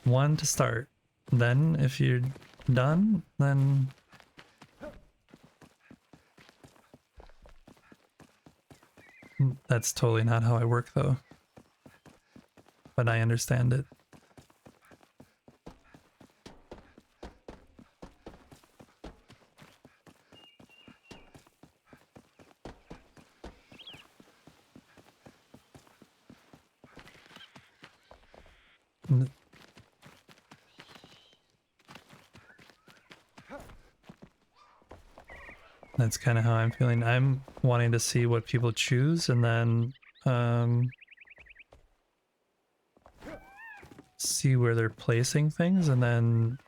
One to start. Then, if you're done, then... That's totally not how I work, though. But I understand it. That's kind of how I'm feeling. I'm wanting to see what people choose and then see where they're placing things, and then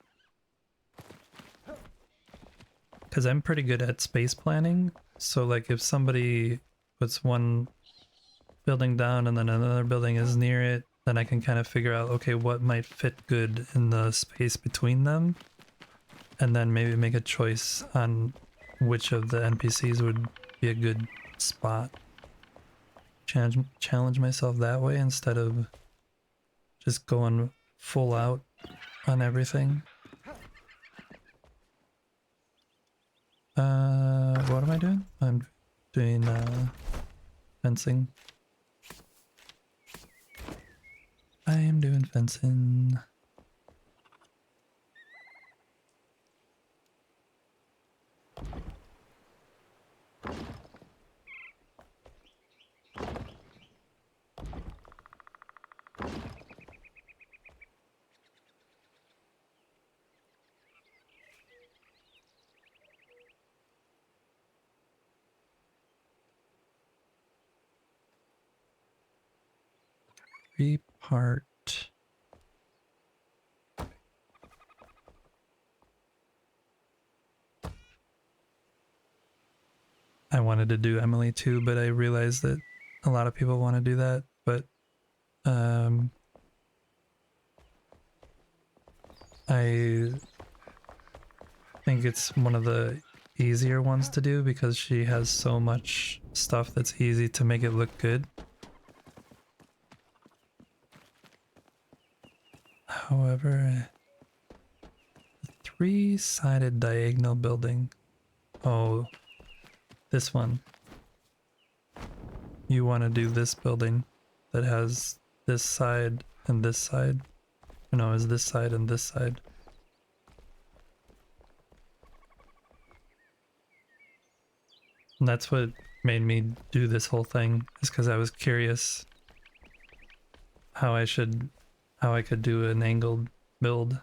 because I'm pretty good at space planning, so like if somebody puts one building down and then another building is near it, then I can kind of figure out, okay, what might fit good in the space between them, and then maybe make a choice on which of the NPCs would be a good spot. Challenge myself that way instead of just going full out on everything. What am I doing? I'm doing fencing. I am doing fencing. Three-part. I wanted to do Emily too, but I realized that a lot of people want to do that, but I think it's one of the easier ones to do because she has so much stuff that's easy to make it look good. However, three-sided diagonal building. Oh, this one. You want to do this building that has this side and this side. No, is this side and this side. And that's what made me do this whole thing, is because I was curious how I could do an angled build.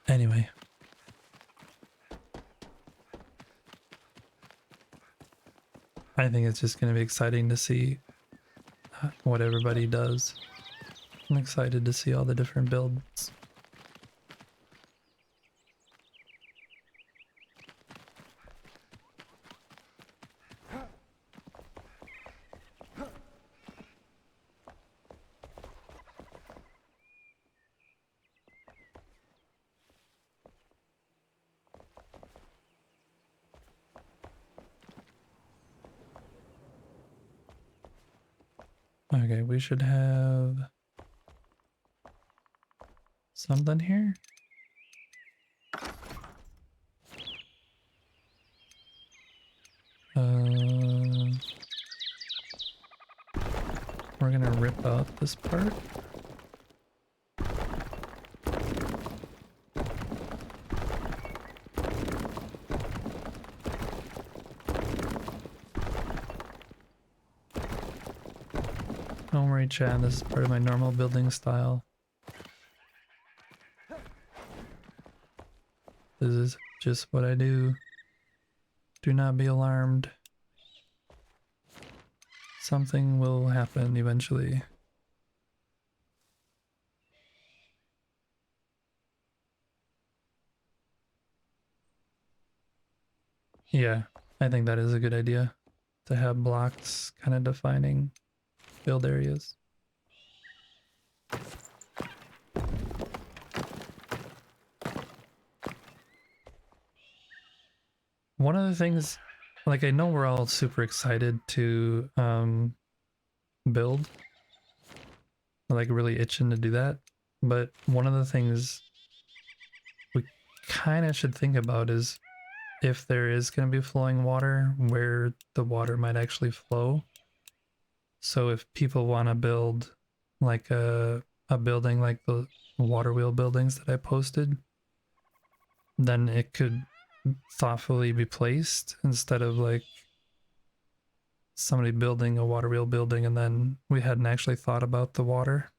Anyway. I think it's just going to be exciting to see what everybody does. I'm excited to see all the different builds. Okay, we should have something here. We're gonna rip out this part. Don't worry, Chad, this is part of my normal building style. This is just what I do. Do not be alarmed. Something will happen eventually. Yeah, I think that is a good idea, to have blocks kind of defining build areas. One of the things, like, I know we're all super excited to build, like really itching to do that, but one of the things we kind of should think about is if there is going to be flowing water, where the water might actually flow. So if people want to build like a a building like the water wheel buildings that I posted, then it could thoughtfully be placed instead of like somebody building a water wheel building and then we hadn't actually thought about the water.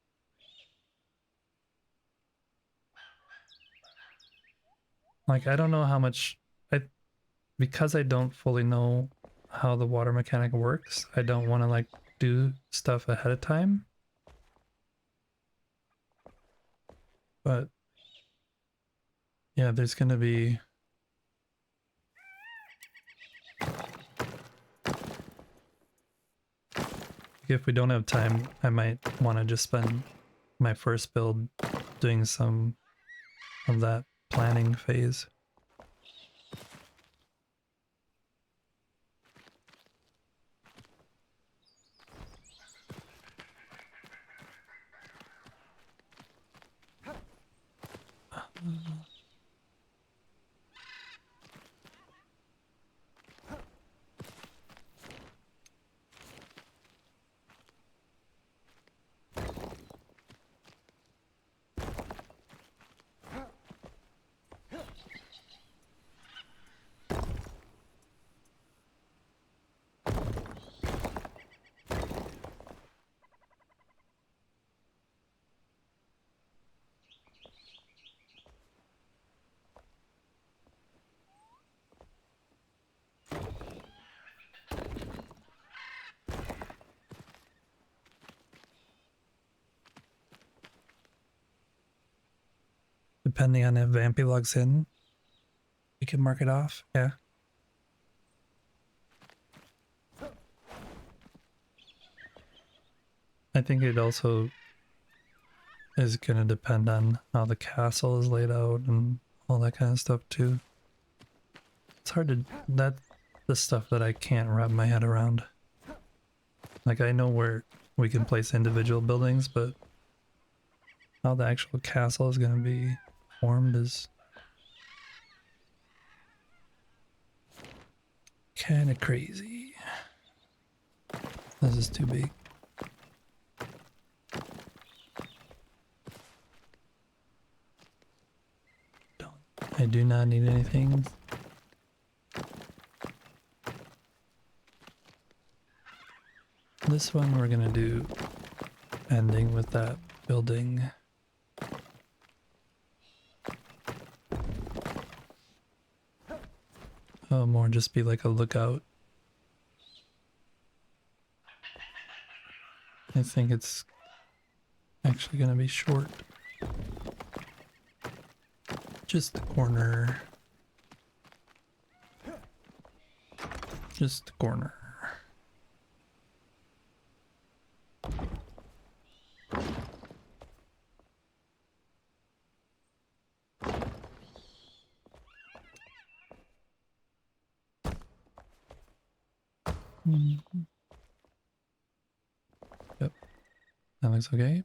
Like, I don't know how much because I don't fully know how the water mechanic works, I don't want to like do stuff ahead of time. But yeah, there's gonna be if we don't have time, I might want to just spend my first build doing some of that planning phase. Depending on if Vampy logs in, we can mark it off. Yeah. I think it also is going to depend on how the castle is laid out and all that kind of stuff too. It's hard to, that's the stuff that I can't wrap my head around. Like, I know where we can place individual buildings, but how the actual castle is going to be formed is kind of crazy. This is too big. I do not need anything. This one we're gonna do ending with that building. Oh, more just be like a lookout. I think it's actually gonna be short. Just the corner. Just the corner. Yep, that looks okay.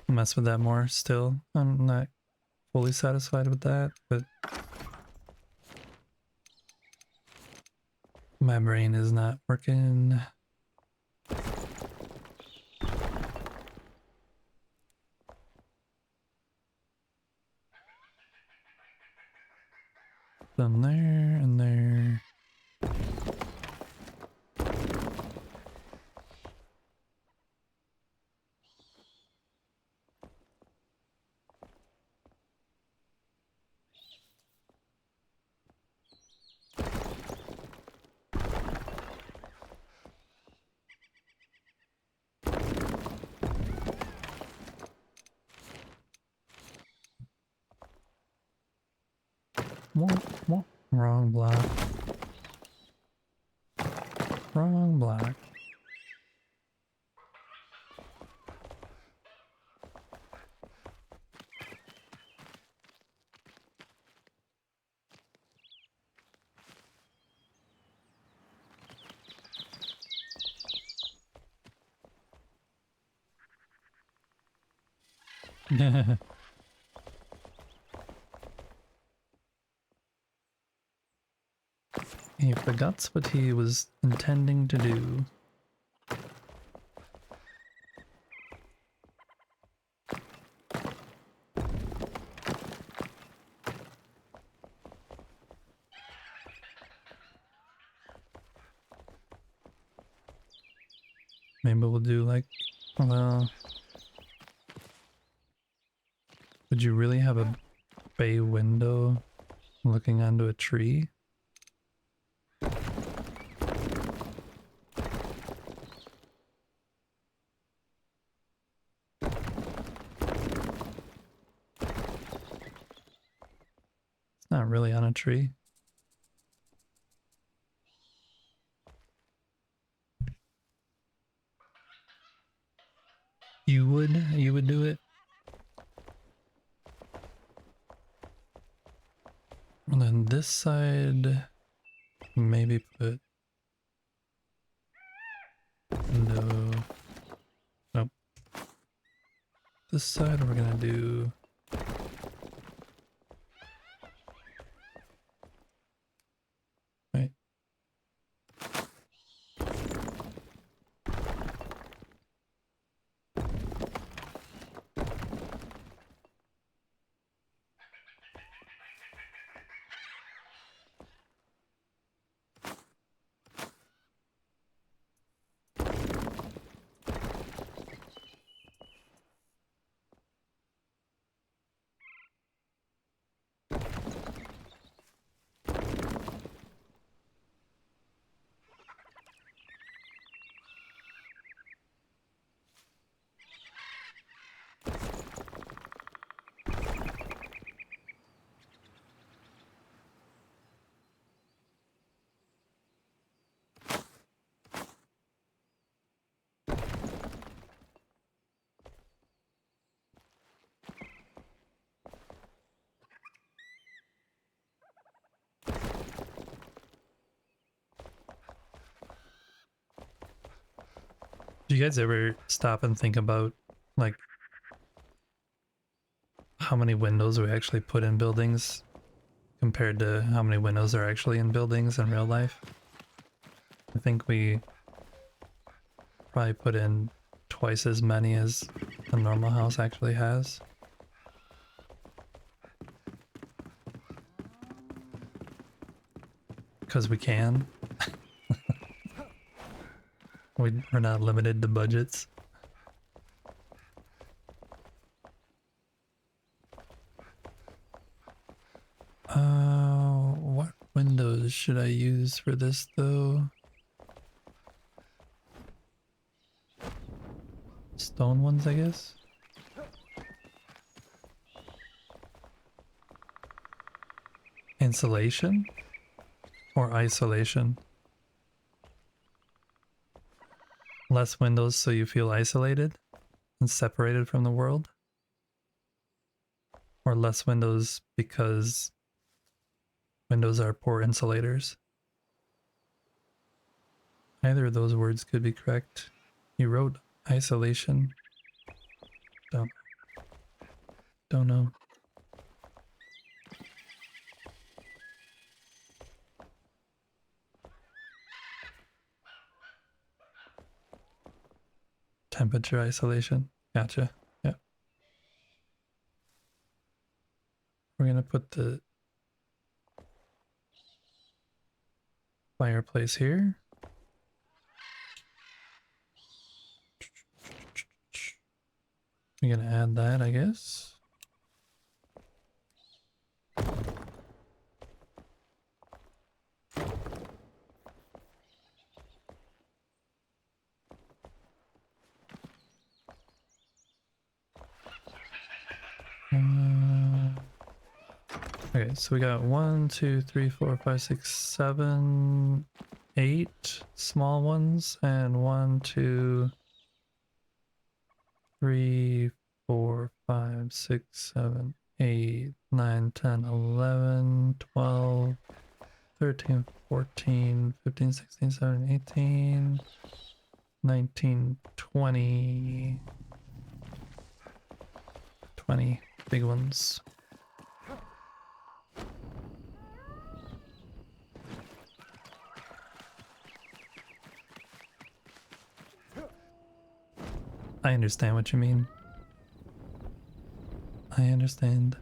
Mess with that more still. I'm not fully satisfied with that, but my brain is not working. Done there and there. Wrong block. Wrong block. He forgot what he was intending to do. Maybe we'll do like, well, would you really have a bay window looking onto a tree? It's not really on a tree. You would do it? And then this side, maybe put window. Nope. This side we're gonna do. Right. Do you guys ever stop and think about like how many windows we actually put in buildings compared to how many windows are actually in buildings in real life? I think we probably put in twice as many as a normal house actually has. Because we can. We're not limited to budgets. What windows should I use for this though? Stone ones, I guess? Insulation? Or isolation? Less windows so you feel isolated and separated from the world? Or less windows because windows are poor insulators? Either of those words could be correct. You wrote isolation. Don't know. Temperature isolation. Gotcha. Yeah. We're gonna put the fireplace here. We're gonna add that, I guess. Okay, so we got 1, 2, 3, 4, 5, 6, 7, 8 small ones, and 1, 2, 3, 4, 5, 6, 7, 8, 9, 10, 11, 12, 13, 14, 15, 16, 17, 18, 19, 20, 20 big ones. I understand what you mean. I understand.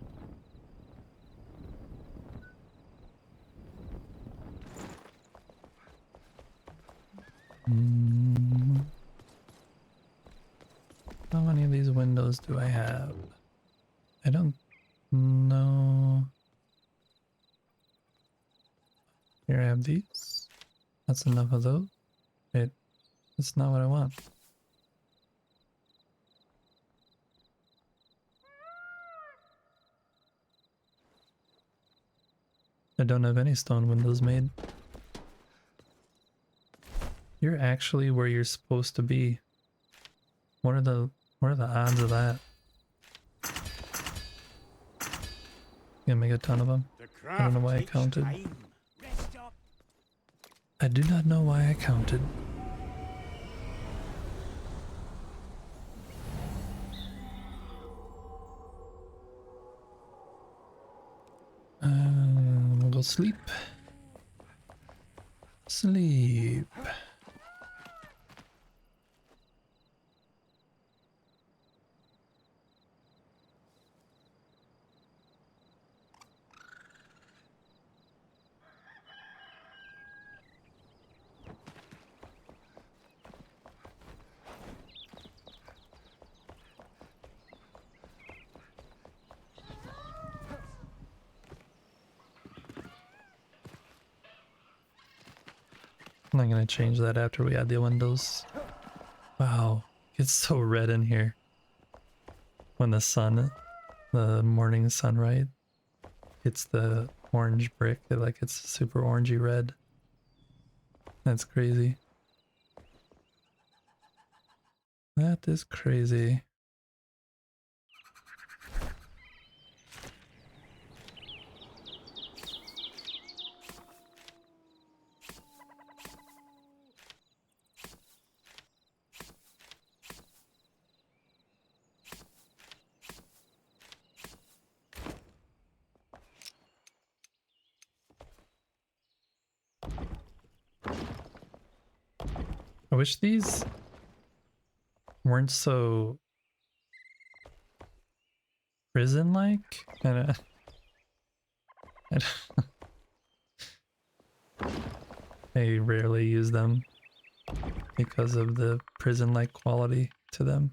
How many of these windows do I have? I don't know. Here I have these. That's enough of those. Wait, that's not what I want. I don't have any stone windows made. You're actually where you're supposed to be. What are the odds of that? Gonna make a ton of them. The I don't know craft why I takes counted. time. Rest up. I do not know why I counted. We'll go sleep. Sleep. I'm not gonna change that after we add the windows. Wow, it's so red in here. When the morning sunlight hits the orange brick, it's super orangey red. That's crazy. That is crazy. I wish these weren't so prison-like. I I rarely use them because of the prison-like quality to them.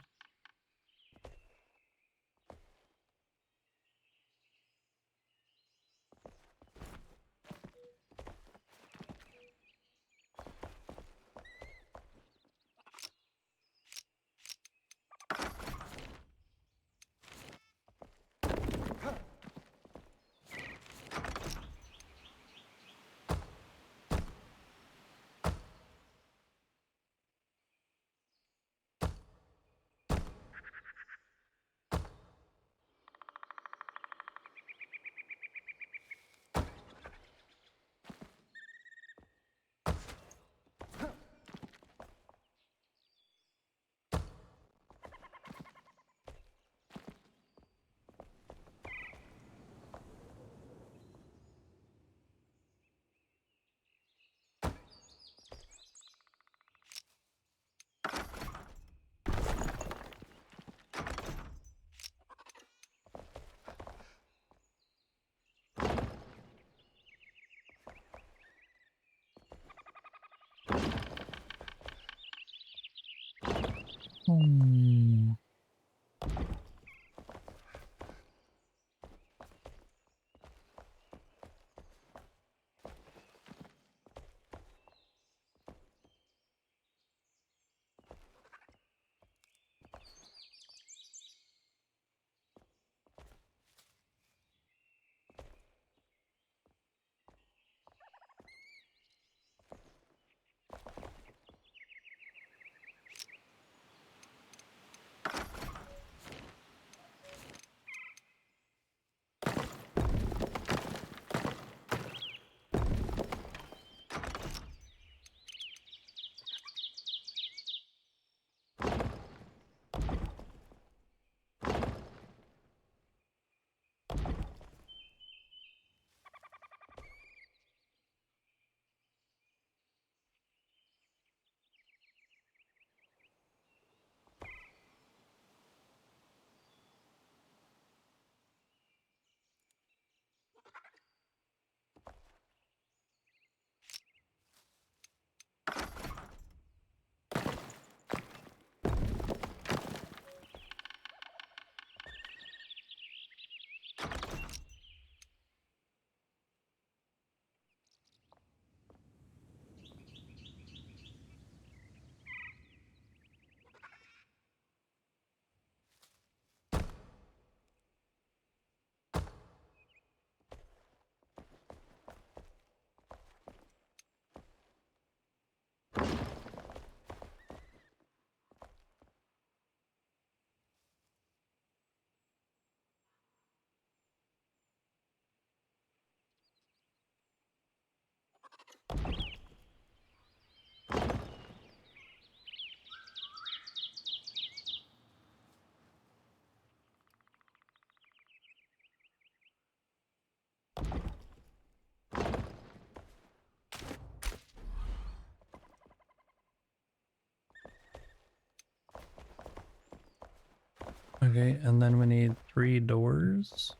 Okay, and then we need 3 doors.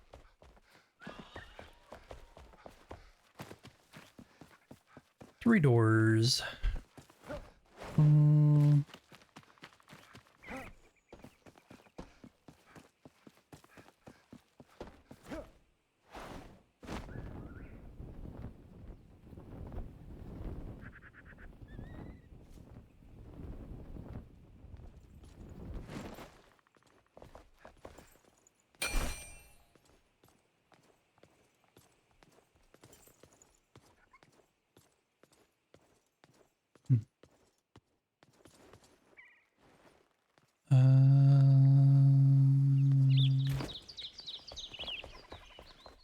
Three doors. Hmm.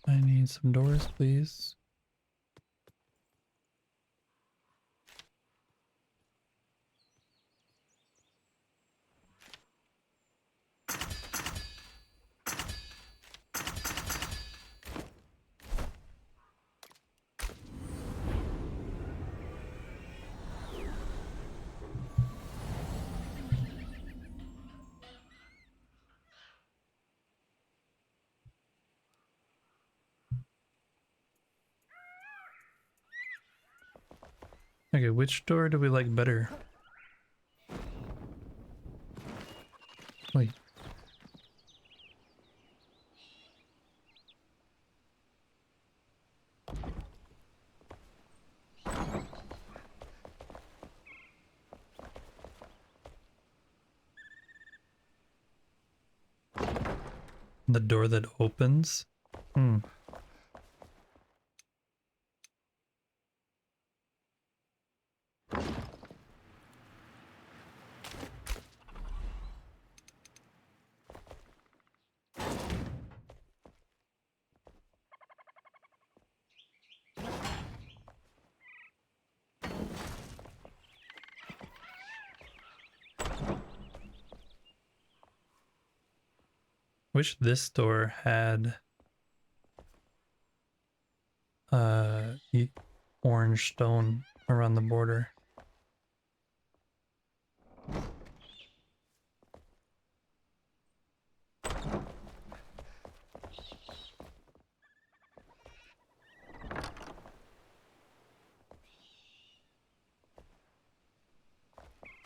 I need some doors, please. Okay, which door do we like better? Wait. The door that opens? Hmm. Wish this door had orange stone around the border.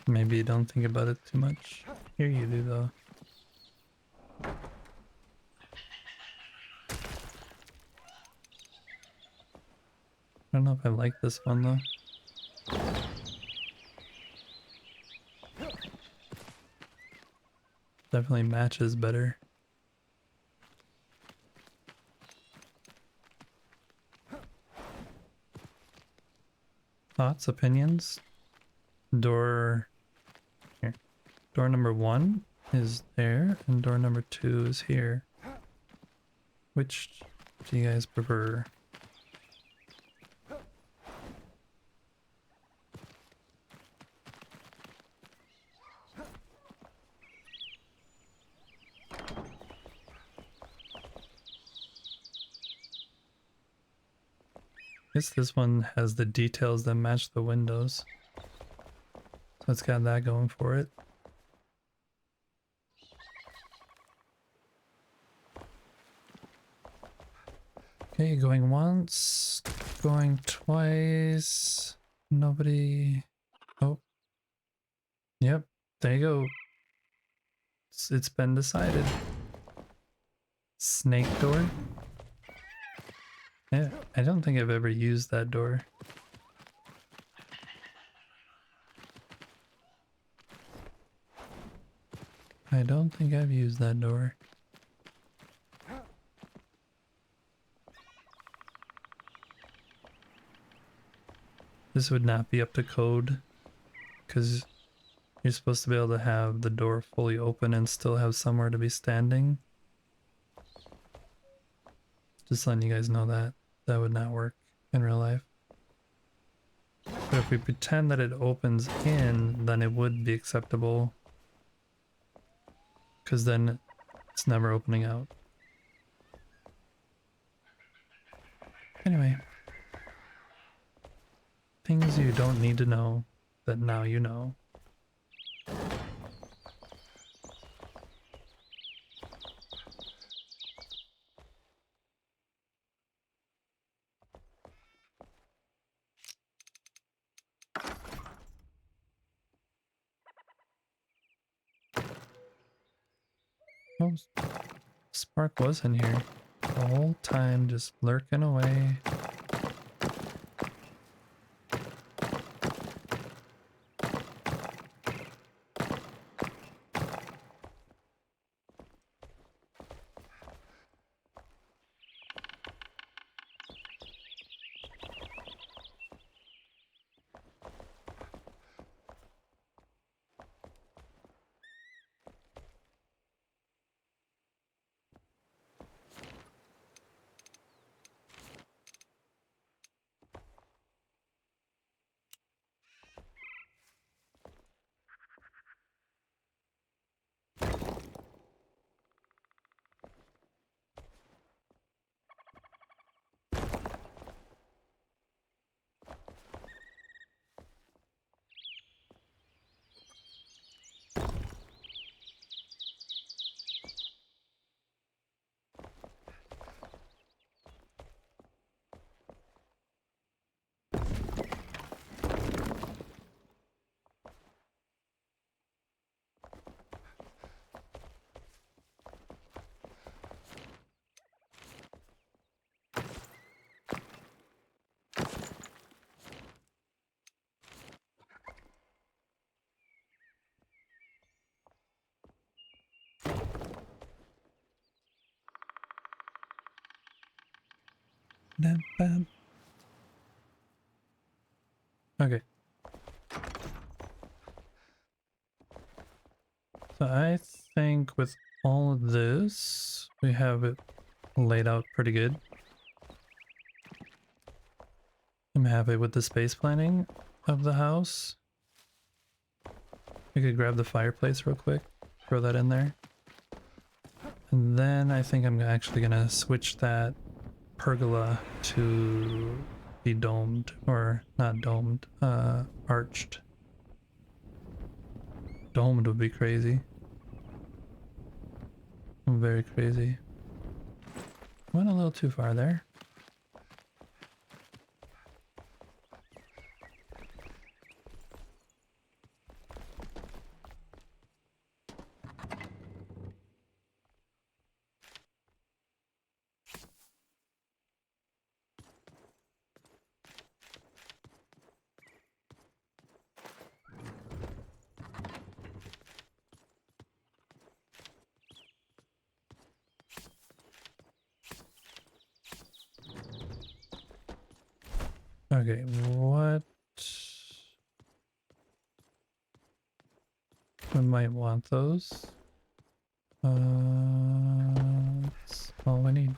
Maybe you don't think about it too much. Here you do though. I don't know if I like this one though. Definitely matches better. Thoughts, opinions? Door here. Door number 1 is there, and door number 2 is here. Which do you guys prefer? Guess this one has the details that match the windows. So it's got that going for it. Okay, going once, going twice. Nobody. Oh. Yep, there you go. It's been decided. Snake door? Yeah, I don't think I've ever used that door. I don't think I've used that door. This would not be up to code, because you're supposed to be able to have the door fully open and still have somewhere to be standing. Just letting you guys know that that would not work in real life. But if we pretend that it opens in, then it would be acceptable. Because then it's never opening out. Anyway. Things you don't need to know that now you know. Oh, Spark was in here the whole time, just lurking away. Okay. So I think with all of this, we have it laid out pretty good. I'm happy with the space planning of the house. We could grab the fireplace real quick, throw that in there. And then I think I'm actually gonna switch that pergola to be domed, or not domed, arched. Domed would be crazy. Very crazy. Went a little too far there. Okay, what we might want those. That's all I need.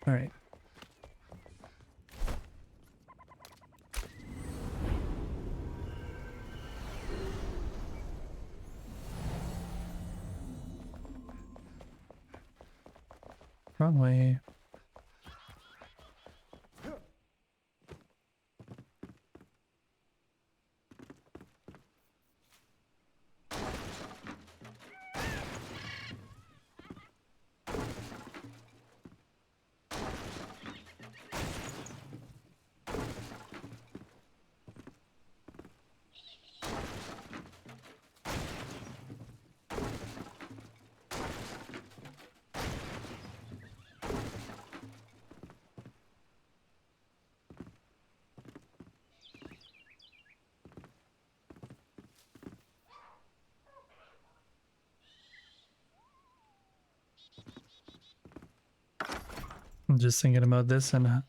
All right. Wrong way. I'm just thinking about this, and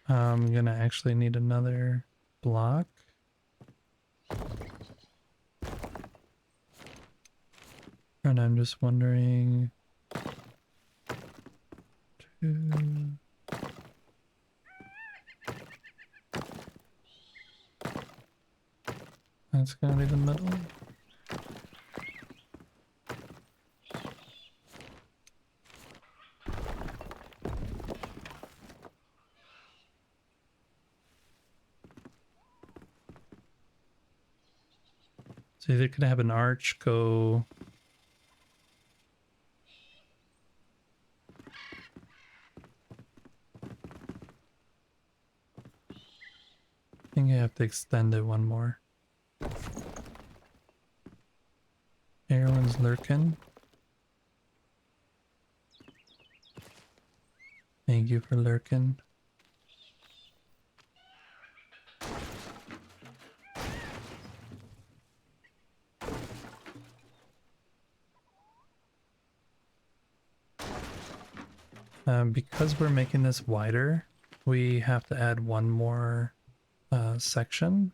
I'm gonna actually need another block. And I'm just wondering... That's gonna be the middle. So either could have an arch go... I think I have to extend it one more. Everyone's lurking. Thank you for lurking. Because we're making this wider, we have to add one more section.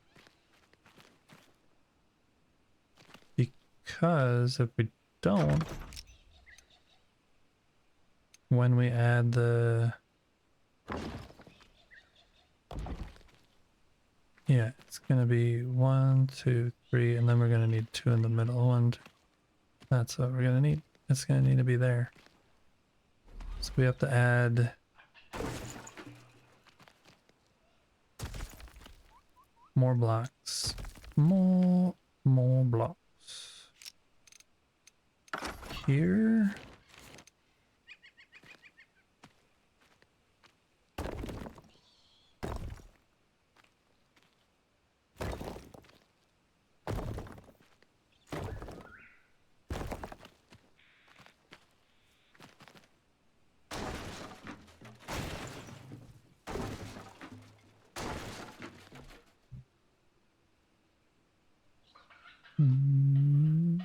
Because if we don't, when we add the... Yeah, it's gonna be 1, 2, 3, and then we're gonna need 2 in the middle, and that's what we're gonna need. It's gonna need to be there. So we have to add more blocks. More blocks. Here. Hmm.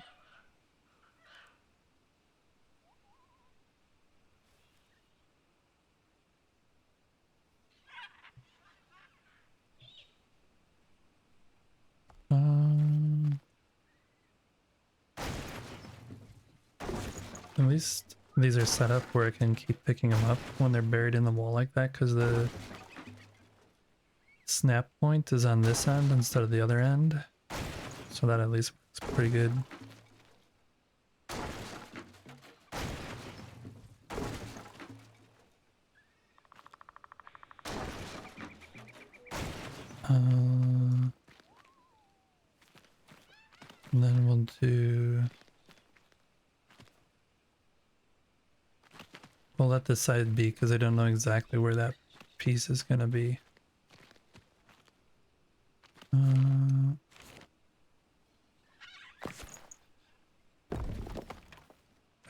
At least these are set up where I can keep picking them up when they're buried in the wall like that, because the snap point is on this end instead of the other end. So that at least works pretty good. And then we'll do... We'll let this side be because I don't know exactly where that piece is going to be.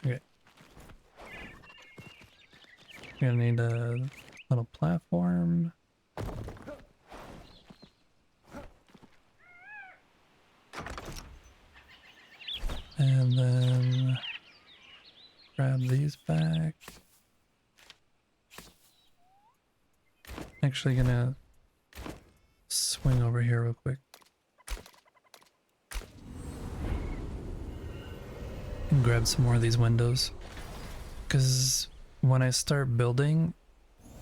Okay. We're going to need a little platform. And then grab these back. Actually gonna swing over here real quick. And grab some more of these windows. Because when I start building,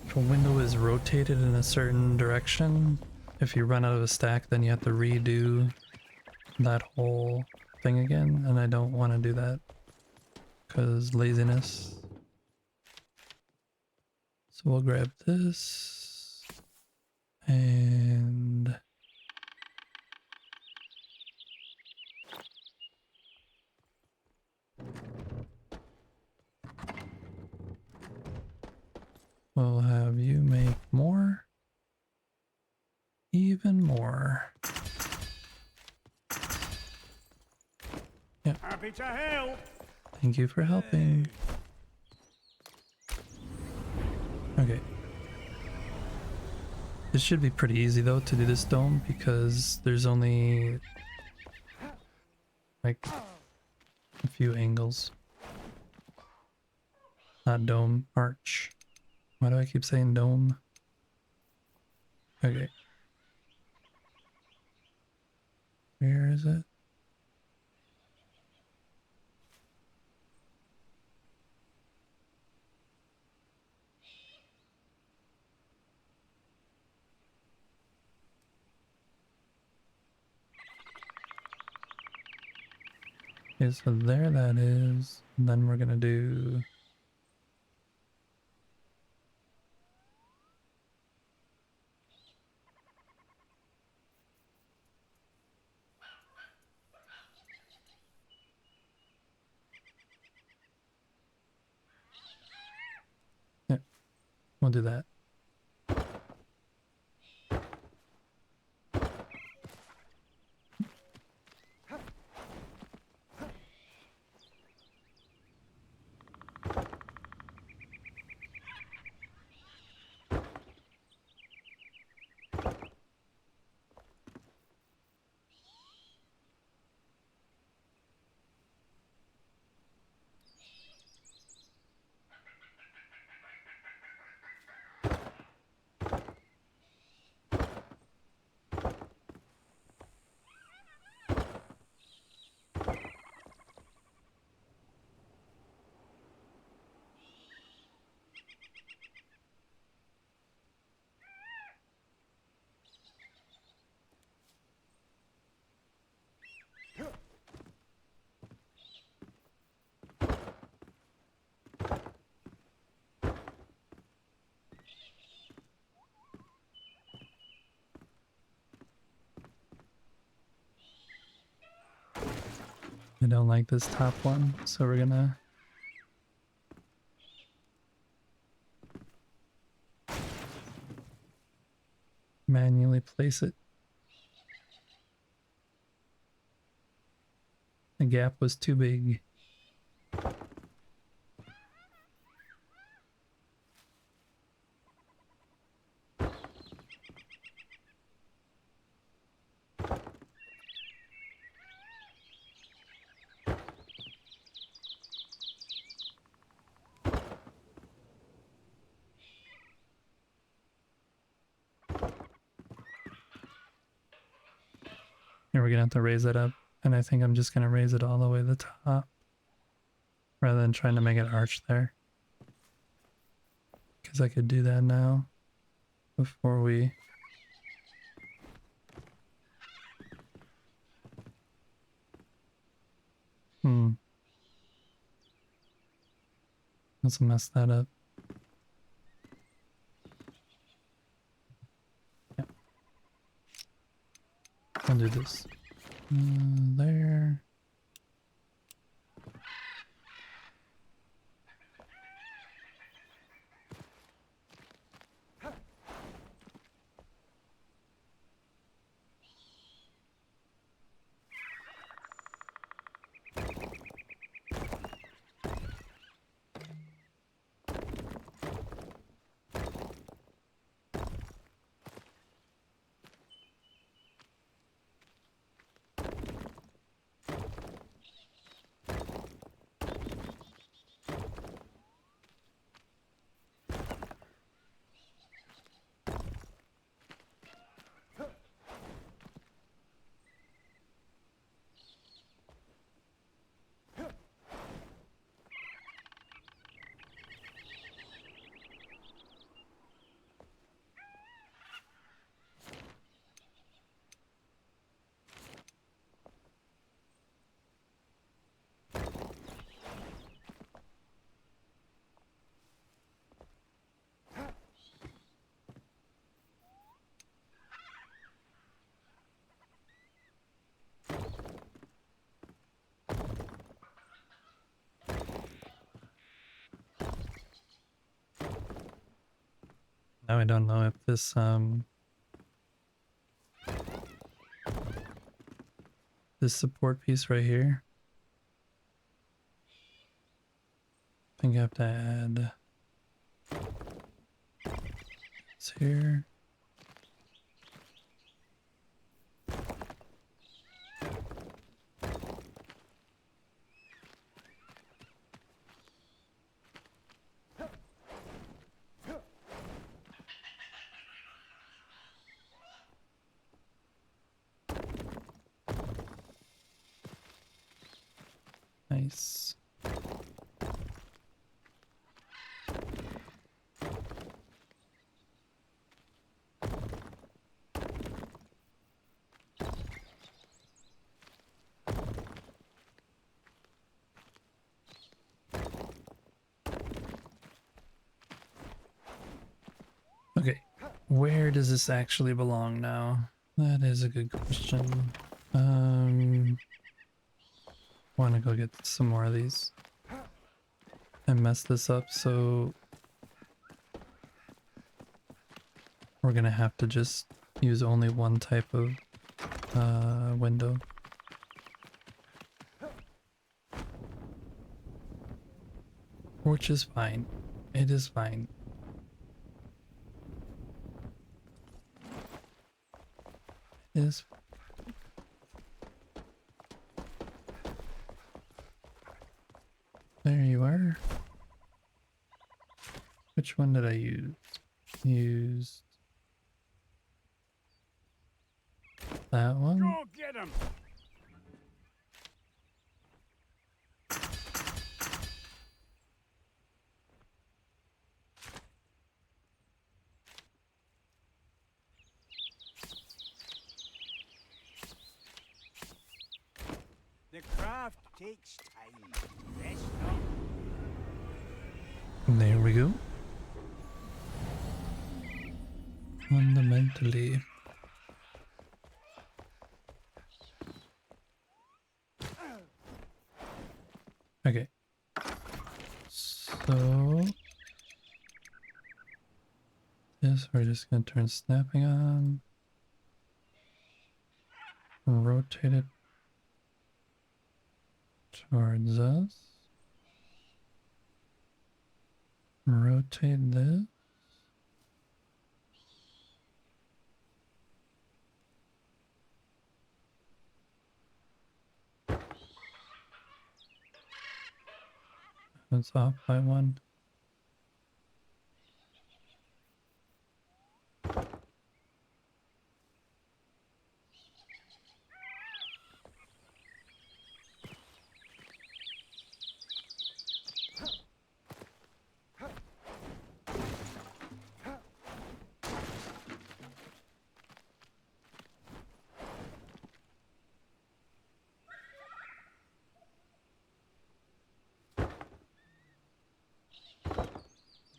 if a window is rotated in a certain direction, if you run out of a stack, then you have to redo that whole thing again, and I don't want to do that because laziness. So we'll grab this and we'll have you make more, even more. Yep. Happy to help. Thank you for helping. Okay. This should be pretty easy though to do this dome because there's only like a few angles. Not dome, arch. Why do I keep saying dome? Okay. Where is it? Okay, so there that is. And then we're gonna do... Yeah, we'll do that. I don't like this top one, so we're gonna manually place it. The gap was too big. Here we're gonna have to raise it up, and I think I'm just gonna raise it all the way to the top rather than trying to make it arch there. Because I could do that now before we... Let's mess that up. Yeah. I'll do this. There. Now I don't know if this support piece right here, I think I have to add this here. Nice. Okay, where does this actually belong now? That is a good question. Want to go get some more of these and mess this up, so we're gonna have to just use only one type of window. Which is fine. It is fine. It is. There you are. Which one did I use? Used that one? Go get him! The craft takes time. Rest up. There we go. Fundamentally. So this we're just gonna turn snapping on. Rotate it towards us. Rotate this. It's off by one.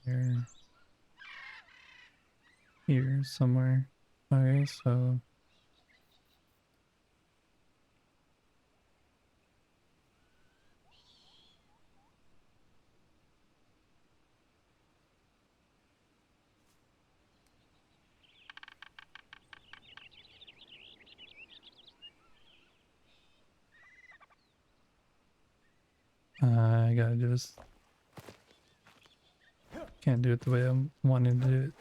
Here. Here somewhere. Okay, so I gotta do this. Can't do it the way I'm wanting to do it.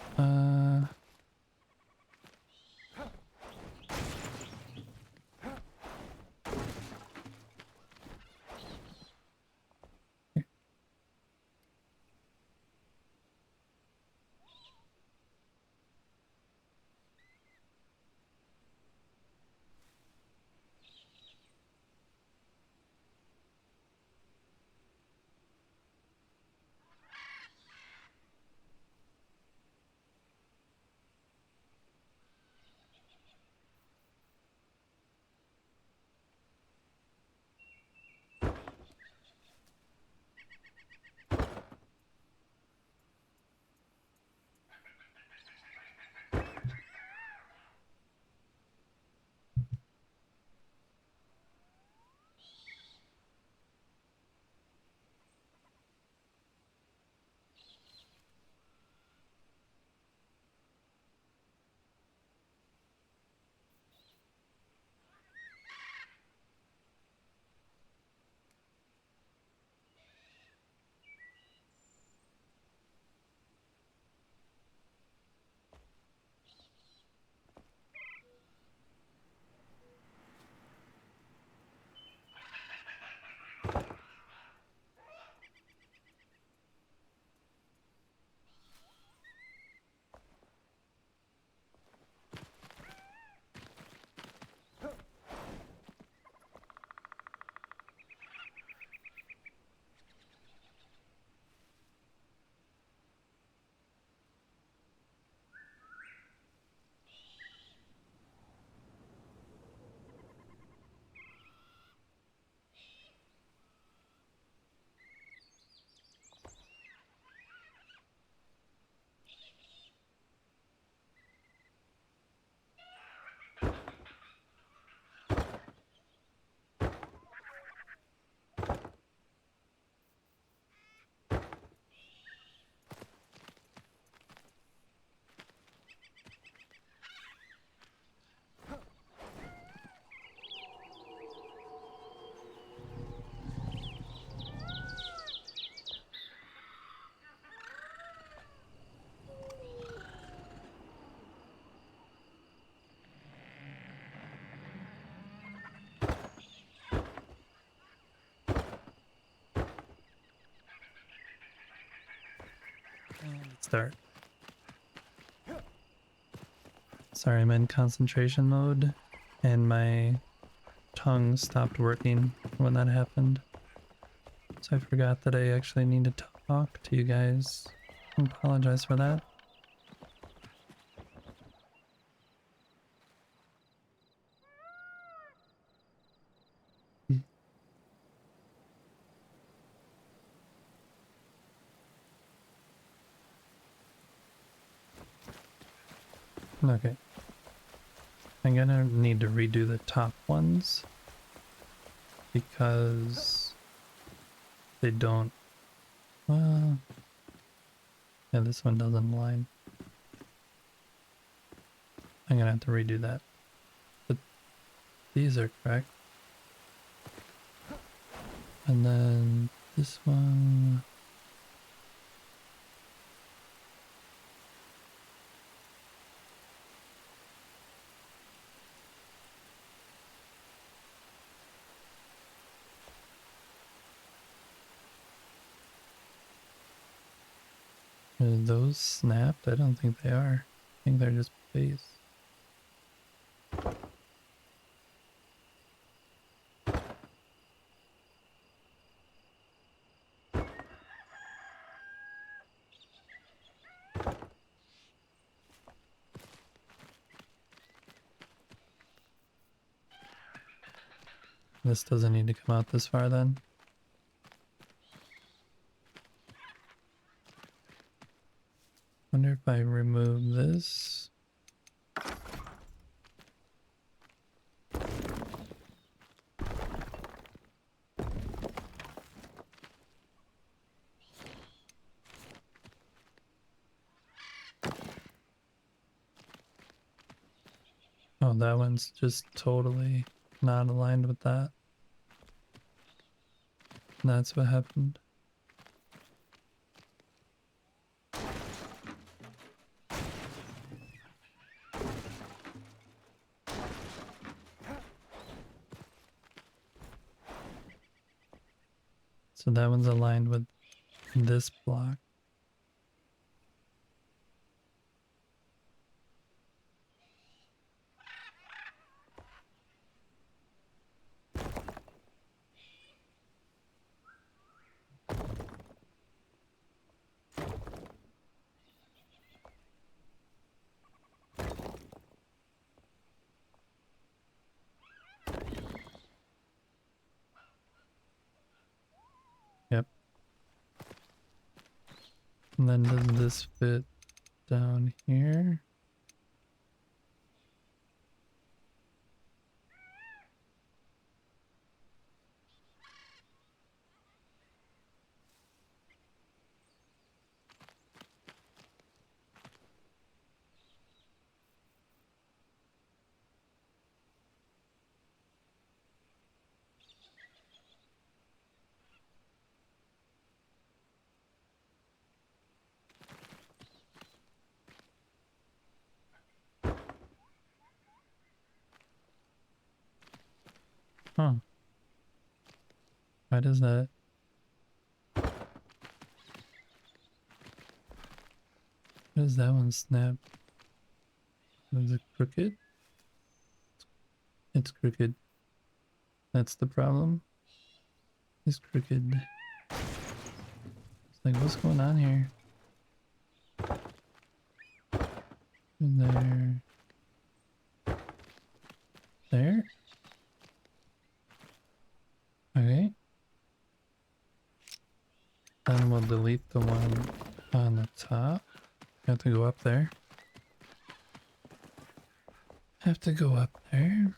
Let's start. Sorry, I'm in concentration mode and my tongue stopped working when that happened. So I forgot that I actually need to talk to you guys. I apologize for that. Okay. I'm gonna need to redo the top ones because they don't Well, yeah, this one doesn't align. I'm gonna have to redo that. But these are correct. And then this one. Are those snapped? I don't think they are. I think they're just base. This doesn't need to come out this far then. Wonder if I remove this. Oh, that one's just totally not aligned with that. That's what happened. So that one's aligned with this block. Yep. And then does this fit down here? Huh. Why does that? Why does that one snap? Is it crooked? It's crooked. That's the problem. It's crooked. It's like, what's going on here? In there. There? Okay. Then we'll delete the one on the top. Have to go up there. Have to go up there.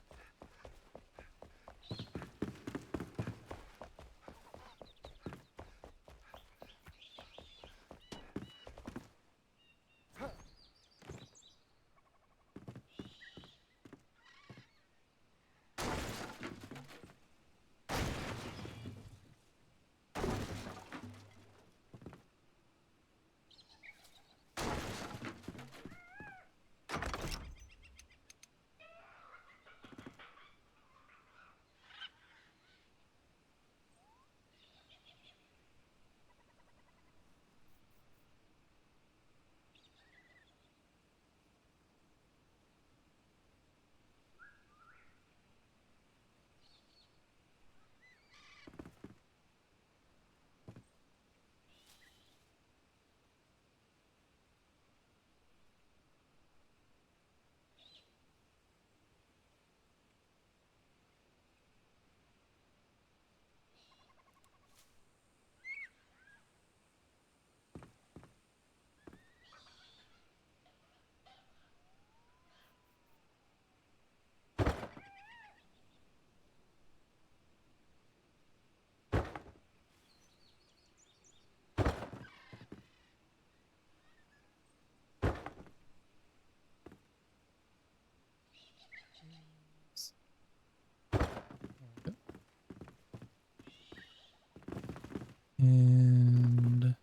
And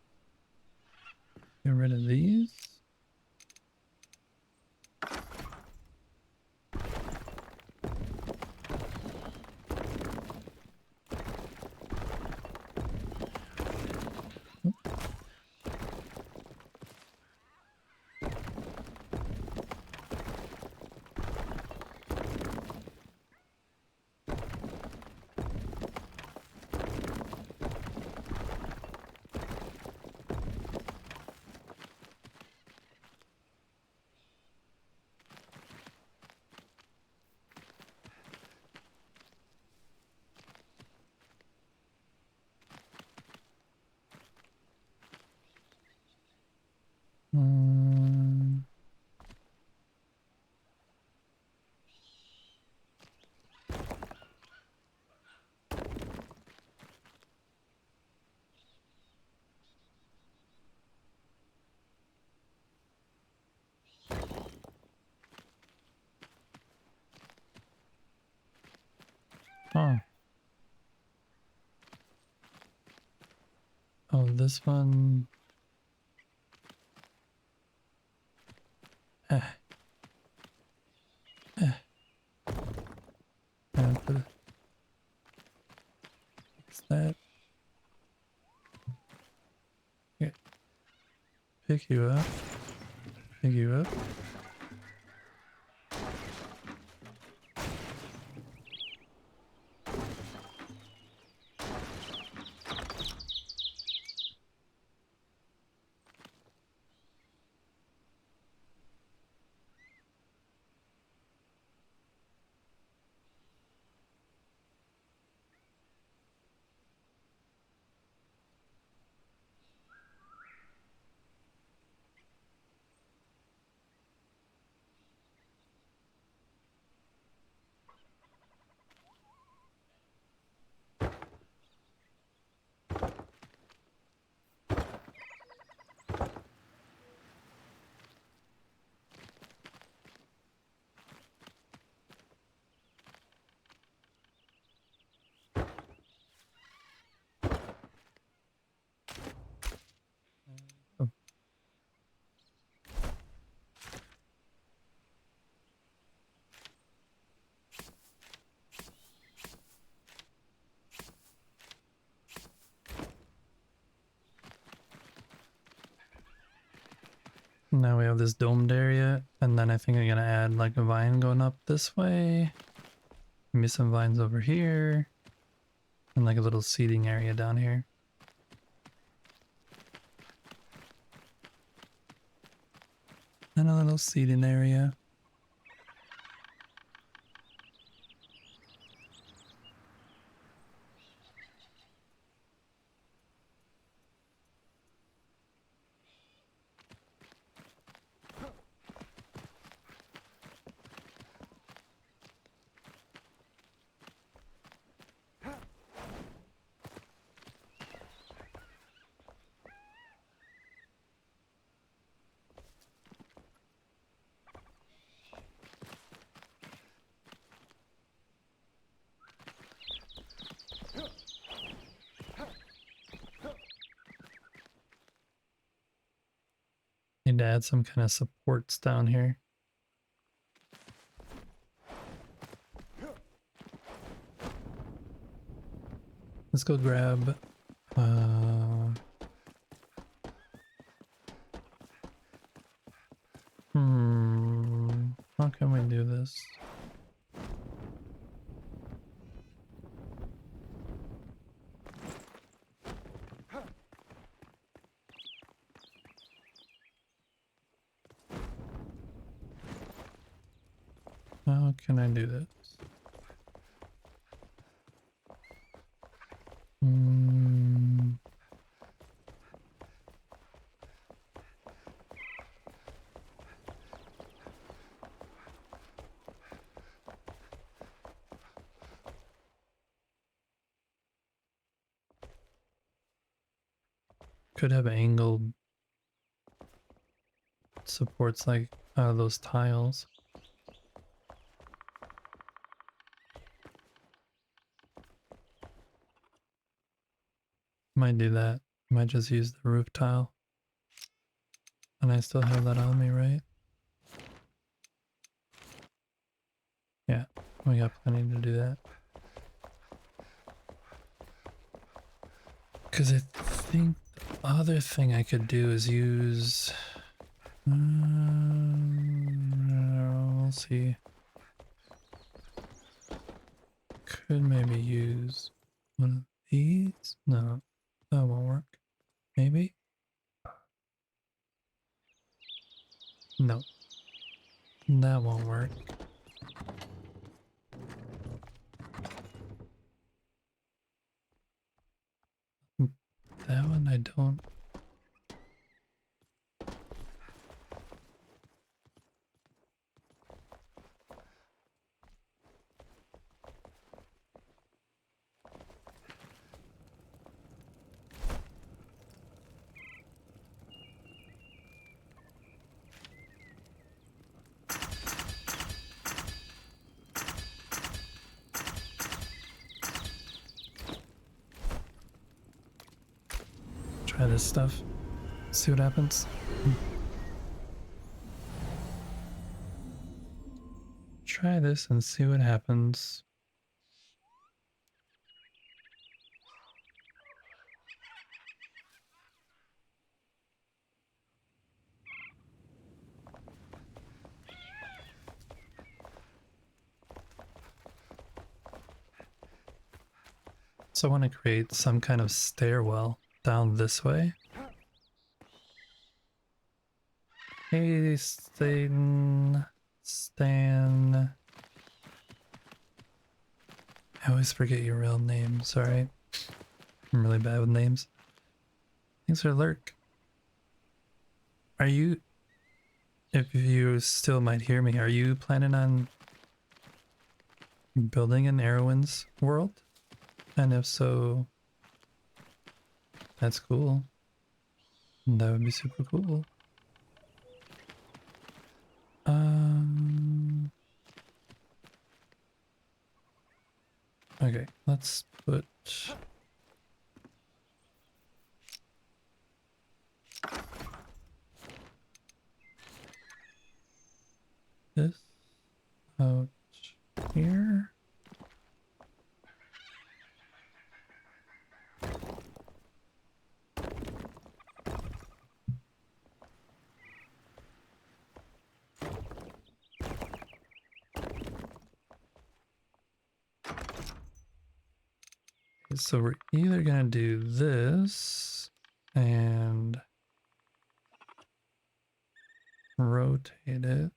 get rid of these. Um, oh. Oh, this one. Eh. Eh. And put fix that. Here. Pick you up. Pick you up. Oh. Now we have this domed area, and then I think I'm gonna add like a vine going up this way. Maybe some vines over here, and like a little seating area down here. And a little seating area. Need to add some kind of supports down here. Let's go grab how can we do this? How can I do this? Could have angled supports like those tiles. Might do that. Might just use the roof tile. And I still have that on me, right? Yeah, we got plenty to do that. Because I think the other thing I could do is use... we'll see. Could maybe use one of these? No, that won't work. Maybe? No, that won't work. That one I don't. Try this stuff. See what happens. Try this and see what happens. So I want to create some kind of stairwell down this way. Hey, Stan. I always forget your real name, sorry. I'm really bad with names. Thanks for Lurk. Are you, if you still might hear me, are you planning on building an Erwin's world? And if so, that's cool. That would be super cool. Okay, let's put this out here. So we're either gonna do this and rotate it.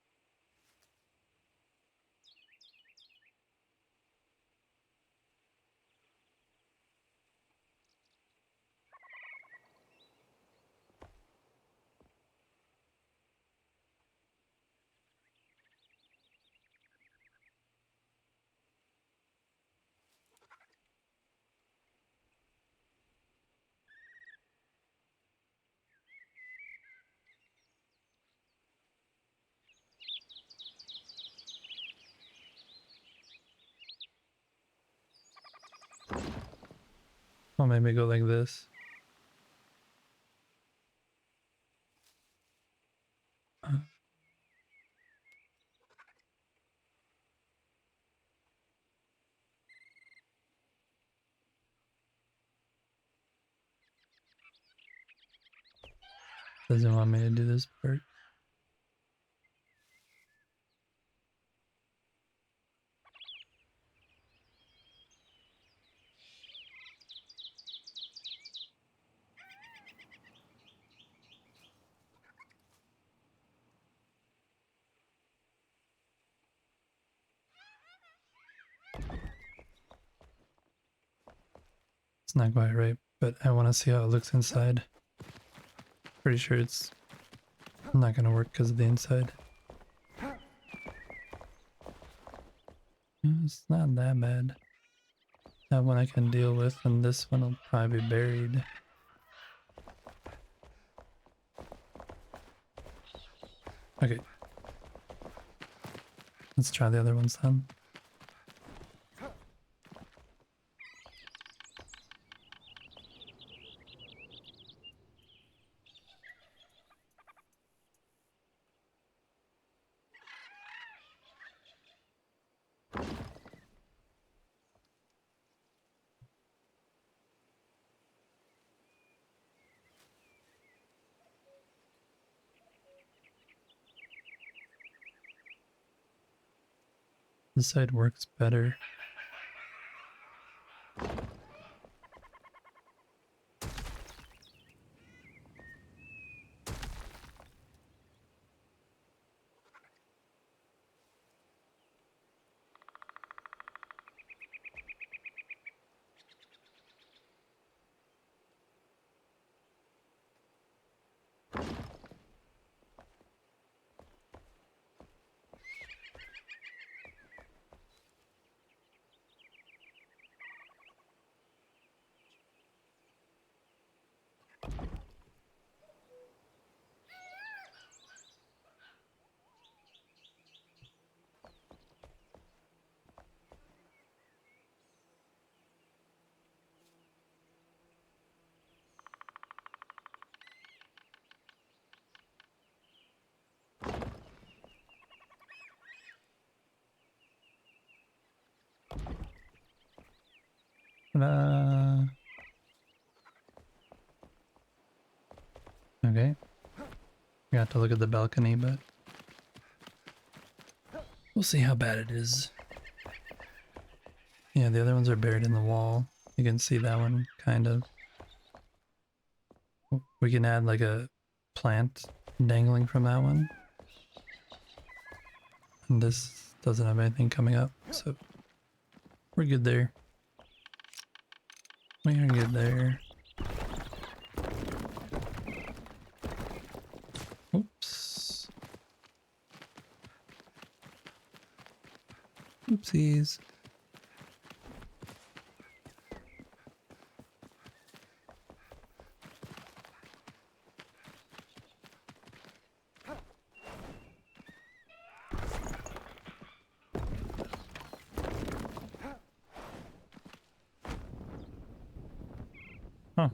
Or maybe go like this. Doesn't want me to do this part. It's not quite right, but I want to see how it looks inside. Pretty sure it's not gonna work because of the inside. It's not that bad. That one I can deal with, and this one will probably be buried. Okay. Let's try the other ones then. This side works better. Ta-da! Okay. Got to look at the balcony, but we'll see how bad it is. Yeah, the other ones are buried in the wall. You can see that one, kind of. We can add like a plant dangling from that one. And this doesn't have anything coming up, so we're good there. We are good there. Oops. Oopsies. Huh.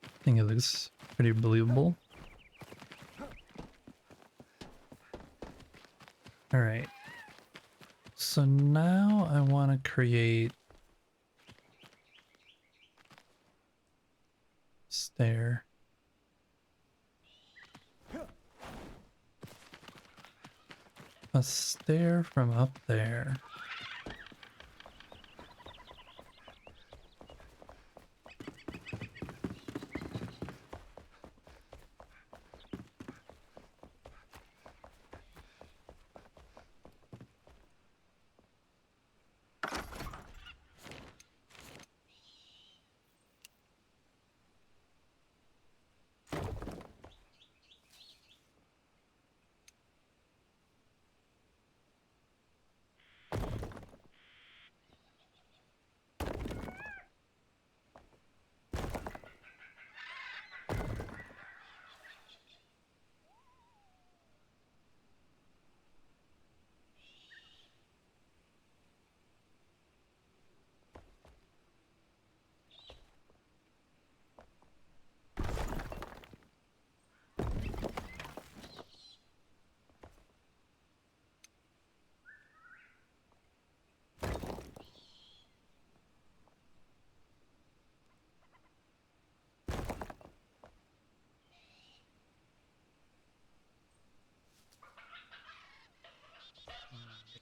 I think it looks pretty believable. Alright. So now I want to create stair. A stair from up there.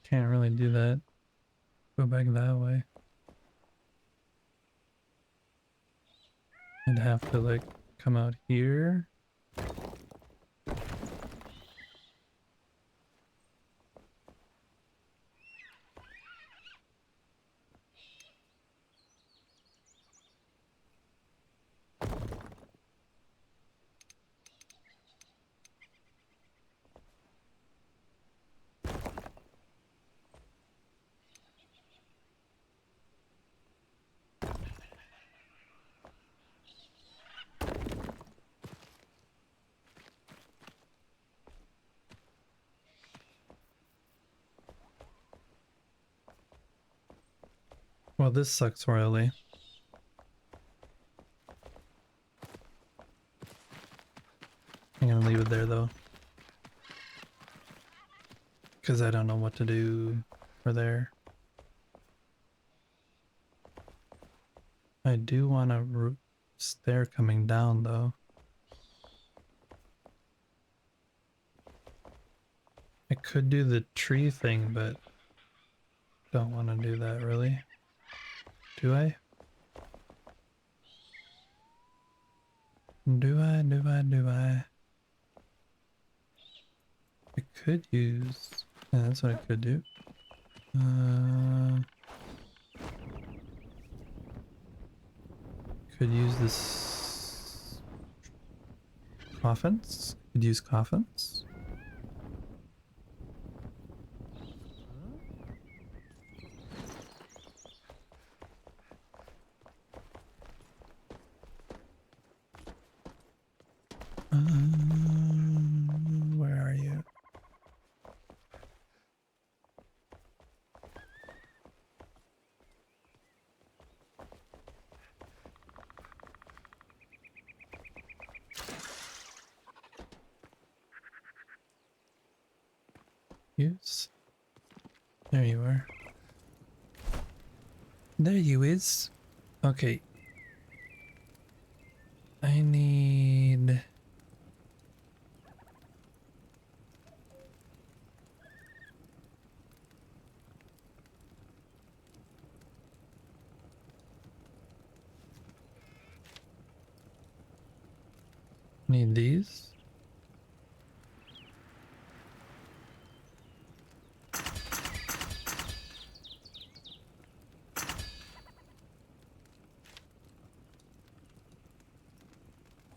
Can't really do that. Go back that way. I'd have to like come out here. Well, this sucks royally. I'm gonna leave it there though. Because I don't know what to do for there. I do want a stair coming down though. I could do the tree thing, but don't want to do that really. Do I? Do I? Do I? Do I? I could use... Yeah, that's what I could do. Could use this... Coffins? Could use coffins? Where are you? Use. There you are. There you is. Okay. I need... Need these.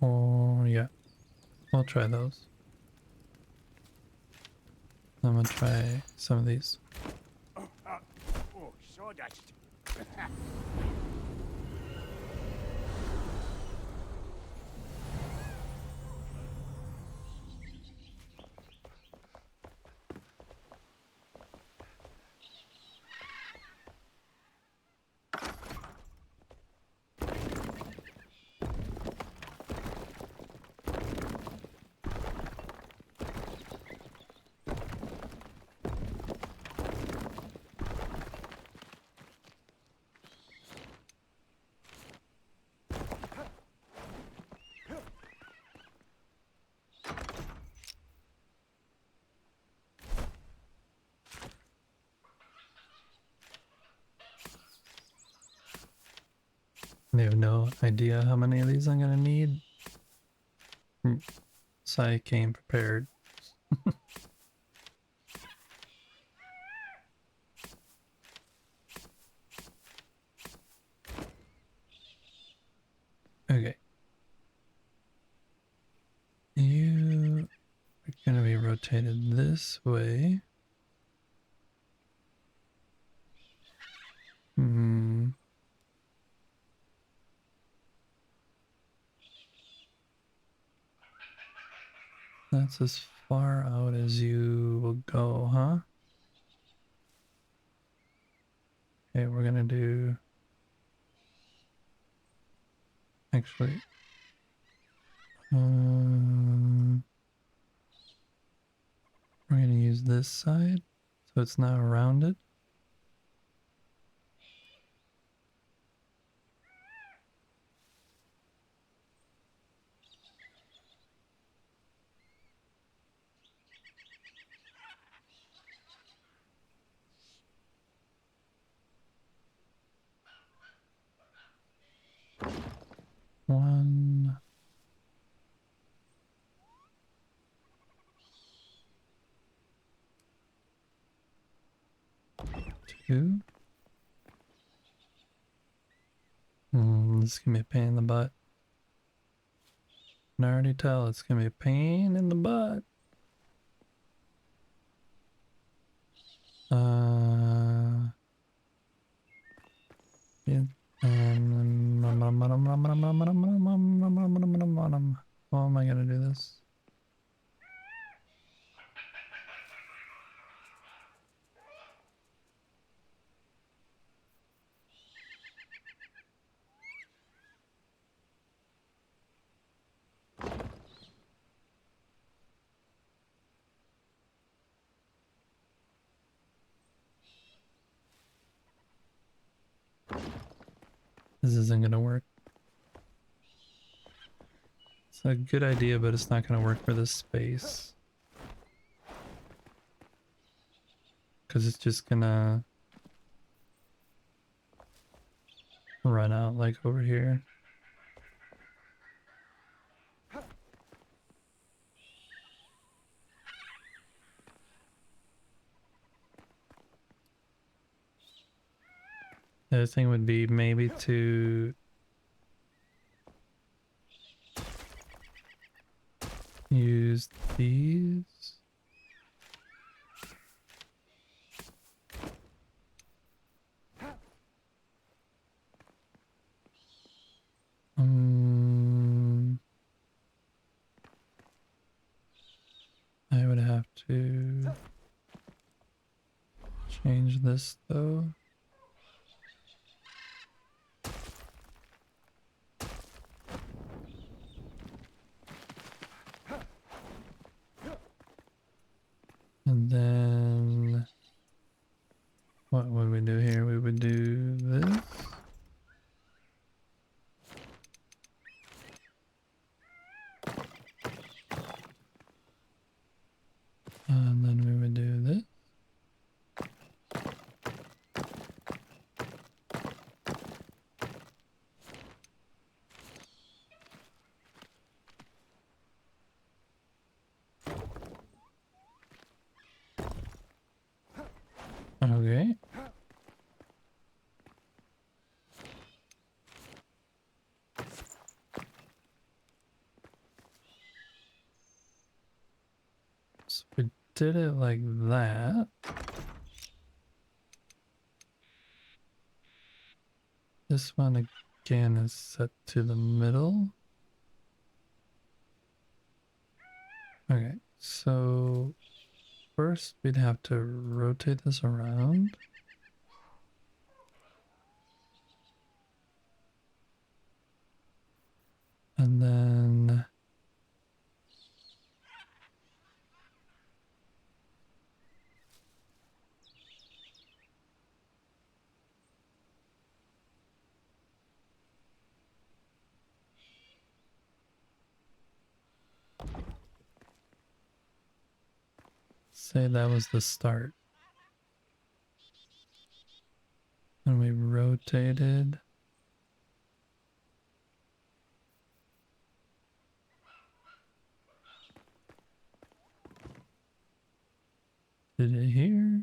Oh, yeah. We'll try those. I'm gonna try some of these. Oh, sawdust. I have no idea how many of these I'm gonna need. So I came prepared. Okay. You are gonna be rotated this way. Hmm. That's as far out as you will go, huh? Okay, we're gonna do... Actually... we're gonna use this side, so it's now rounded. One... Two... this is gonna be a pain in the butt. I can already tell it's gonna be a pain in the butt. Yeah. How am I gonna do this? This isn't gonna work. It's a good idea, but it's not gonna work for this space. Because it's just gonna run out like over here. The other thing would be maybe to use these. I would have to change this though. And then what would we do here? We would do this. And then we would do this. Okay. So we did it like that. This one again is set to the middle. Okay, so first we'd have to rotate this around. And then say that was the start. And we rotated. Did it here?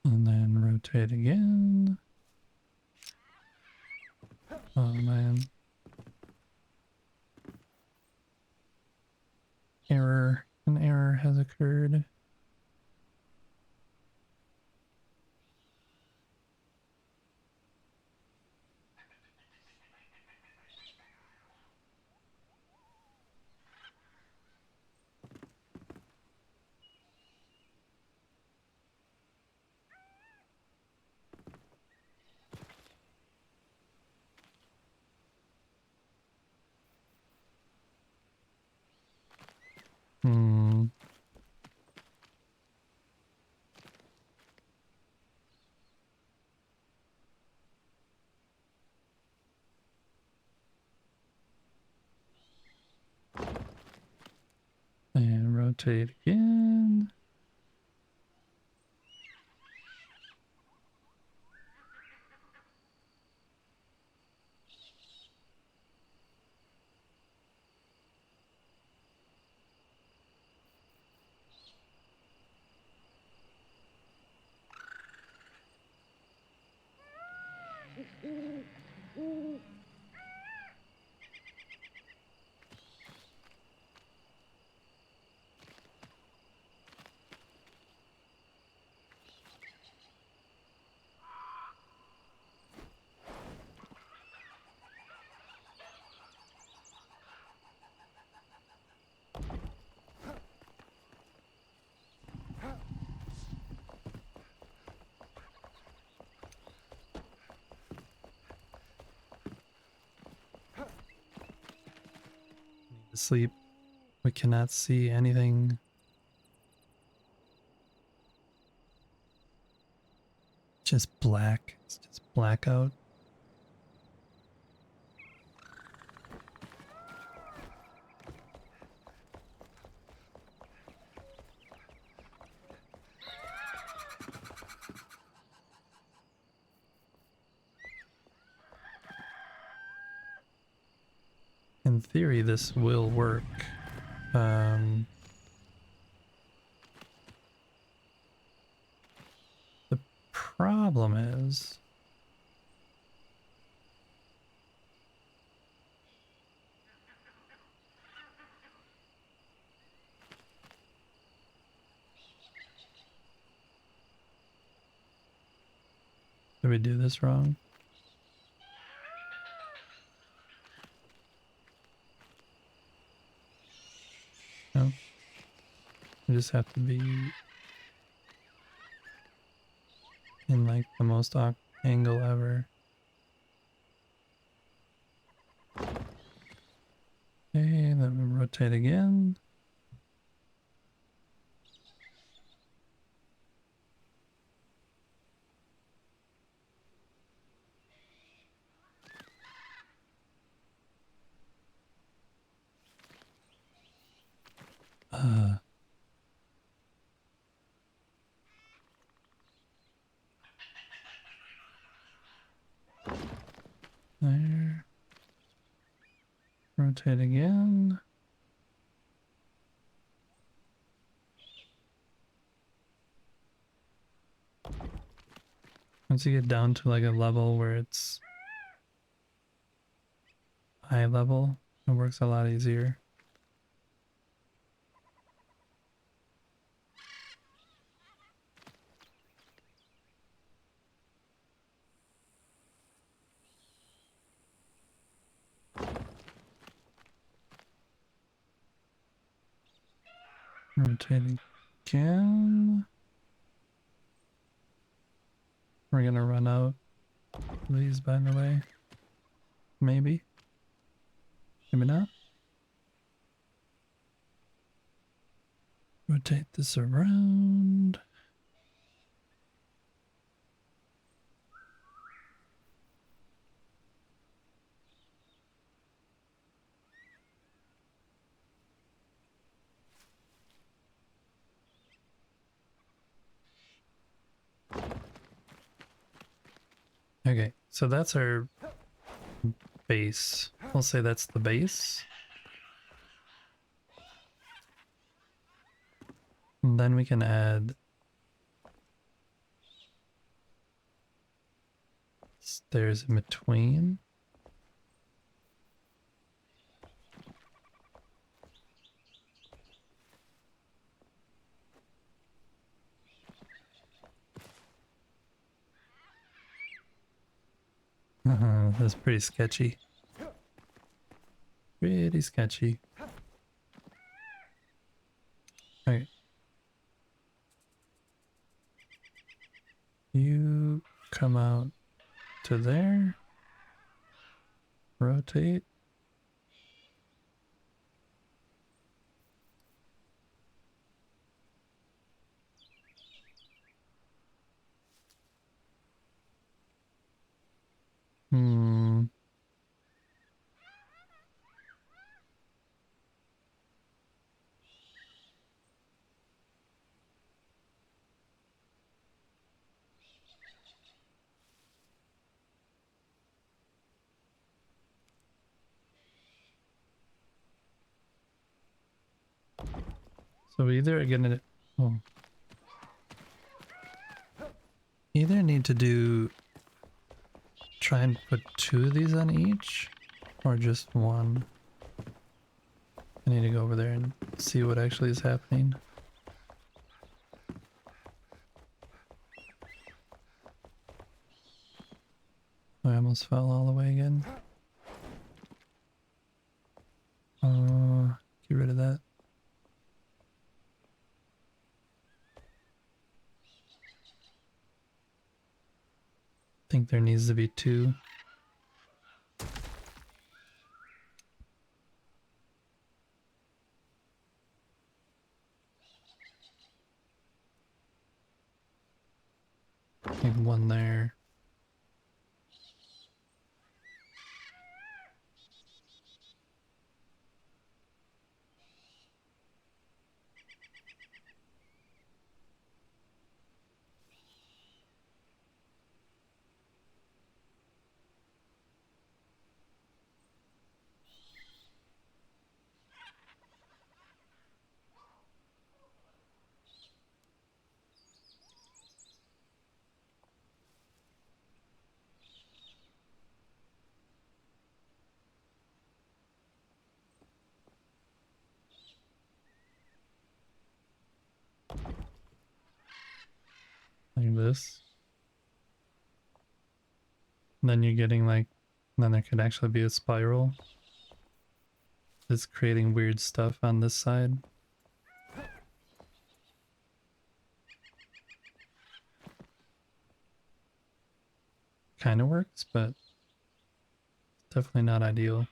And then rotate again. Oh man. Error. An error has occurred. Hmm. And rotate again. sleep. We cannot see anything. Just black. It's just blackout. In theory, this will work. The problem is... Did we do this wrong? No. You just have to be in like the most awkward angle ever. Okay, then we rotate again. There. Rotate again. Once you get down to like a level where it's high level, it works a lot easier. Rotate again. We're gonna run out of these, by the way. Maybe. Maybe not. Rotate this around. Okay, so that's our base. We'll say that's the base. And then we can add stairs in between. That's pretty sketchy. Pretty sketchy. Okay. You come out to there. Rotate. So we either are gonna either need to try and put 2 of these on each, or just 1. I need to go over there and see what actually is happening. I almost fell all the way again. Get rid of that. I think there needs to be 2. Like one there. Like this. And then you're getting like, then there could actually be a spiral. It's creating weird stuff on this side. Kind of works, but definitely not ideal.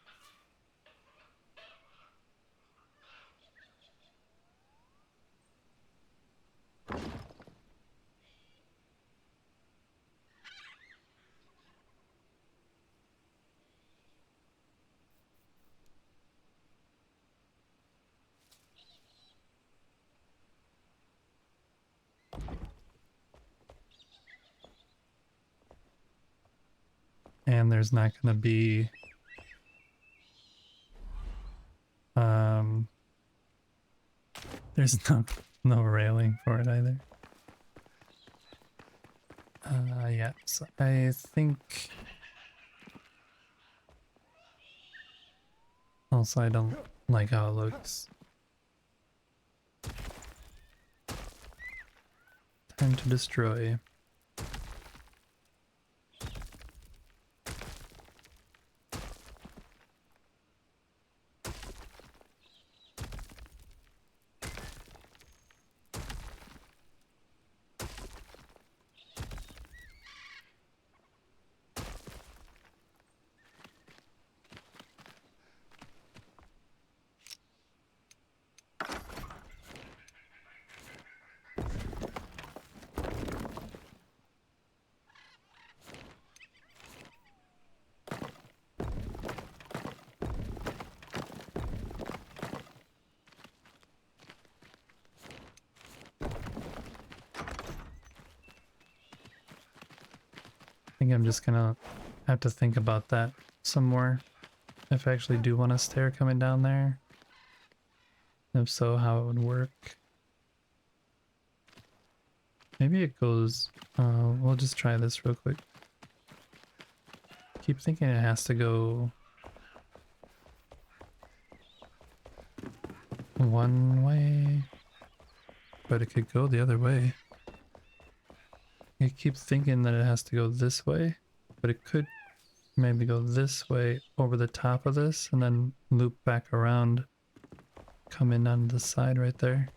And there's not going to be there's no railing for it either. Yeah, so I think also I don't like how it looks. Time to destroy. I think I'm just gonna have to think about that some more. If I actually do want a stair coming down there. If so, how it would work. Maybe it goes, we'll just try this real quick. Keep thinking it has to go one way, but it could go the other way. I keep thinking that it has to go this way, but it could maybe go this way over the top of this and then loop back around, come in on the side right there.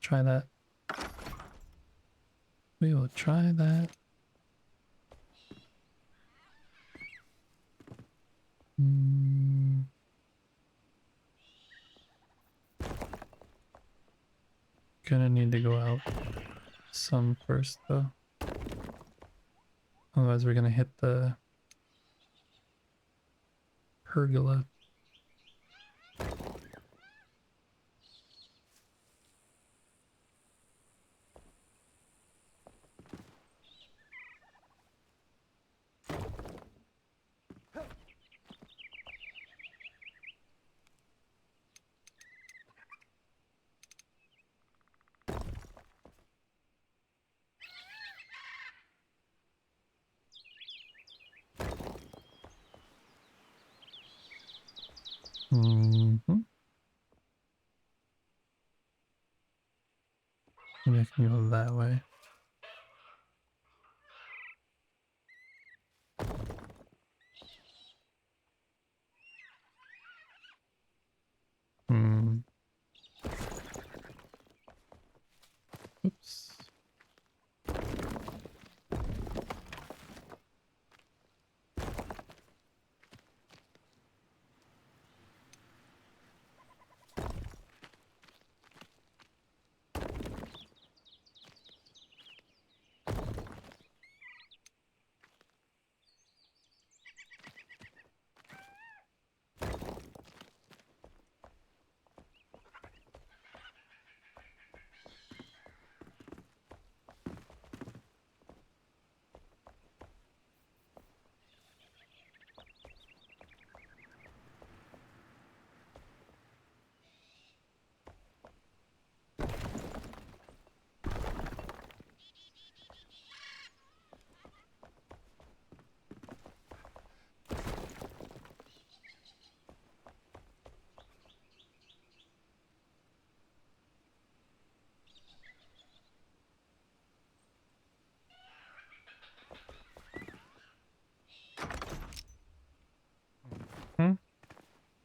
Try that. We will try that. Gonna need to go out some first though. Otherwise we're gonna hit the pergola. Maybe I can go that way. Oops.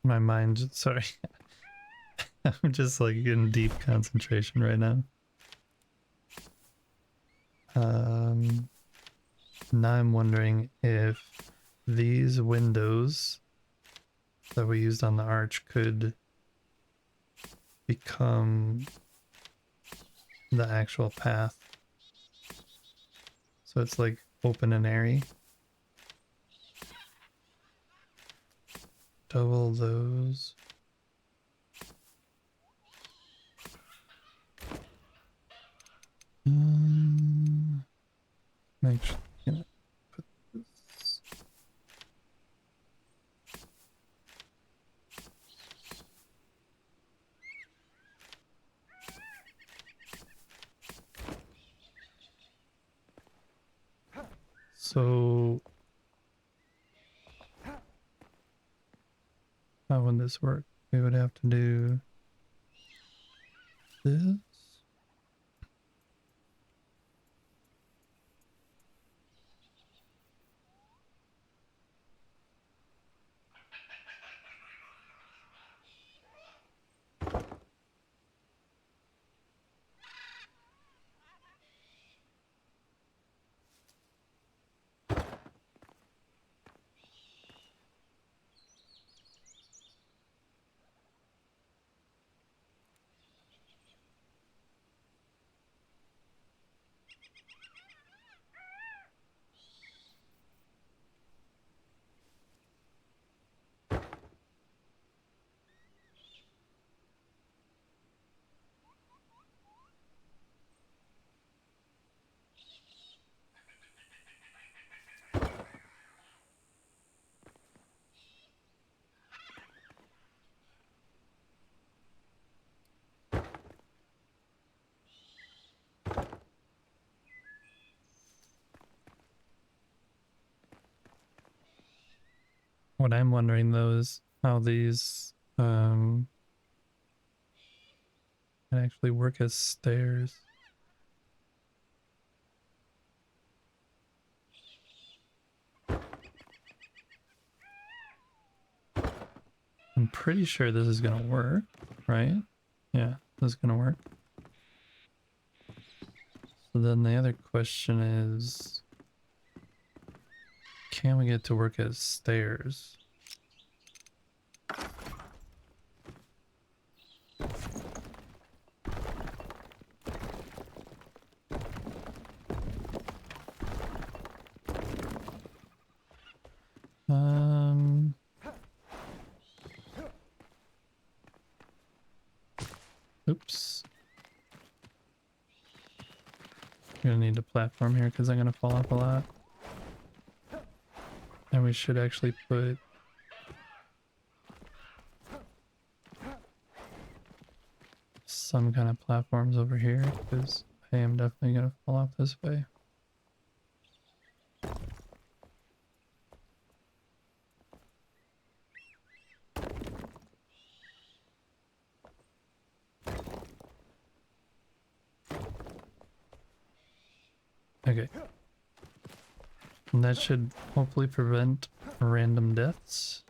My mind, sorry. I'm just like in deep concentration right now. Now I'm wondering if these windows that we used on the arch could become the actual path. So it's like open and airy. Double those. Make sure, you know, put this. So how would this work? We would have to do this. What I'm wondering though is how these can actually work as stairs. I'm pretty sure this is gonna work, right? Yeah, this is gonna work. So then the other question is, can we get to work as stairs? Um, oops. I'm gonna need a platform here because I'm gonna fall off a lot. And we should actually put some kind of platforms over here because I am definitely gonna fall off this way. Okay. And that should hopefully prevent random deaths.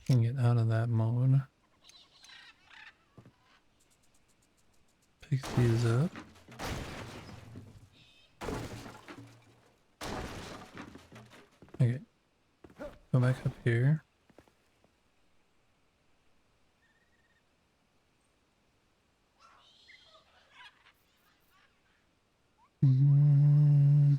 Can get out of that mode. Pick these up. Okay. Go back up here. Mm.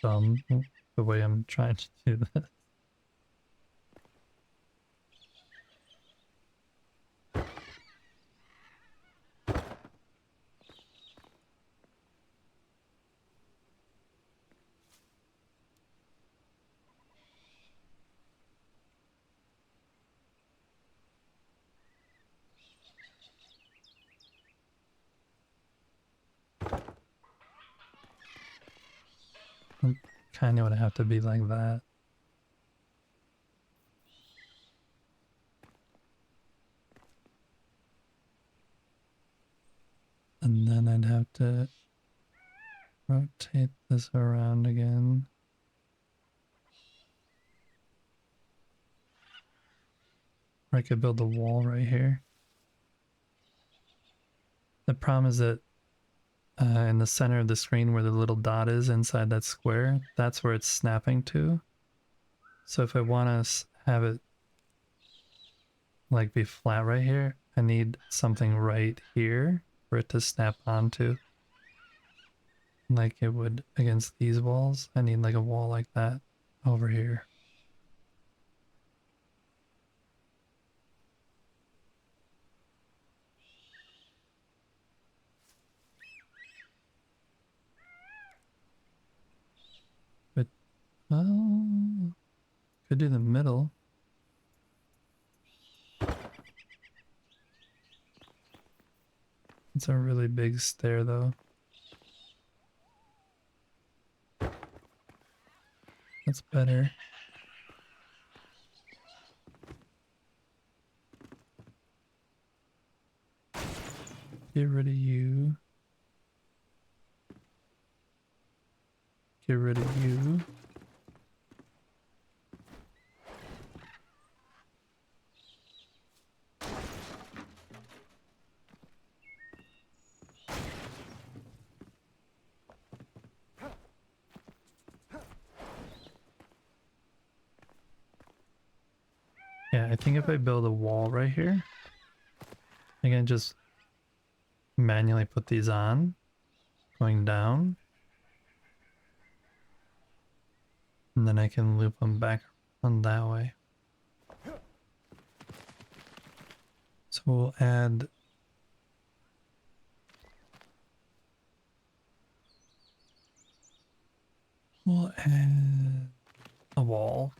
Dumb the way I'm trying to do this. Kind of would have to be like that. And then I'd have to rotate this around again. Or I could build a wall right here. The problem is that in the center of the screen where the little dot is inside that square, that's where it's snapping to. So if I want to have it like be flat right here, I need something right here for it to snap onto. Like it would against these walls. I need like a wall like that over here. But, well, could do the middle. It's a really big stair though. That's better. Get rid of you. Get rid of you. Yeah, I think if I build a wall right here, I can just manually put these on, going down. And then I can loop them back on that way. So we'll add a wall.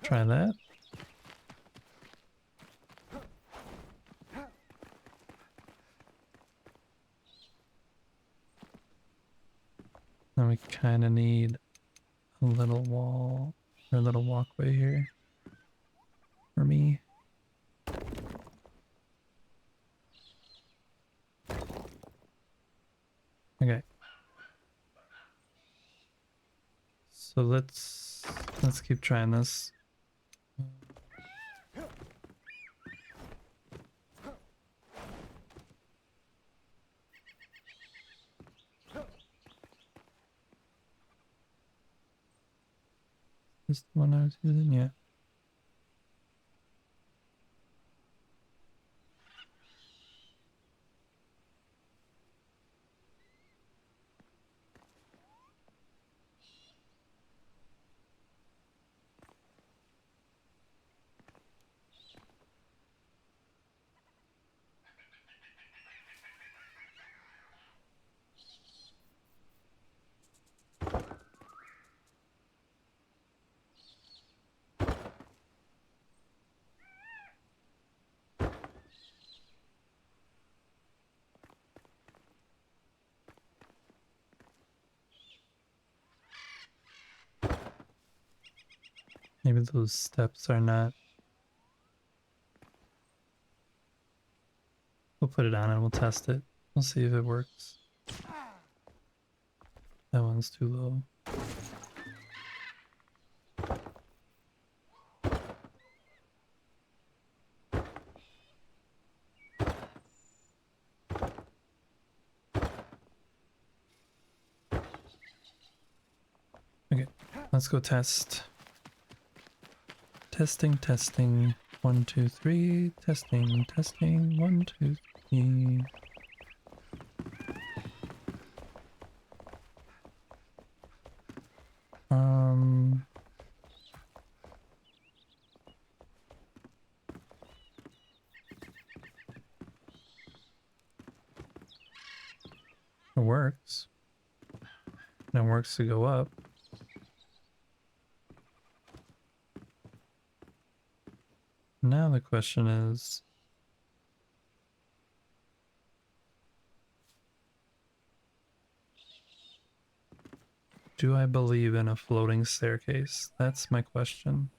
Try that. we kind of need a little wall or a little walkway here for me. Okay. So let's keep trying this. This the one I was using? Yeah. Maybe those steps are not. We'll put it on and we'll test it. We'll see if it works. That one's too low. Okay, let's go test. Testing. 1, 2, 3. Testing. 1, 2, 3. It works. And it works to go up. Now the question is, do I believe in a floating staircase? That's my question.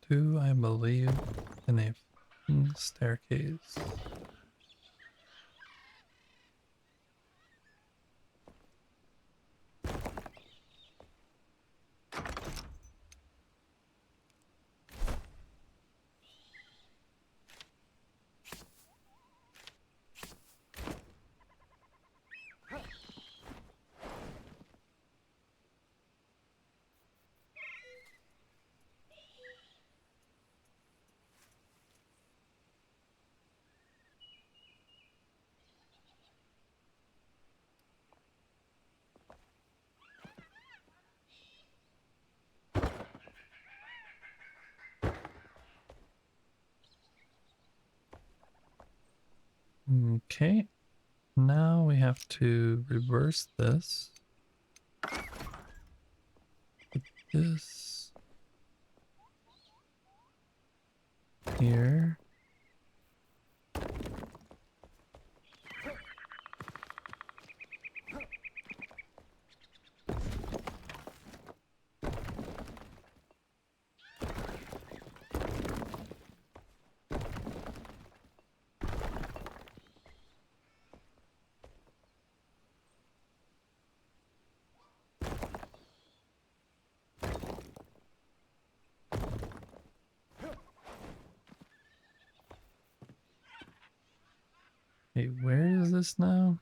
Do I believe in a floating staircase? Okay, now we have to reverse this. Put this here. Wait, where is this now?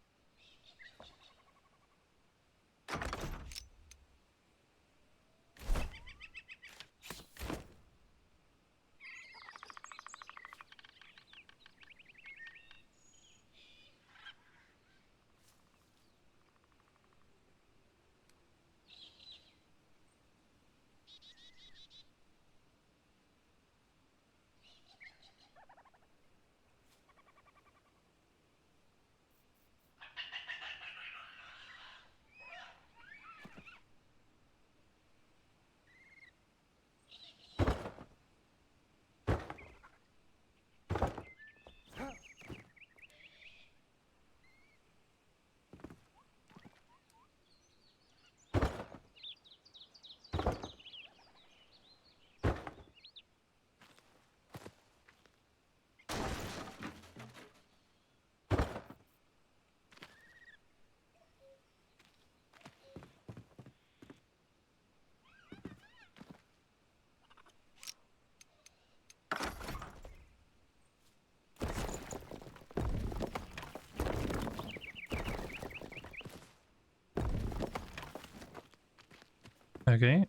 Okay.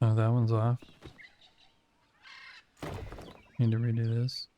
Oh, that one's off. Need to redo this.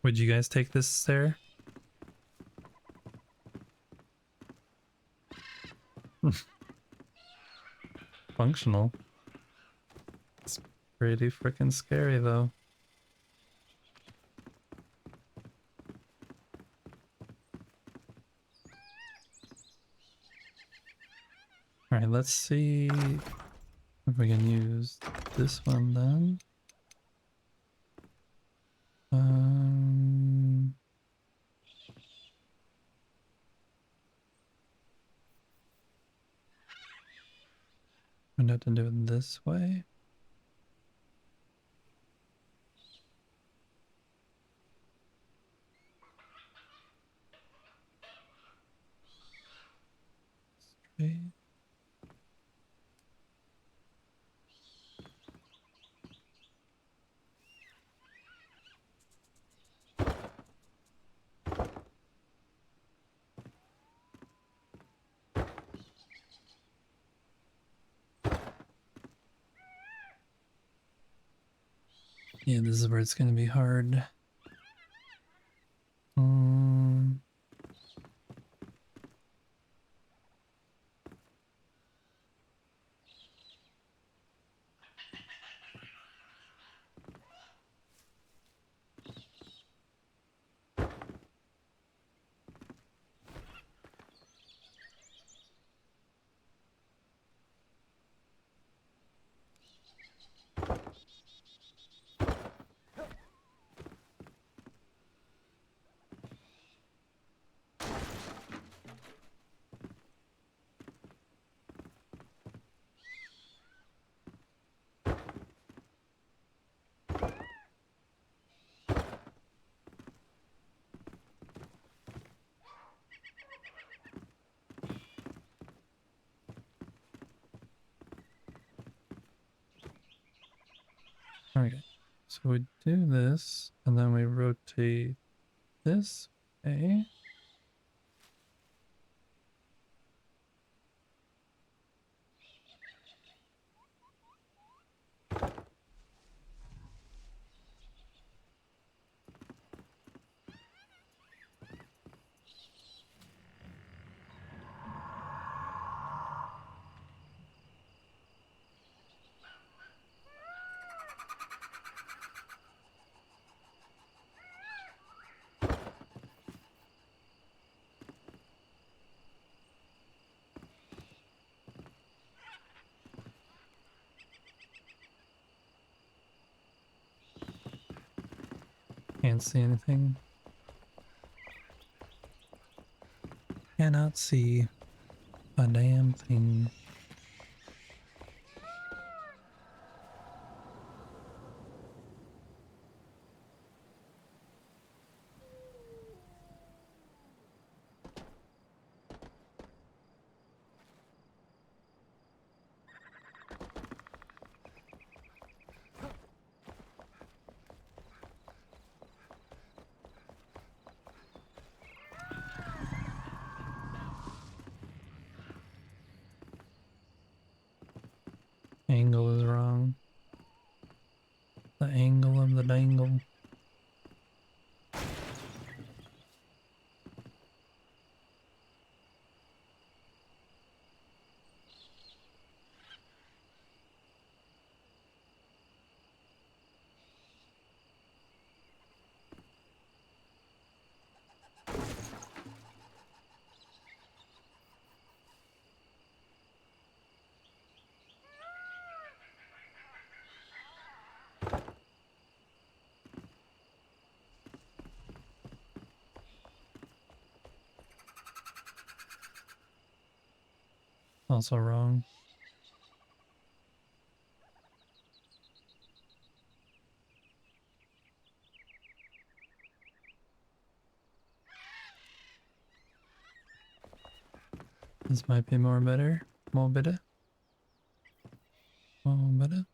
Would you guys take this there? Functional. It's pretty freaking scary though. Alright, let's see if we can use this one then. I'm going to do it this way. Straight. Yeah, this is where it's going to be hard. Okay, so we do this, and then we rotate this way. Can't see anything. Cannot see a damn thing. Angle is wrong. The angle of the dangle. Also wrong. This might be more better. More better. More better.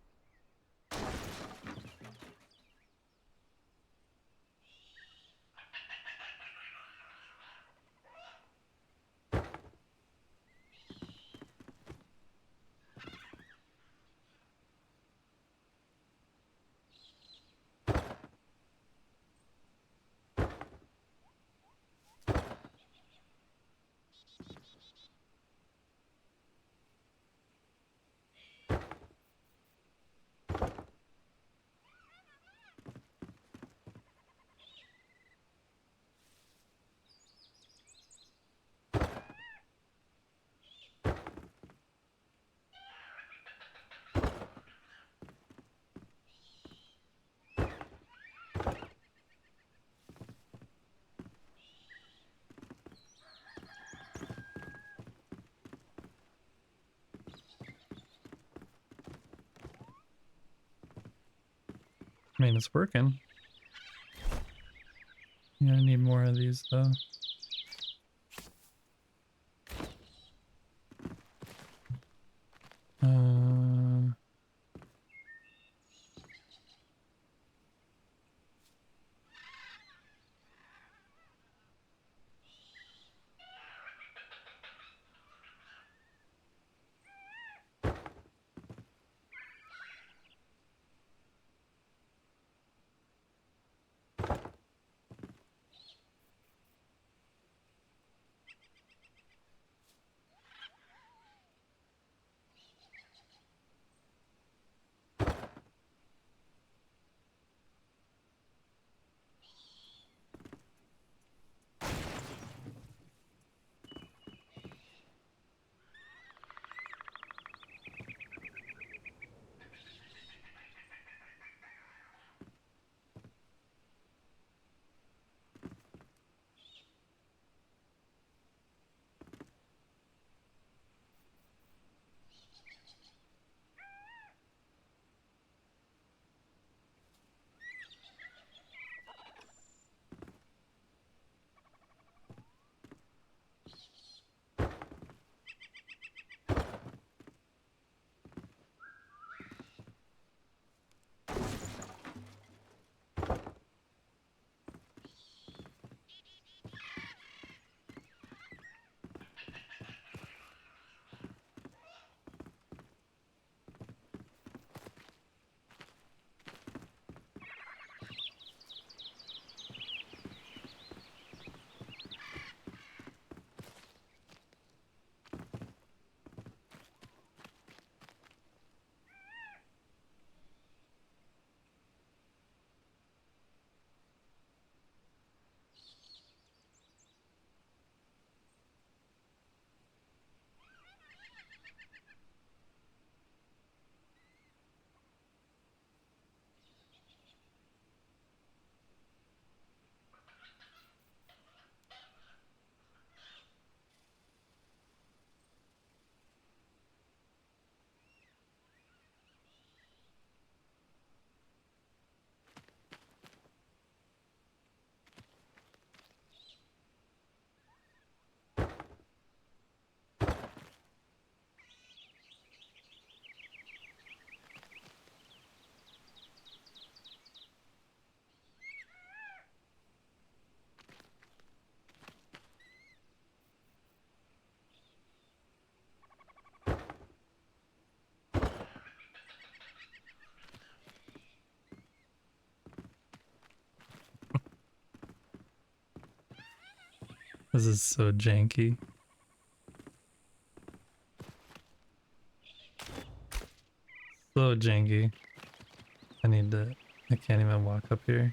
I mean, it's working. Yeah, I need more of these though. Uh, this is so janky. So janky. I can't even walk up here.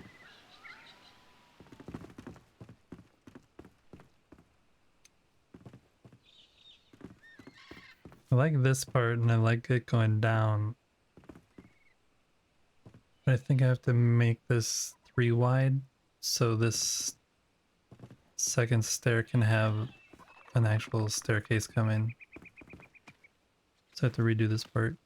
I like this part and I like it going down. But I think I have to make this 3 wide so this second stair can have an actual staircase come in. So I have to redo this part.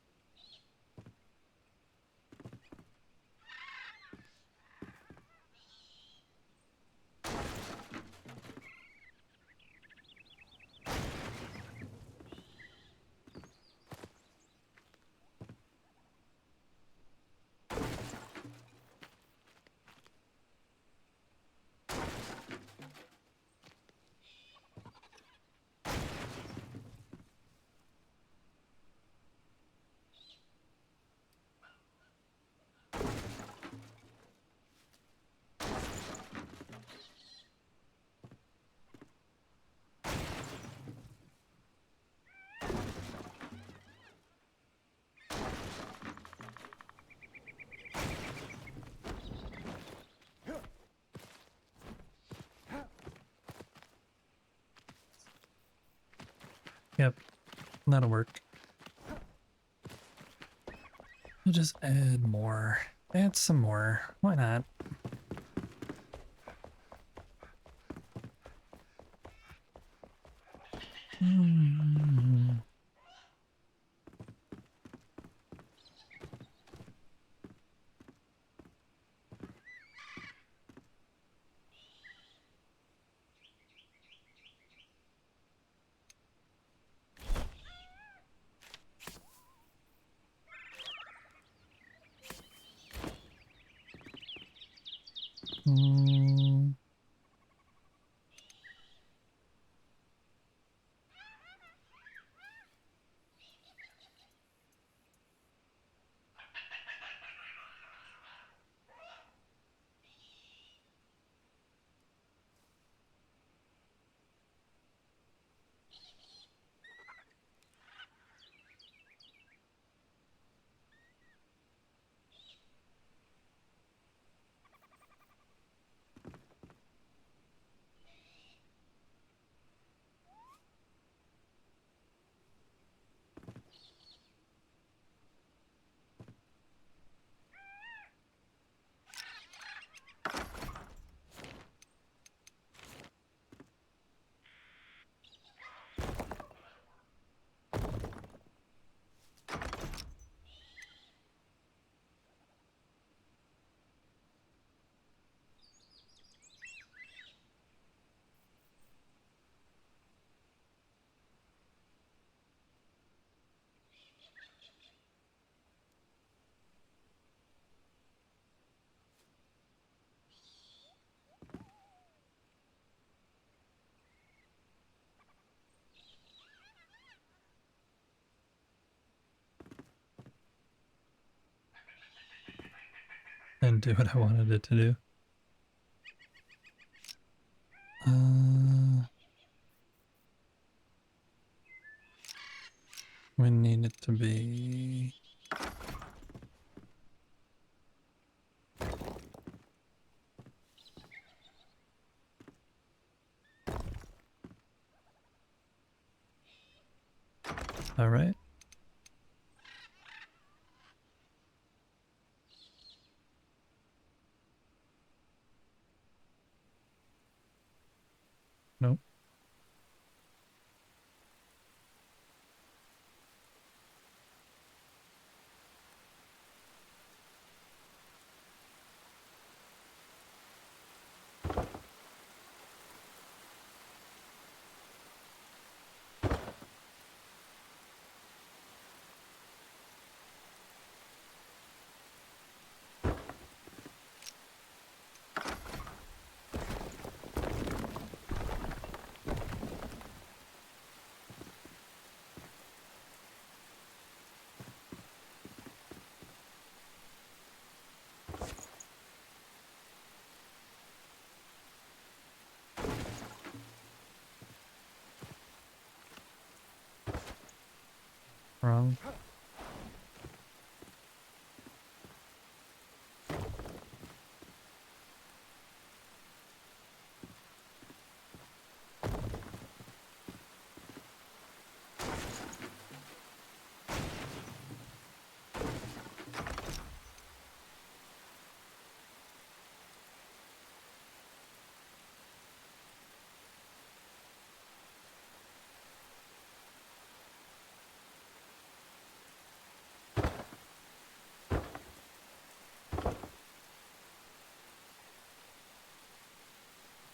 Yep, that'll work. We'll just add more. Add some more. Why not? Mm. And do what I wanted it to do. We need it to be... All right. Nope. Wrong.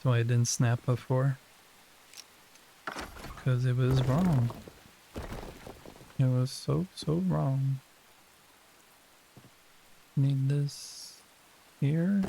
why it didn't snap before. Because it was wrong. It was so wrong. Need this here.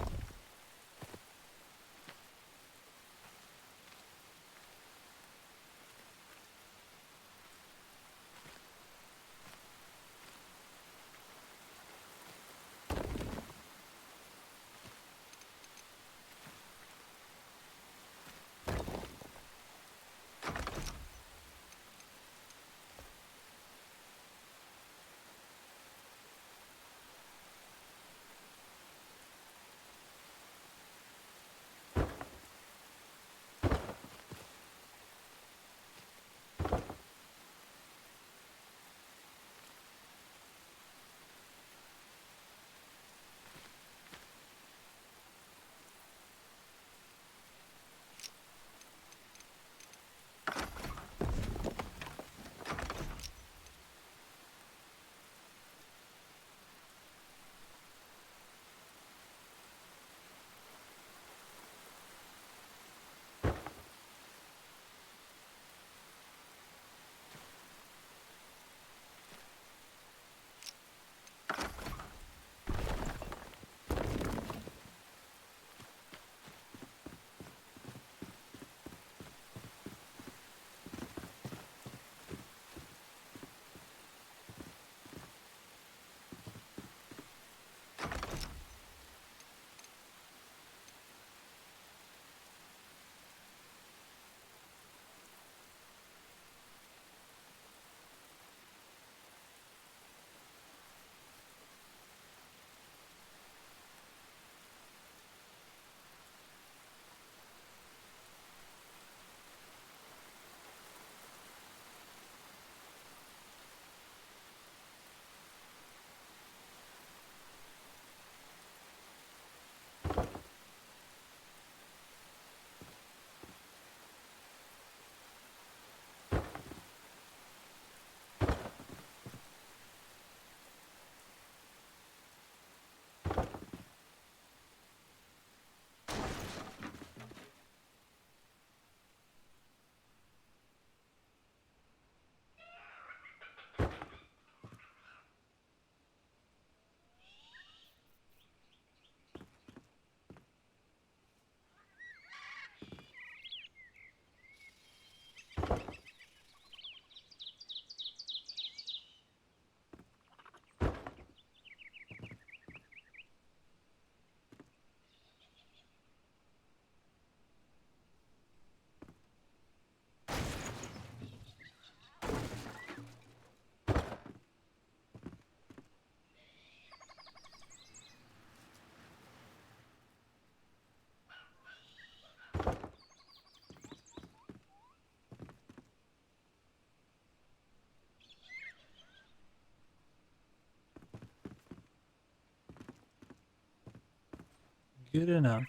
Good enough.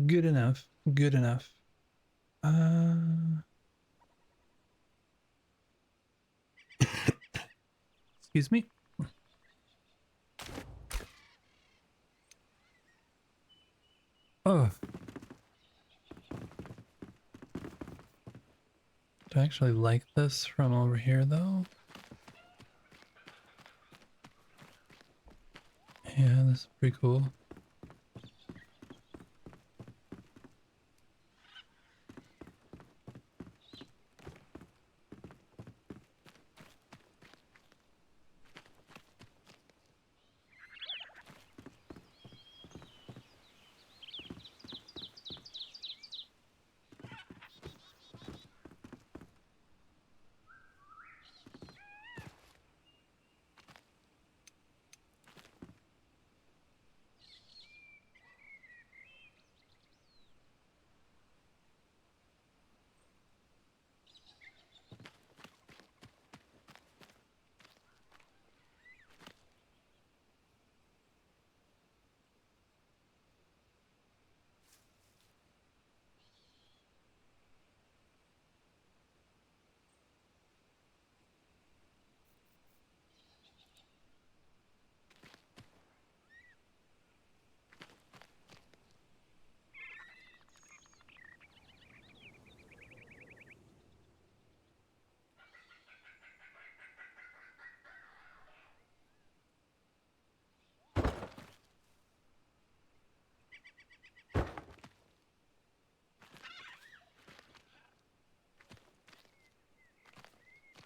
Good enough. Good enough. Excuse me. Oh. Do I actually like this from over here though? Yeah, this is pretty cool.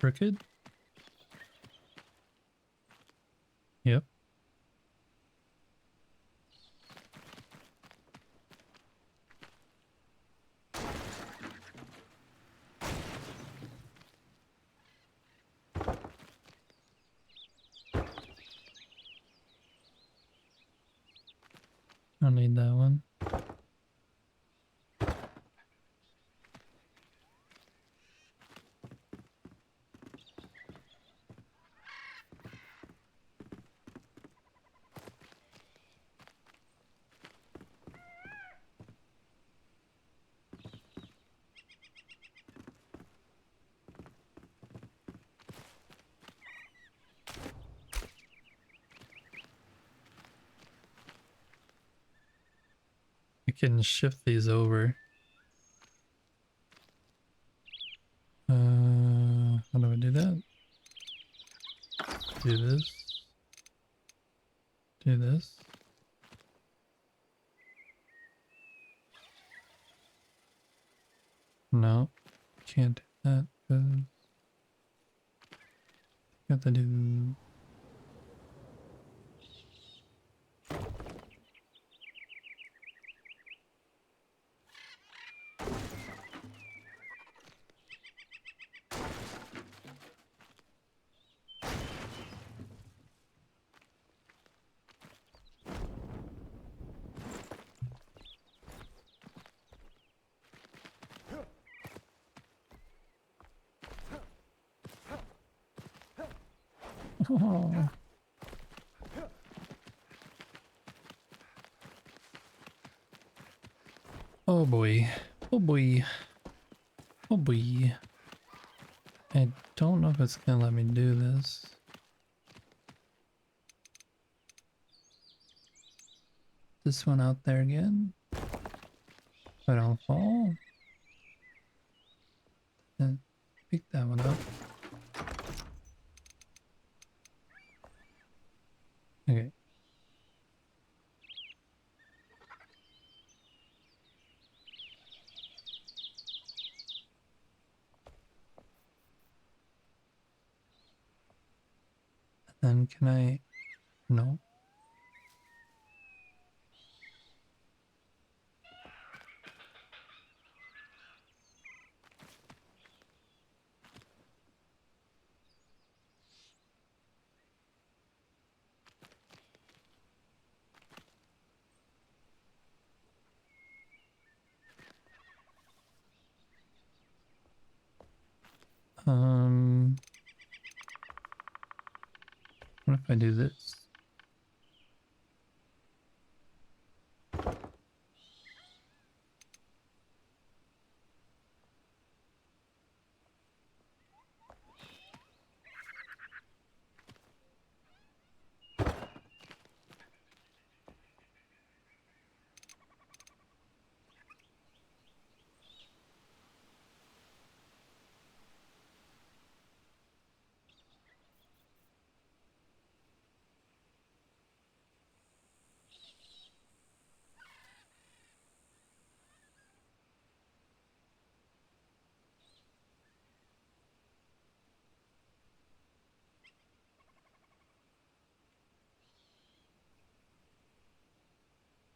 crooked? Yep. Don't need that one. I can shift these over. How do I do that? Do this. Do this. No, can't do that because you have to do. Oh. Oh boy. Oh boy. Oh boy. I don't know if it's gonna let me do this. This one out there again. If I don't fall. Then pick that one up. Okay. Then can I? No. What if I do this?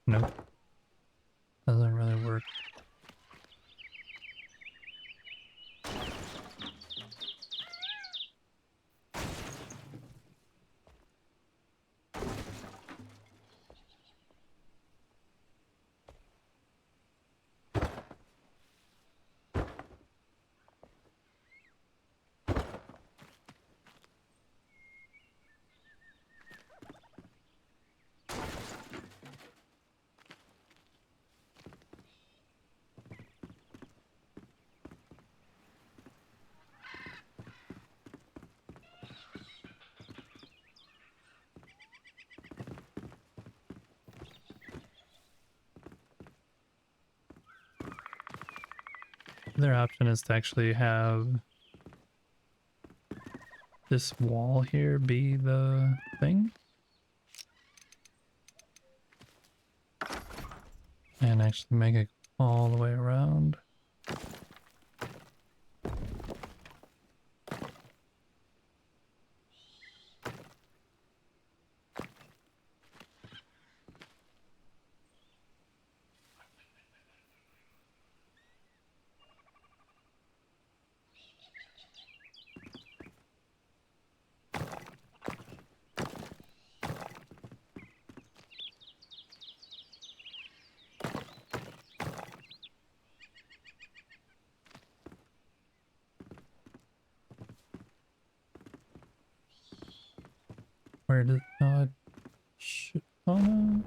Nope. Doesn't really work. The other option is to actually have this wall here be the thing. And actually make it all the way around. Where did... Oh, it should... Oh no.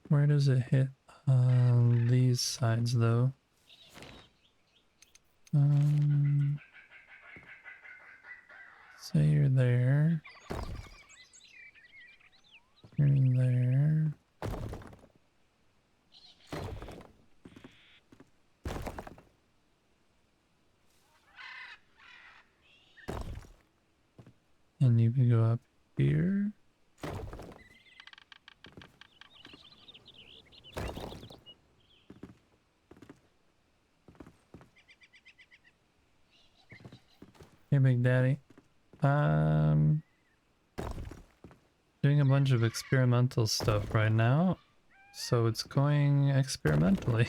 Where does it hit on these sides though? Say you're there. You're there. And you can go up here. Hey, Big Daddy. Doing a bunch of experimental stuff right now, so it's going experimentally.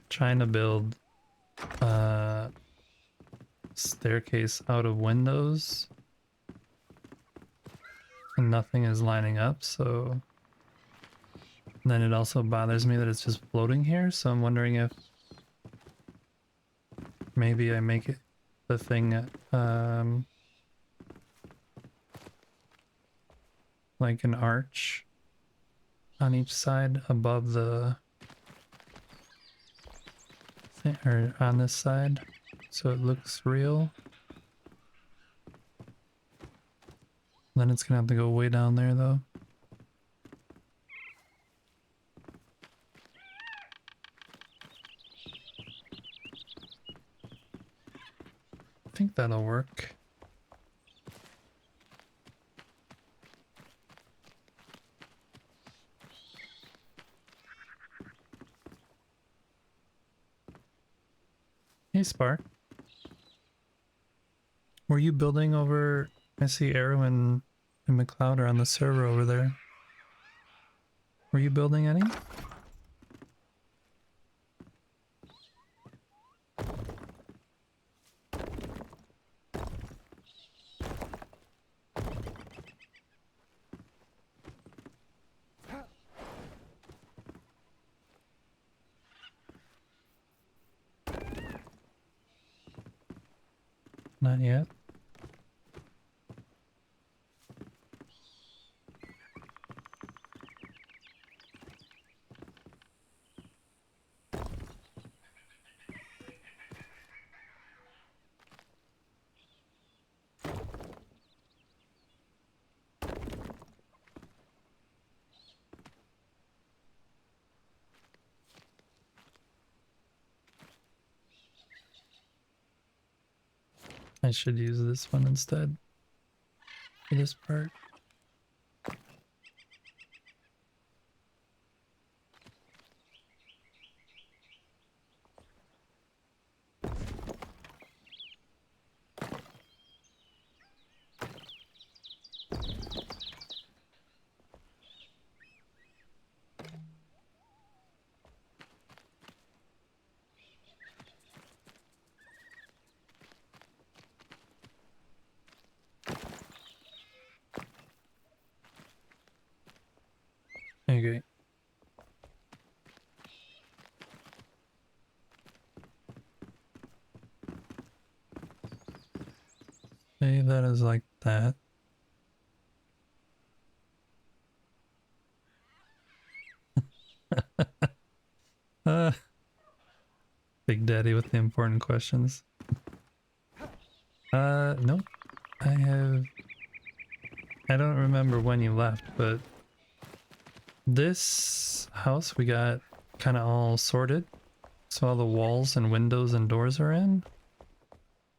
Trying to build a staircase out of windows, and nothing is lining up, so then it also bothers me that it's just floating here, so I'm wondering if maybe I make it the thing like an arch on each side above the thing, or on this side, so it looks real. Then it's gonna have to go way down there though. I think that'll work. Hey Spark. Were you building over... I see Arrow and McLeod are on the server over there. Were you building any? Not yet. I should use this one instead for this part. Okay. Say that is like that. uh, Big Daddy with the important questions. Nope. I don't remember when you left, but this house we got kind of all sorted. So all the walls and windows and doors are in.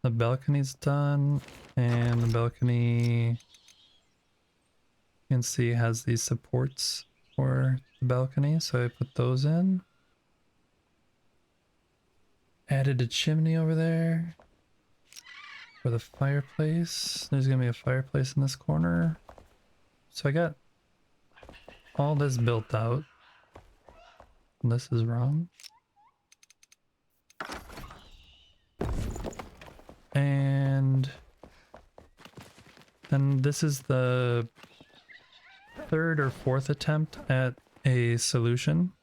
The balcony's done, and the balcony, you can see, has these supports for the balcony, so I put those in. Added a chimney over there for the fireplace. There's gonna be a fireplace in this corner. So I got all this built out. This is wrong. And then this is the third or fourth attempt at a solution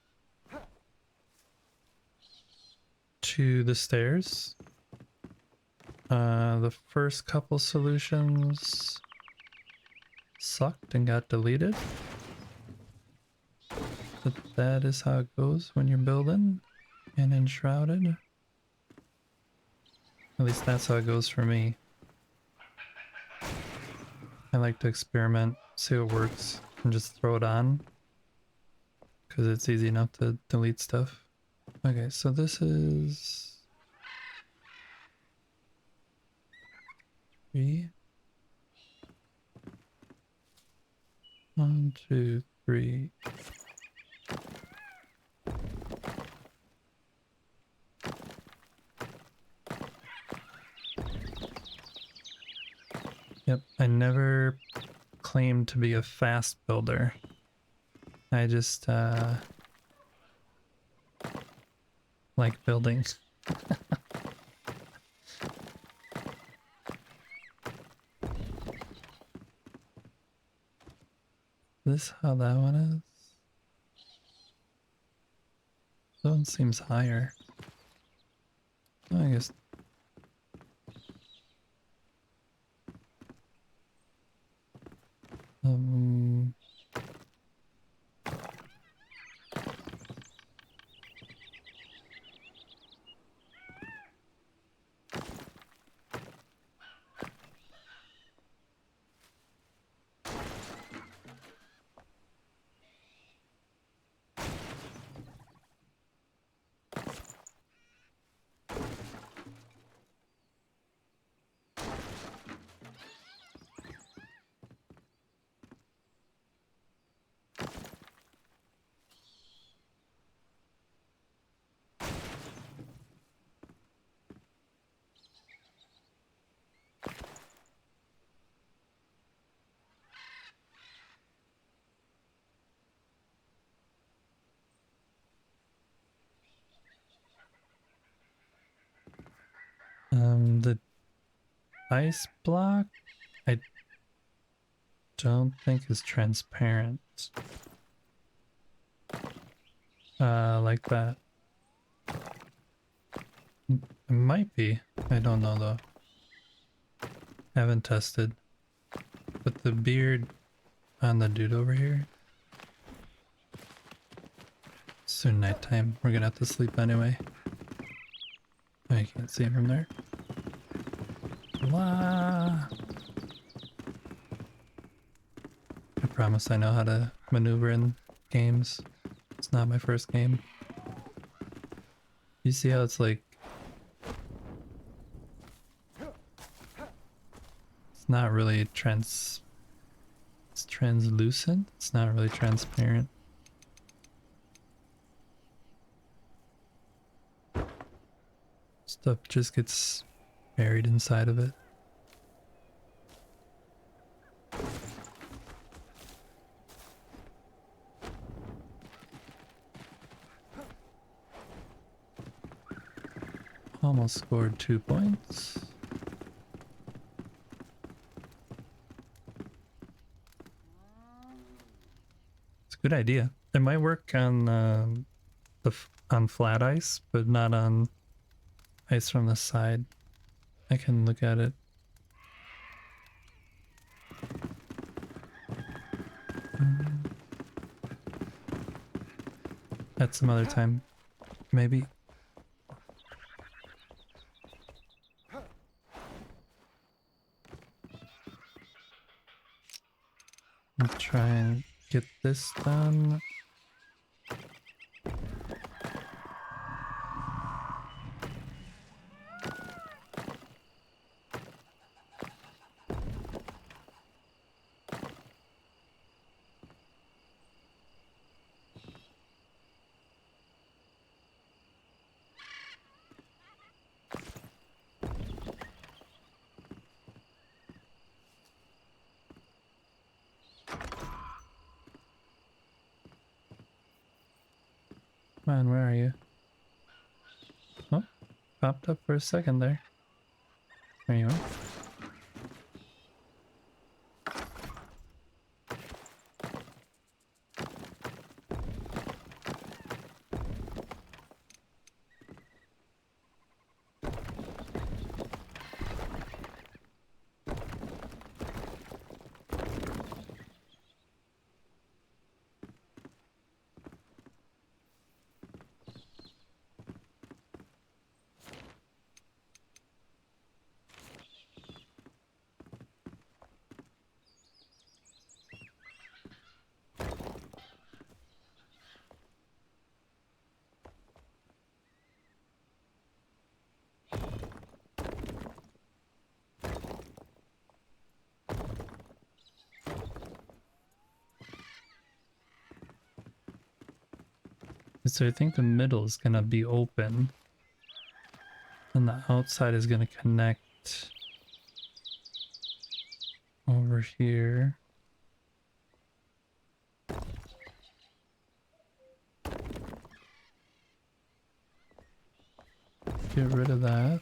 to the stairs. The first couple solutions sucked and got deleted. But that is how it goes when you're building and enshrouded. At least that's how it goes for me. I like to experiment, see what works, and just throw it on. Because it's easy enough to delete stuff. Okay, so this is... 3. 1, 2, 3. Yep, I never claimed to be a fast builder. I just like building. This how that one is? That one seems higher. I guess. Um. The ice block, I don't think is transparent. Like that. It might be. I don't know though. Haven't tested. But the beard on the dude over here. It's soon nighttime. We're gonna have to sleep anyway. Oh, you can't see him from there. Wah! I promise I know how to maneuver in games. It's not my first game. You see how it's like... It's not really It's translucent? It's not really transparent. Stuff just gets buried inside of it. Almost scored 2 points. It's a good idea. It might work on on flat ice, but not on ice from the side. I can look at it. At some other time, maybe. I'll try and get this done. Come on, where are you? Oh, popped up for a second there. There you are. So I think the middle is gonna be open. And the outside is gonna connect over here. Get rid of that.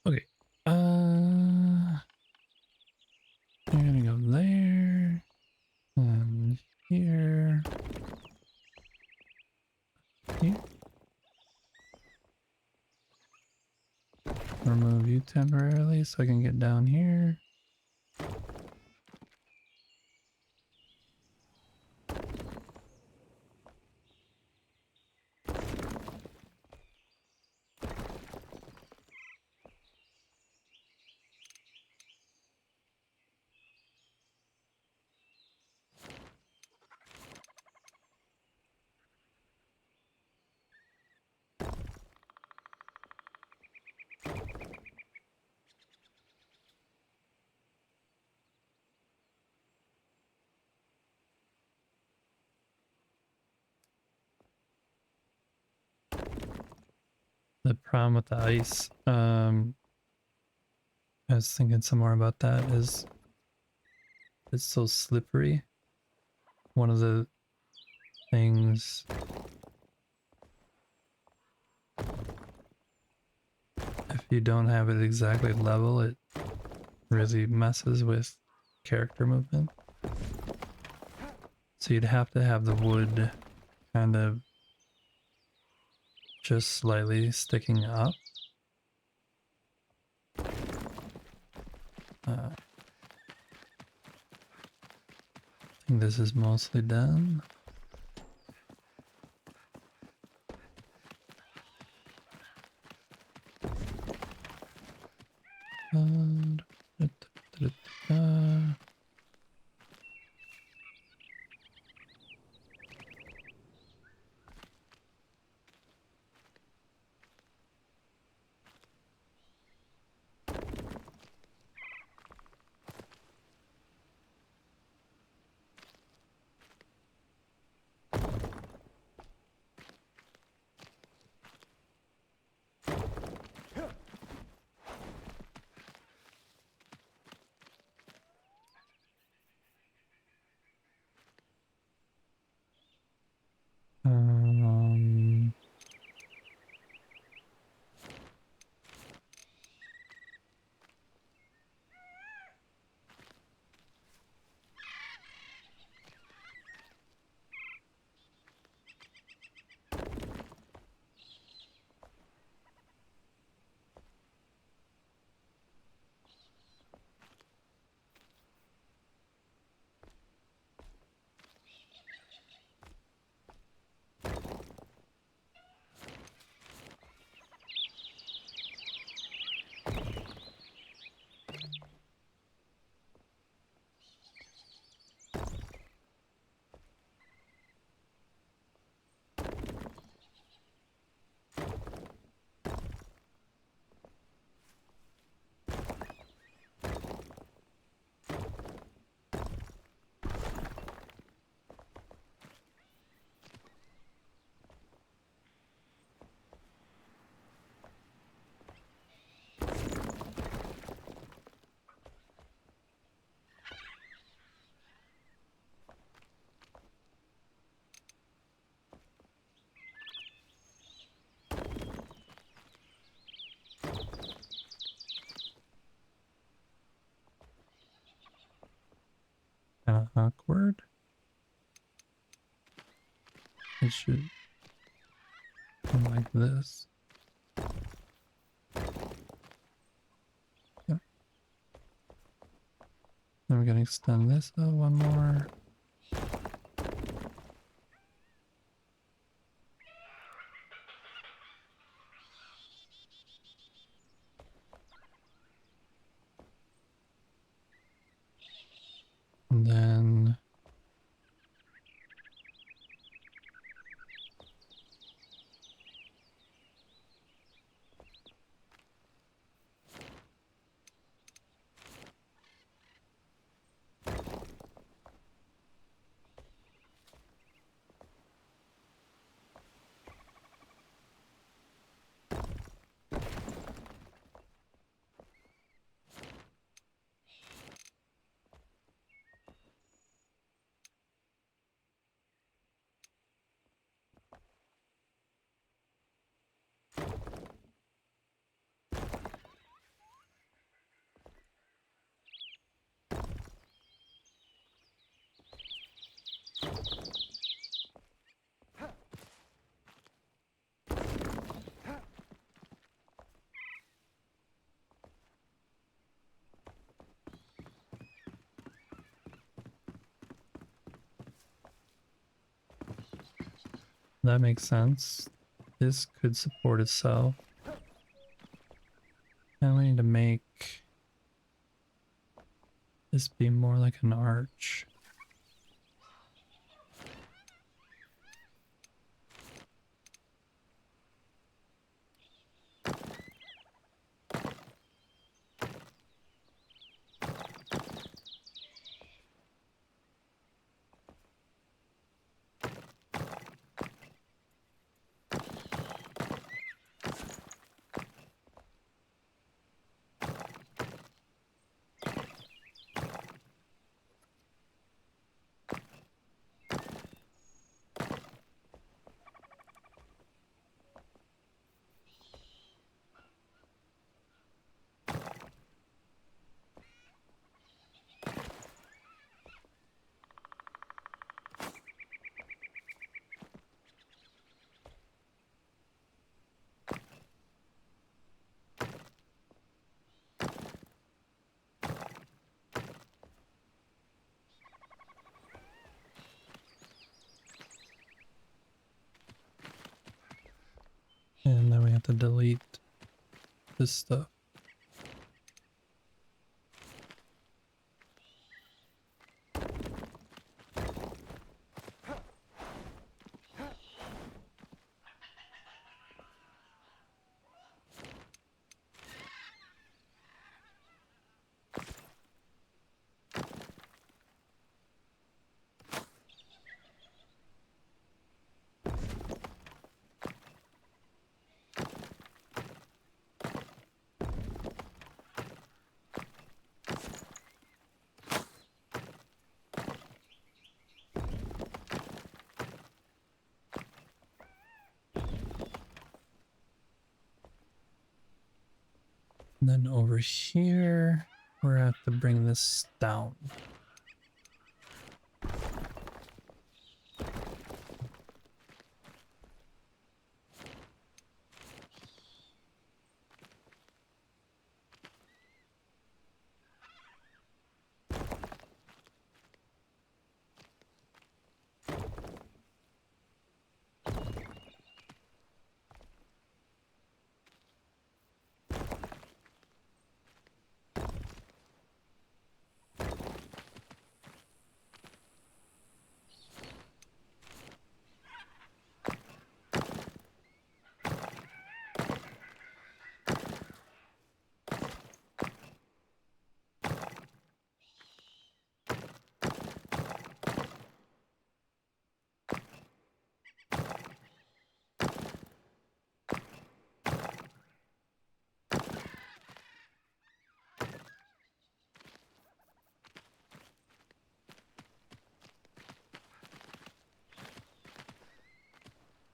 Okay. You're gonna go there. And here. Here. Remove you temporarily so I can get down here. The problem with the ice, I was thinking some more about that, is it's so slippery. One of the things, if you don't have it exactly level, it really messes with character movement. So you'd have to have the wood kind of just slightly sticking up. I think this is mostly done. And awkward. It should come like this. Yep. Then we're gonna extend this out one more. And then that makes sense. This could support itself. And we need to make this be more like an arch. And then we have to delete this stuff. And then over here, we're gonna have to bring this down.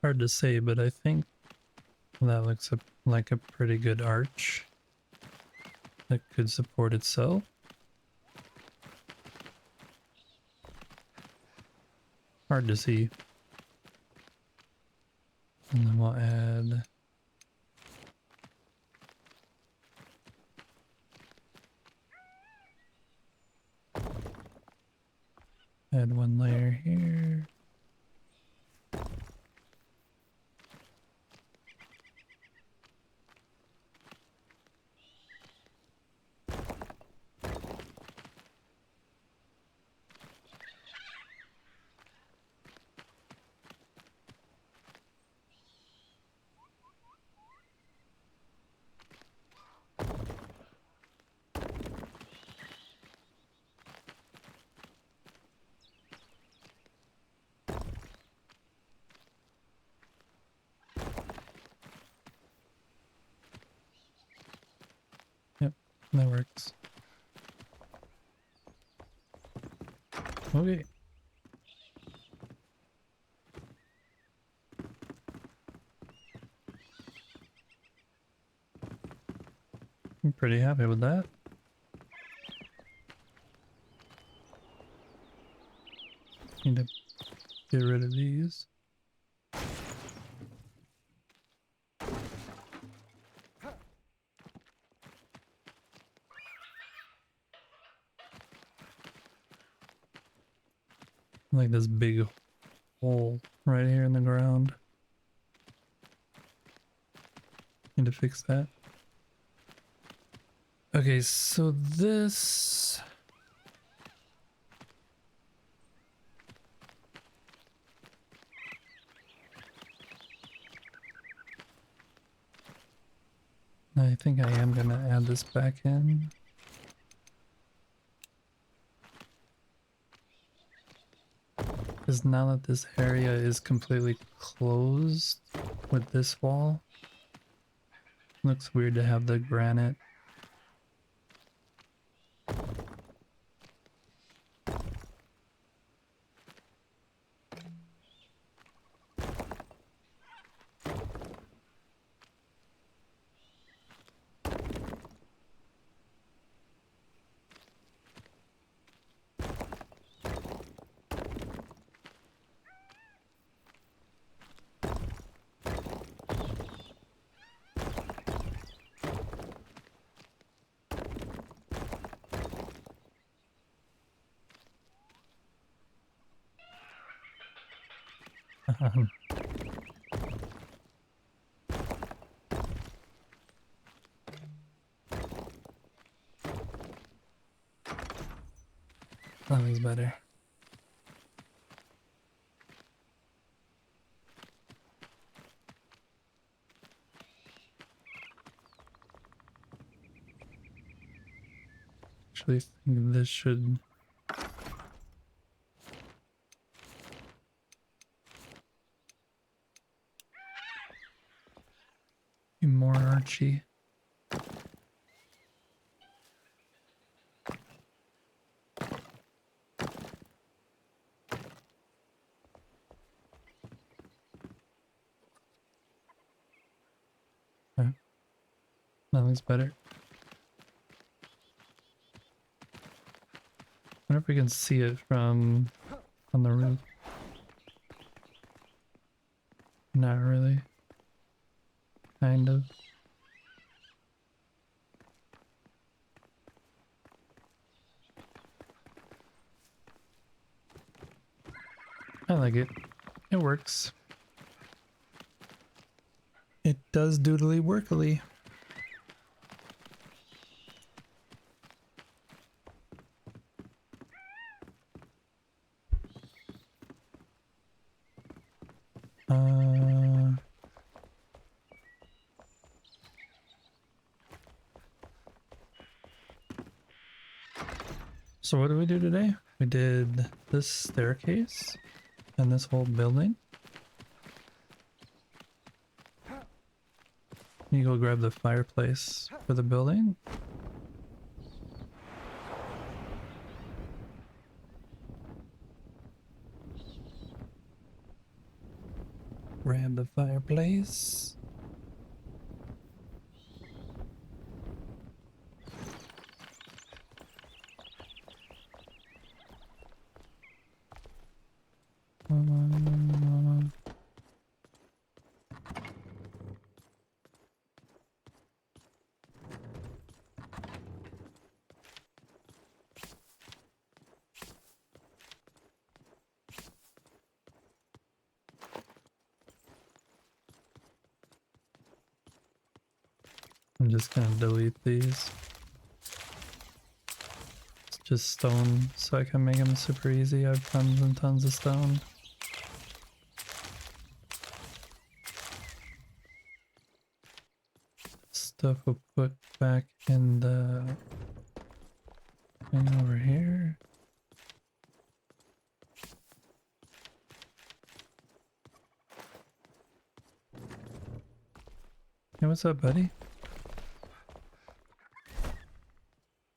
Hard to say, but I think that looks like a pretty good arch that could support itself. hard to see. And then we'll add one layer here. Yep, that works. Okay. I'm pretty happy with that. Need to get rid of these. Like this big hole right here in the ground. Need to fix that. Okay, so this... I think I am gonna add this back in. Because now that this area is completely closed with this wall, looks weird to have the granite. That looks better. Actually, think this should be more archy. Okay. That looks better. I wonder if we can see it from on the roof. Not really. Kind of. I like it. It works. It does doodly workily. So what did we do today? We did this staircase and this whole building. You go grab the fireplace for the building. Grab the fireplace. I'm just gonna delete these. It's just stone, so I can make them super easy. I have tons and tons of stone. Stuff we'll put back in the thing over here. Hey, what's up, buddy?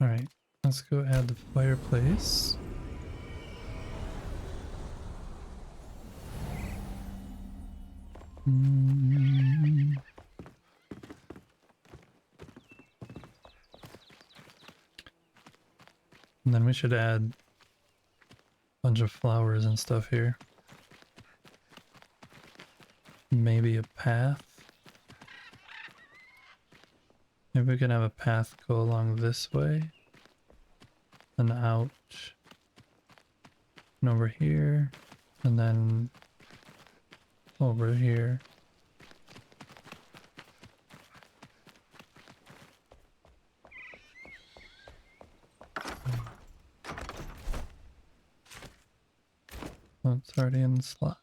Alright, let's go add the fireplace. Mm. And then we should add a bunch of flowers and stuff here. Maybe a path. Maybe we can have a path go along this way. And out. And over here. And then over here. Oh, it's already in the slot.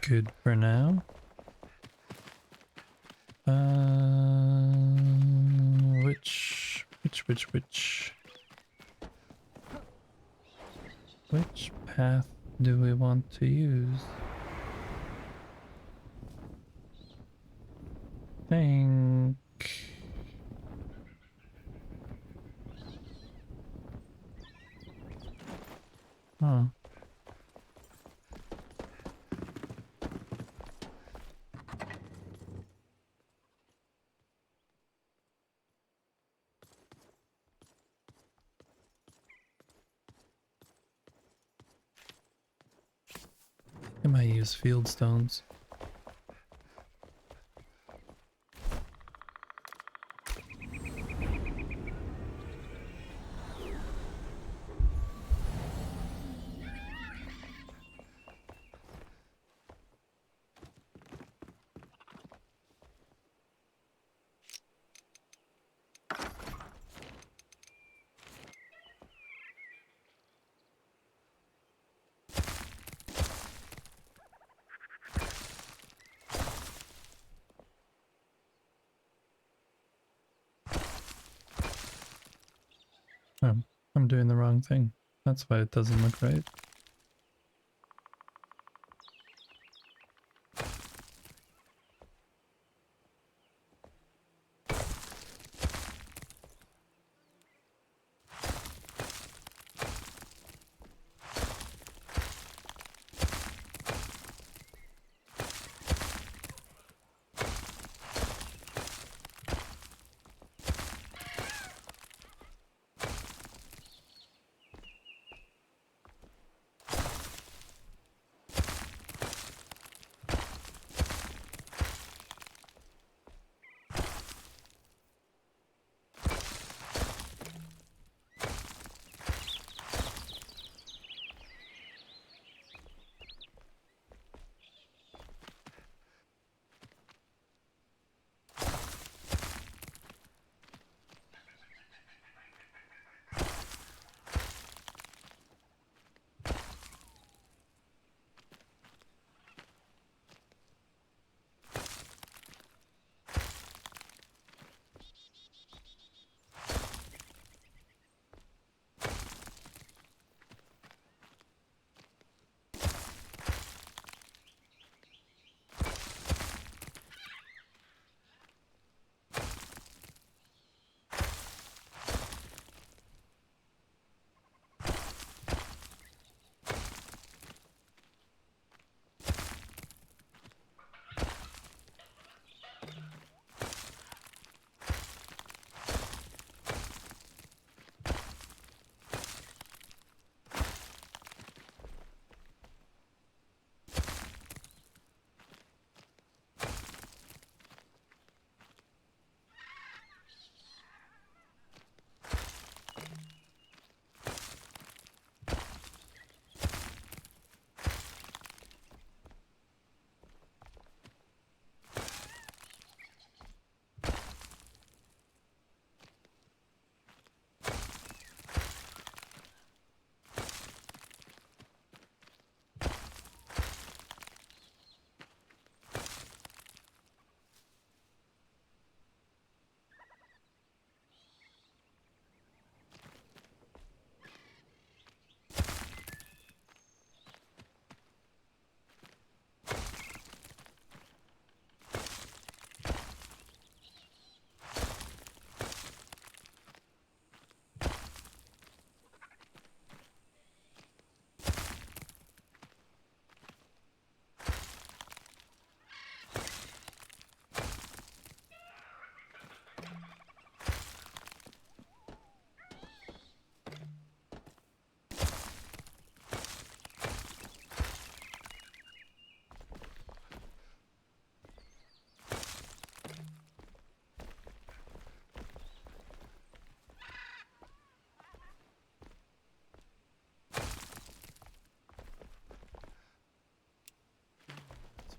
Good for now. Which path do we want to use? Think. Huh. I might use field stones. Oh, I'm doing the wrong thing. That's why it doesn't look right.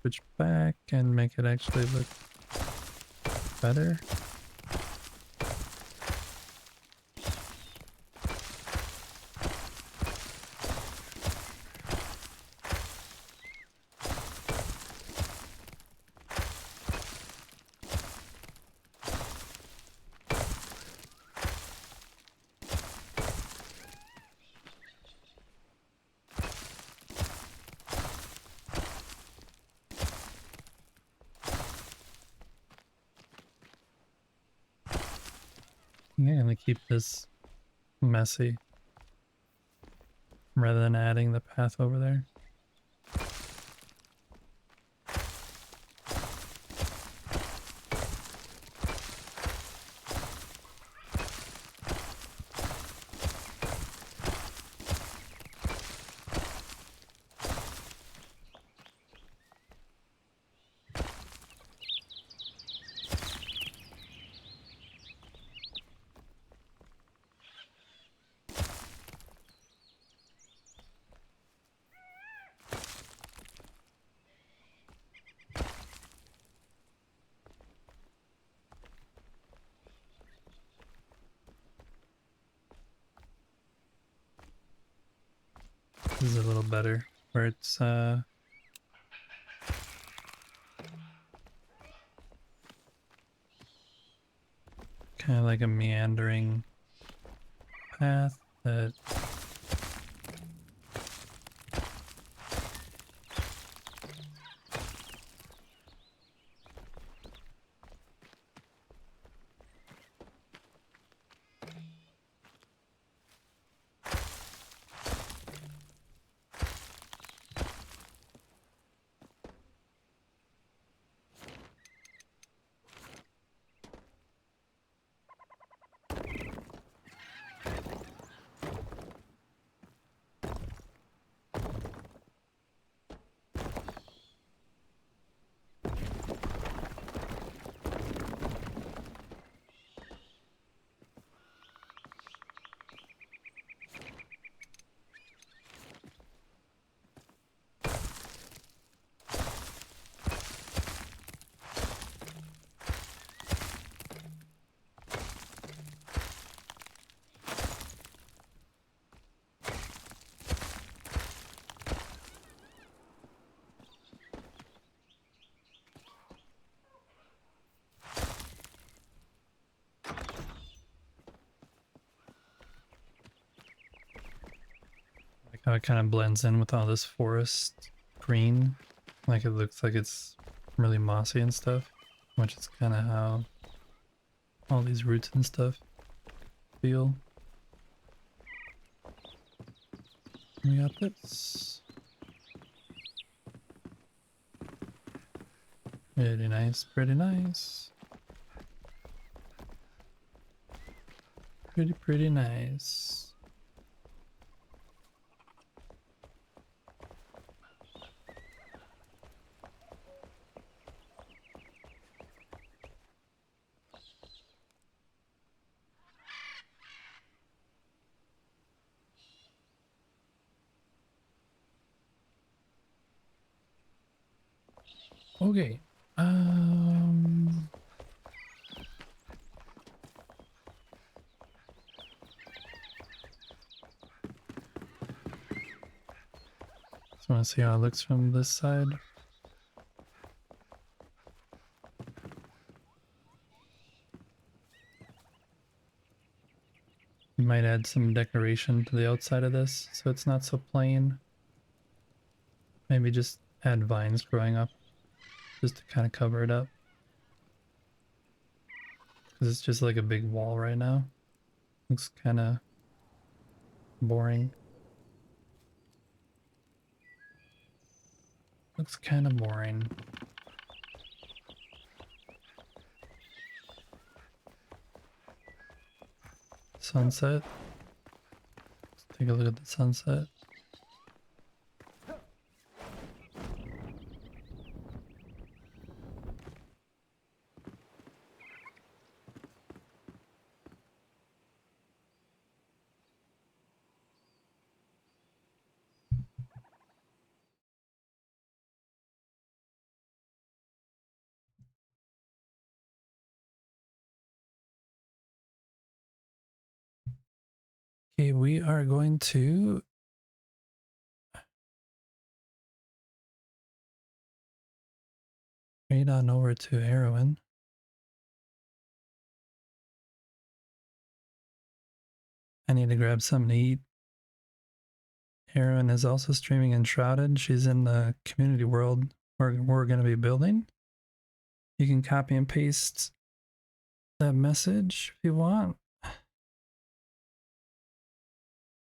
switch back and make it actually look better. Yeah, I'm gonna keep this messy rather than adding the path over there. This is a little better, where it's kind of like a meandering path that like how it kind of blends in with all this forest green. Like it looks like it's really mossy and stuff, which is kind of how all these roots and stuff feel. We got this. Pretty nice, pretty nice. Pretty nice. Okay. Just want to see how it looks from this side. You might add some decoration to the outside of this so it's not so plain. Maybe just add vines growing up just to kind of cover it up. Because it's just like a big wall right now. Looks kind of boring. Looks kind of boring. Sunset. Let's take a look at the sunset. Okay, we are going to trade on over to heroin. I need to grab something to eat. Heroin is also streaming Enshrouded. She's in the community world where we're going to be building. You can copy and paste that message if you want.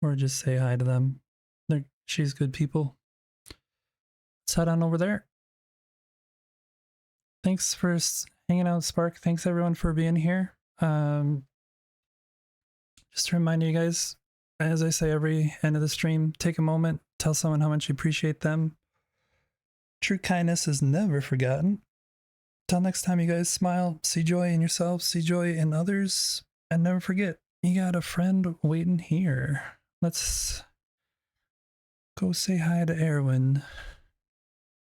Or just say hi to them. She's good people. Let's head on over there. Thanks for hanging out, Spark. Thanks everyone for being here. Just to remind you guys, as I say every end of the stream, take a moment, tell someone how much you appreciate them. True kindness is never forgotten. Till next time, you guys, smile, see joy in yourselves, see joy in others, and never forget, you got a friend waiting here. Let's go say hi to Erwin.